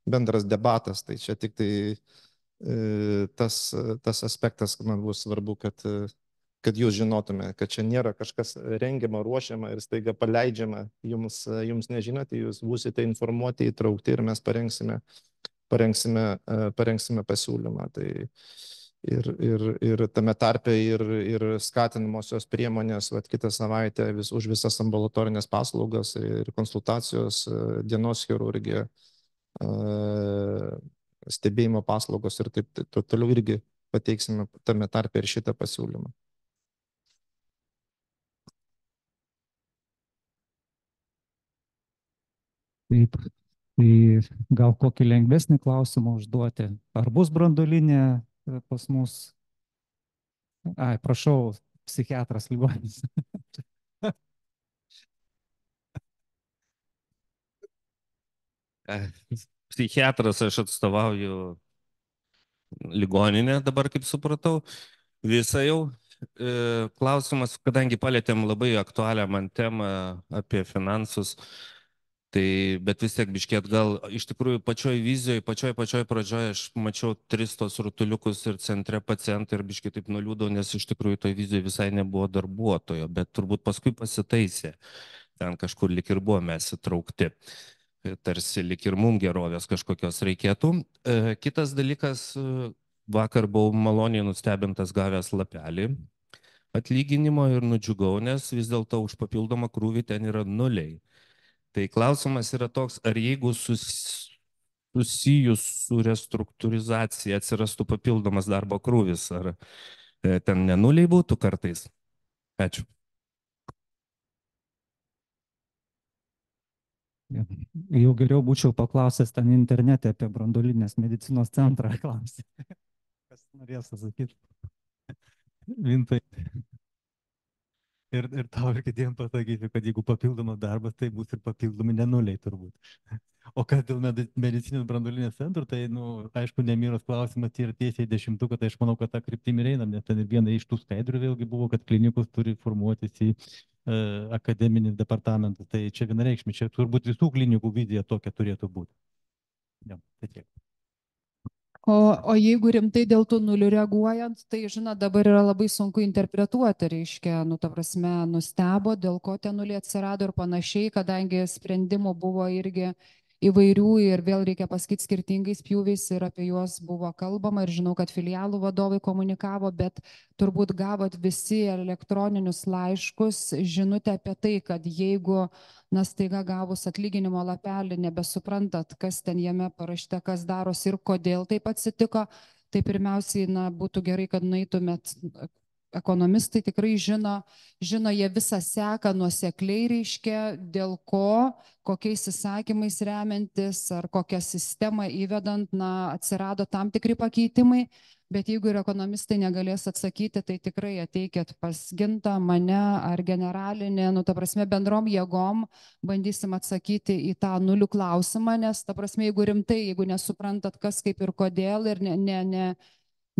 bendras debatas. Tai čia tik tai tas aspektas, man buvo svarbu, kad jūs žinotume, kad čia nėra kažkas rengiama, ruošiama ir staiga paleidžiama. Jums nežinote, jūs būsite informuoti, įtraukti ir mes parengsime pasiūlymą. Tai ir tame tarpe ir skatinamosios priemonės, kitą savaitę už visas ambulatorinės paslaugas ir konsultacijos, dienos chirurgija, stebėjimo paslaugos ir taip toliau irgi pateiksime tame tarpe ir šitą pasiūlymą. Taip, tai gal kokį lengvesnį klausimą užduoti. Ar bus branduolinė pas mus? Ai, prašau, psichiatras ligonis. Psichiatras, aš atstovauju ligoninę dabar, kaip supratau, visą jau. Klausimas, kadangi palėtėm labai aktualią man temą apie finansus, bet vis tiek biškėt gal iš tikrųjų pačioj vizijoje, pačioj pradžioje aš mačiau 3 tos rutuliukus ir centre pacientai ir biškėt taip nuliūdau, nes iš tikrųjų toj vizijoje visai nebuvo darbuotojo, bet turbūt paskui pasitaisė. Ten kažkur lik ir buvo mes įtraukti. Tarsi lik ir mum gerovės kažkokios reikėtų. Kitas dalykas, vakar buvau maloniai nustebintas gavęs lapelį atlyginimo ir nudžiugau, nes vis dėlto už papildomą krūvį ten yra nuliai. Tai klausimas yra toks, ar jeigu susijus su restruktūrizacija atsirastų papildomas darbo krūvis, ar ten nenuliai būtų kartais? Ačiū. Jau geriau būčiau paklausęs ten internete apie branduolinės medicinos centrą klausį. Kas norės atsakyti? Vintai. Ir tau ir kitiems pasakyti, kad jeigu papildomas darbas, tai bus ir papildomi nenuliai turbūt. O kas dėl medicinės branduolinės centrų, tai, aišku, Nemiros klausimas ir tiesiai 10, tai aš manau, kad tą kryptimį einam, nes ten ir viena iš tų skaidrių vėlgi buvo, kad klinikos turi formuotis į akademinį departamentą. Tai čia vienareikšmiai, čia turbūt visų klinikų vizija tokia turėtų būti. Ja, tai tiek. O jeigu rimtai dėl tų nulių reaguojant, tai, žinot, dabar yra labai sunku interpretuoti, reiškia, ta prasme, nustebo, dėl ko tie nuliai atsirado ir panašiai, kadangi sprendimų buvo irgi įvairių ir vėl reikia pasakyti skirtingais pjūviais ir apie juos buvo kalbama ir žinau, kad filialų vadovai komunikavo, bet turbūt gavot visi elektroninius laiškus, žinutę apie tai, kad jeigu staiga gavus atlyginimo lapelį nebesuprantat, kas ten jame parašyta, kas darosi ir kodėl taip atsitiko, tai pirmiausiai būtų gerai, kad nueitumėt. Ekonomistai tikrai žino, jie visą seką nuosekliai, reiškia, dėl ko, kokiais įsakymais remiantis ar kokią sistemą įvedant, atsirado tam tikri pakeitimai, bet jeigu ir ekonomistai negalės atsakyti, tai tikrai ateikit pas Gintą, mane ar generalinę, ta prasme, bendrom jėgom bandysim atsakyti į tą nulių klausimą, nes, ta prasme, jeigu rimtai, jeigu nesuprantat, kas kaip ir kodėl ir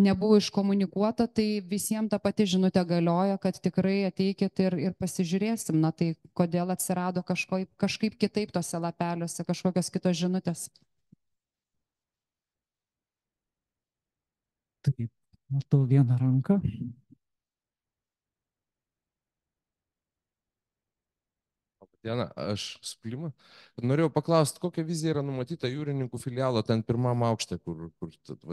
nebuvo iškomunikuota, tai visiems ta pati žinutė galioja, kad tikrai ateikit ir pasižiūrėsim, tai kodėl atsirado kažkaip kitaip tose lapeliuose, kažkokios kitos žinutės. Taip, matau vieną ranką. Diena, aš suklimu. Norėjau paklausti, kokia vizija yra numatyta jūrininkų filialo ten pirmam aukšte, kur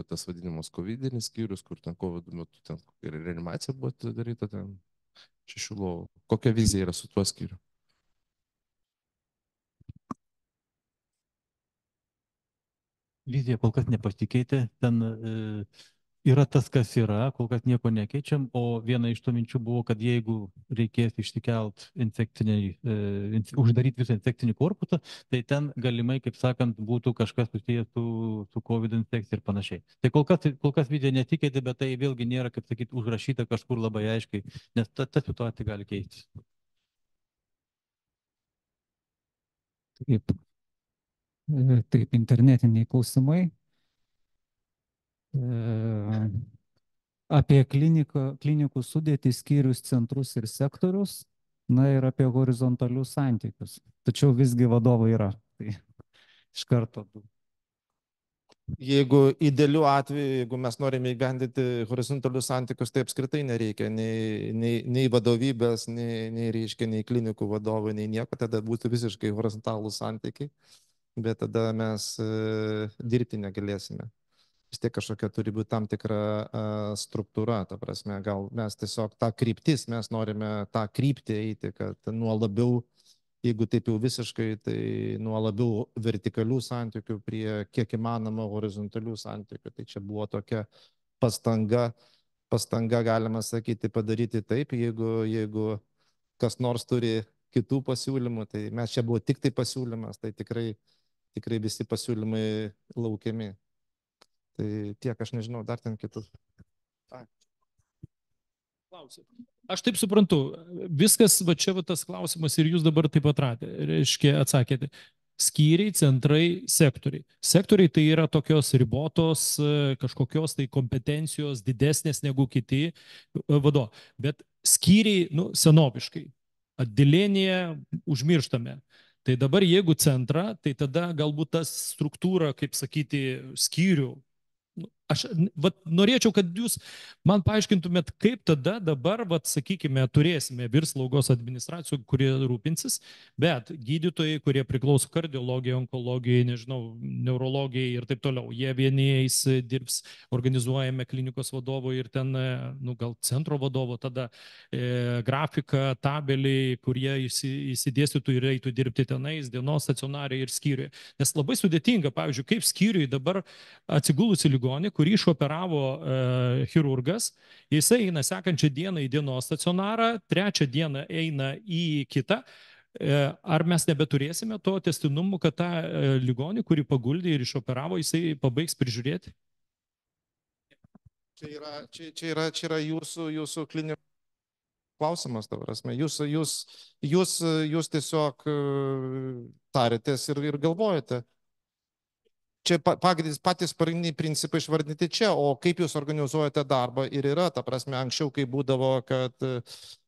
tas vadinamas covidinis skyrius, kur ten COVID metu ten ir reanimacija buvo daryta ten 6 lovų. Kokia vizija yra su tuo skyriu? Vizija kol kas nepasikeitė, ten yra tas, kas yra, kol kas nieko nekeičiam, o viena iš tų minčių buvo, kad jeigu reikės išsikelt uždaryti visą infekcinį korpusą, tai ten galimai, kaip sakant, būtų kažkas susijęs su COVID infekcija ir panašiai. Tai kol kas vizija nesikeitė, bet tai vėlgi nėra, kaip sakyti, užrašyta kažkur labai aiškiai, nes ta situacija gali keistis. Taip, internetiniai klausimai. Apie klinikų sudėtį, skyrius, centrus ir sektorius, ir apie horizontalius santykius. Tačiau visgi vadovai yra. Tai iš karto Jeigu idealiu atveju, jeigu mes norime įgyvendinti horizontalius santykius, tai apskritai nereikia nei vadovybės, nei klinikų vadovų, nei nieko, tada būtų visiškai horizontalūs santykiai, bet tada mes dirbti negalėsime. Vis tiek kažkokia turi būti tam tikra struktūra, ta prasme, gal mes tiesiog tą kryptis, mes norime tą kryptį eiti, kad nuo labiau, jeigu taip jau visiškai, tai nuo labiau vertikalių santykių prie kiek įmanoma horizontalių santykių. Tai čia buvo tokia pastanga, galima sakyti, padaryti taip, jeigu kas nors turi kitų pasiūlymų, tai mes čia buvo tik tai pasiūlymas, tai tikrai visi pasiūlymai laukiami. Tai tiek, aš nežinau, dar ten kitus. Aš taip suprantu, viskas, va čia va tas klausimas ir jūs dabar taip atsakėte. Skyriai, centrai, sektoriai. Sektoriai tai yra tokios ribotos kažkokios tai kompetencijos didesnės negu kiti vadovai. Bet skyriai, senoviškai, atdėlėnėje užmirštame. Tai dabar jeigu centra, tai tada galbūt tas struktūra, kaip sakyti, skyrių. Aš norėčiau, kad jūs man paaiškintumėt, kaip tada dabar, sakykime, turėsime virslaugos administracijų, kurie rūpinsis, bet gydytojai, kurie priklauso kardiologijai, onkologijai, nežinau, neurologijai ir taip toliau, jie vieniais dirbs, organizuojame klinikos vadovo ir ten, gal centro vadovo, tada grafika, tabeliai, kurie įsidėstytų ir eitų dirbti tenais, dienos stacionariai ir skyriui. Nes labai sudėtinga, pavyzdžiui, kaip skyriui dabar atsigulusi ligonį, kurį išoperavo chirurgas, jisai eina sekančią dieną į dienos stacionarą, trečią dieną eina į kitą. Ar mes nebeturėsime to tęstinumo, kad tą ligonį, kurį paguldė ir išoperavo, jisai pabaigs prižiūrėti? Čia yra jūsų klinikų klausimas, ta prasme. Jūs tiesiog tarėtės ir galvojate. Čia patys pagrindiniai principai išvardinti čia, o kaip jūs organizuojate darbą ir yra, ta prasme, anksčiau, kai būdavo, kad,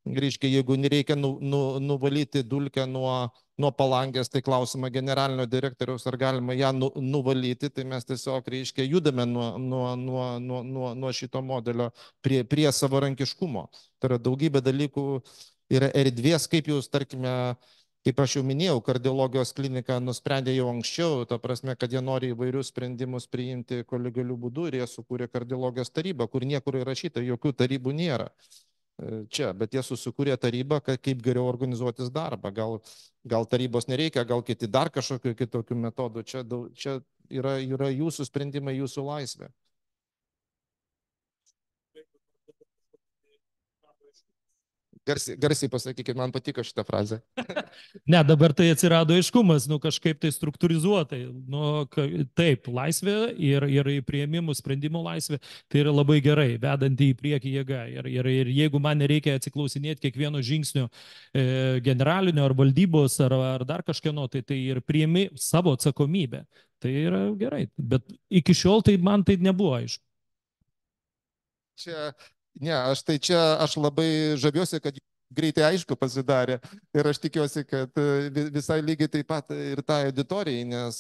reiškia, jeigu nereikia nuvalyti dulkę nuo palangės, tai klausimą generalinio direktoriaus, ar galima ją nuvalyti, tai mes tiesiog, reiškia, judame nuo šito modelio prie savarankiškumo. Tai yra daugybė dalykų, yra erdvės, kaip jūs, tarkime, kaip aš jau minėjau, kardiologijos klinika nusprendė jau anksčiau, ta prasme, kad jie nori įvairius sprendimus priimti kolegialių būdų ir jie sukūrė kardiologijos tarybą, kur niekur įrašyta, jokių tarybų nėra čia, bet jie susikūrė tarybą, kaip geriau organizuotis darbą. Gal tarybos nereikia, gal kiti dar kažkokių kitokių metodų. Čia yra jūsų sprendimai, jūsų laisvė. Garsiai pasakykit, man patiko šitą frazę. Ne, dabar tai atsirado aiškumas, kažkaip tai struktūrizuotai. Taip, laisvė ir priėmimų sprendimų laisvė, tai yra labai gerai, vedanti į priekį jėga. Ir jeigu man nereikia atsiklausinėti kiekvieno žingsnio generalinio ar valdybos ar dar kažkieno, tai ir priėmi savo atsakomybę. Tai yra gerai, bet iki šiol tai man tai nebuvo aišku. Aš labai žaviuosi, kad greitai aišku pasidarė ir aš tikiuosi, kad visai lygiai taip pat ir tai auditorijai, nes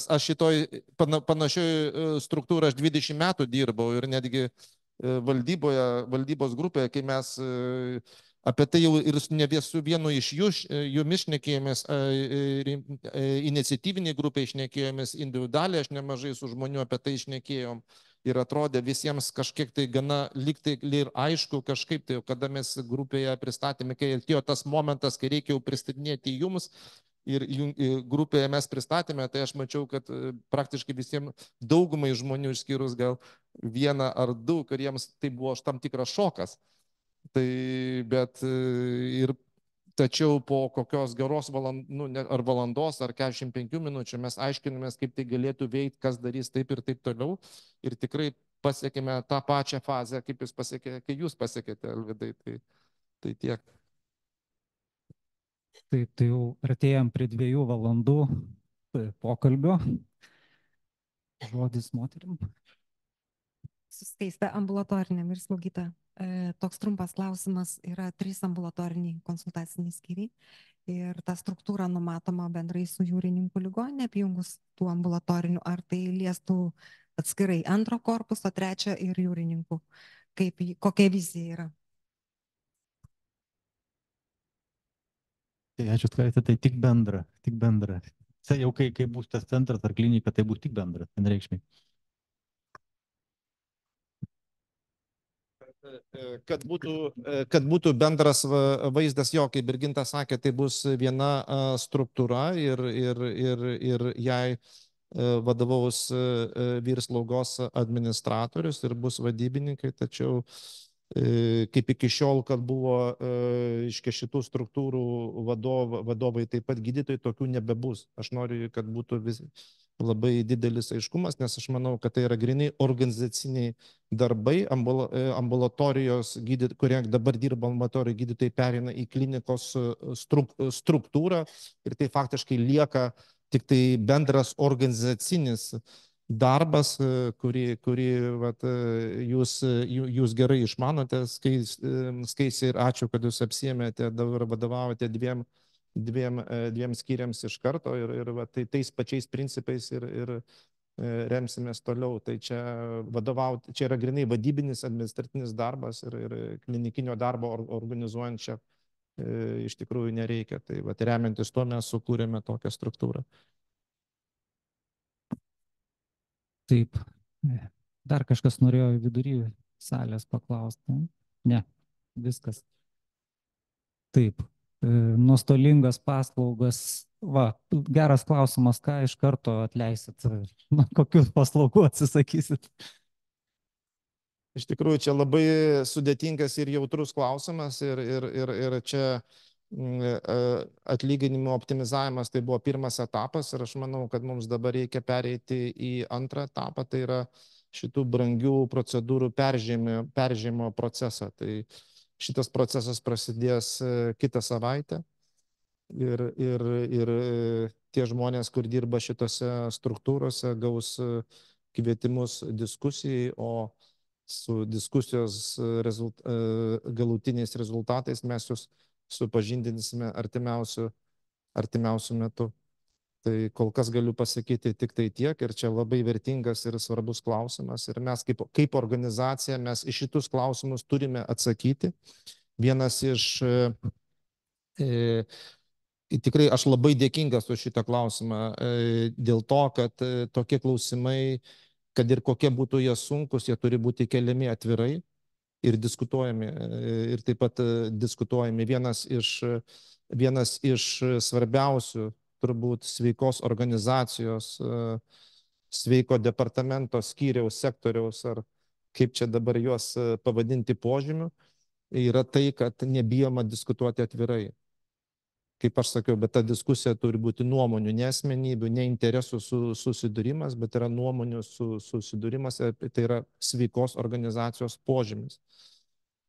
aš šitoj panašioj struktūrą aš 20 metų dirbau ir netgi valdybos grupėje, kai mes apie tai jau ir su vienu iš jumis šnekėjomės, iniciatyviniai grupiai šnekėjomės, individualiai aš nemažai su žmonių apie tai šnekėjom. Ir atrodė visiems kažkiek tai gana lygtai ir aišku kažkaip tai, kada mes grupėje pristatėme, kai atėjo tas momentas, kai reikia jau pristatinėti jums ir grupėje mes pristatėme, tai aš mačiau, kad praktiškai visiems daugumai žmonių išskyrus gal vieną ar du, kuriems tai buvo tam tikras šokas. Tačiau po kokios geros valandos ar 45 minučių mes aiškinamės, kaip tai galėtų veikti, kas darys taip ir taip toliau. Ir tikrai pasiekėme tą pačią fazę, kaip jūs pasiekėte, Alvydai. Tai tiek. Tai jau artėjom prie 2 valandų pokalbio. Žodis moterim. Susteista ambulatoriniam ir slaugyta. Toks trumpas klausimas, yra 3 ambulatoriniai konsultaciniai skyriai Ir ta struktūra numatoma bendrai su jūrininkų ligoninė, apjungus tų ambulatorinių, ar tai liestų atskirai antro korpuso, trečio ir jūrininkų, kokia vizija yra. Tai ačiū, Skaistė, tai tik bendra, tik bendra. Tai jau kai bus tas centras ar klinika, tai bus tik bendras, vienreikšmiai. Kad būtų bendras vaizdas, jo, kaip Birginta sakė, tai bus viena struktūra ir jai vadovaus vyr slaugos administratorius ir bus vadybininkai, tačiau kaip iki šiol, kad buvo iš šitų struktūrų vadovai, taip pat gydytojai, tokių nebebus. Aš noriu, kad būtų labai didelis aiškumas, nes aš manau, kad tai yra grinai organizaciniai darbai, ambulatorijos gydytojai, kurie dabar dirba ambulatorijos gydytojai, perina į klinikos struktūrą ir tai faktiškai lieka tik tai bendras organizacinis darbas, kurį vat, jūs gerai išmanote, Skaistė, ir ačiū, kad jūs apsiėmėte, dabar vadovaujate dviem skyriams iš karto ir vat, tais pačiais principais ir remsimės toliau. Tai čia yra grinai vadybinis, administratinis darbas ir klinikinio darbo organizuojant čia iš tikrųjų nereikia. Tai vat, remiantis to mes sukūrėme tokią struktūrą. Taip. Dar kažkas norėjo vidury salės paklausti? Ne, viskas. Taip. Nuostolingas paslaugas. Va, geras klausimas, ką iš karto atleisit? Kokių paslaugų atsisakysit? Iš tikrųjų, čia labai sudėtingas ir jautrus klausimas ir čia atlyginimo optimizavimas tai buvo pirmas etapas ir aš manau, kad mums dabar reikia pereiti į antrą etapą, tai yra šitų brangių procedūrų peržymimo procesą. Tai šitas procesas prasidės kitą savaitę ir tie žmonės, kur dirba šitose struktūrose, gaus kvietimus diskusijai, o su diskusijos galutiniais rezultatais mes jūs supažindinsime artimiausių metų. Tai kol kas galiu pasakyti tik tai tiek ir čia labai vertingas ir svarbus klausimas. Ir mes kaip organizacija, mes į šitus klausimus turime atsakyti. Vienas iš, tikrai aš labai dėkingas už šitą klausimą, dėl to, kad tokie klausimai, kad ir kokie būtų jie sunkus, jie turi būti keliami atvirai ir diskutuojami, ir taip pat diskutuojami. Vienas iš svarbiausių, turbūt, sveikos organizacijos, sveiko departamento, skyriaus, sektoriaus, ar kaip čia dabar juos pavadinti, požymių, yra tai, kad nebijoma diskutuoti atvirai. Kaip aš sakiau, bet ta diskusija turi būti nuomonių, ne asmenybių, ne interesų susidūrimas, bet yra nuomonių susidūrimas, tai yra sveikos organizacijos požymis.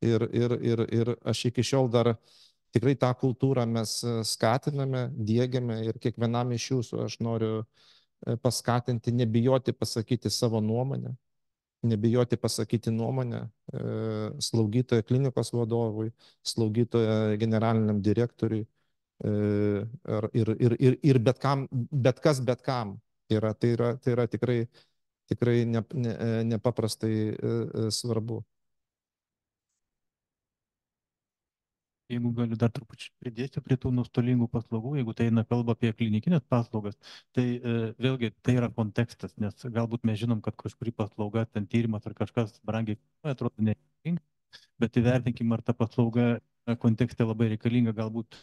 Ir aš iki šiol dar tikrai tą kultūrą mes skatiname, diegiame ir kiekvienam iš jūsų aš noriu paskatinti, nebijoti pasakyti savo nuomonę, nebijoti pasakyti nuomonę slaugytojo klinikos vadovui, slaugytojo generaliniam direktoriui. Ir bet kam yra, tai yra tikrai nepaprastai svarbu. Jeigu galiu dar truputį pridėti prie tų nuostolingų paslaugų, jeigu tai eina kalba apie klinikinės paslaugas, tai vėlgi tai yra kontekstas, nes galbūt mes žinom, kad kažkuri paslauga, ten tyrimas ar kažkas brangiai atrodo nereikalinga, bet įvertinkim, ar ta paslauga kontekste labai reikalinga galbūt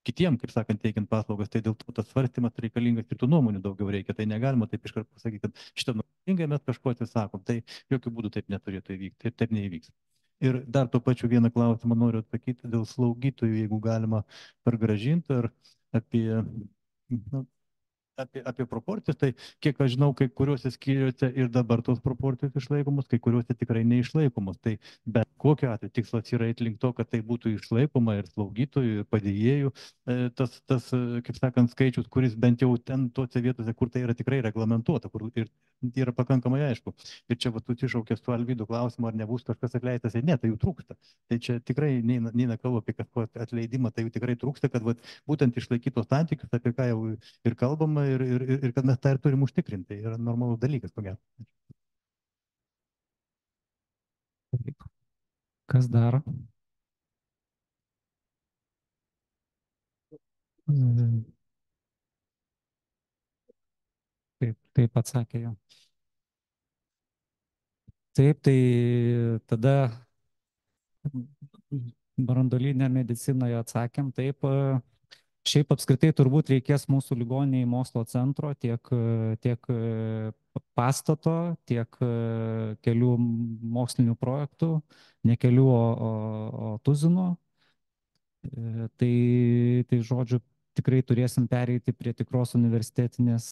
kitiem, kaip sakant, teikiant paslaugas, tai dėl to tas svarstymas reikalingas ir tų nuomonių daugiau reikia. Tai negalima taip iškart pasakyti, kad šitą nuomoningai mes kažko atsisakom. Tai jokių būdų taip neturėtų įvykti ir taip neįvyks. Ir dar tuo pačiu vieną klausimą noriu atsakyti dėl slaugytojų, jeigu galima pargražinti, ar apie apie proporcijas, tai kiek aš žinau, kai kuriuose skyriuose ir dabar tos proporcijos išlaikomos, kai kuriuose tikrai neišlaikomos. Tai bet kokiu atveju tikslas yra link to, kad tai būtų išlaikoma ir slaugytojų, ir padėjėjų, tas, kaip sakant, skaičius, kuris bent jau ten tose vietose, kur tai yra tikrai reglamentuota, kur ir yra pakankamai aišku. Ir čia iššaukė su Alvydu klausimą, ar nebus kažkas atleistas, ir ne, tai jų trūksta. Tai čia tikrai neina kalba apie kažko atleidimą, tai jų tikrai trūksta, kad būtent išlaikytos santykius, apie ką jau ir kalbama, ir kad mes tą ir turim užtikrinti. Tai yra normalus dalykas, ko gero. Kas dar? Taip atsakė jo. Taip, tai tada branduolinę medicinoje atsakėm, taip. Šiaip apskritai turbūt reikės mūsų ligoniniai mokslo centro, tiek pastato, tiek kelių mokslinių projektų, ne kelių, o tuzino. Tai žodžiu, tikrai turėsim pereiti prie tikros universitetinės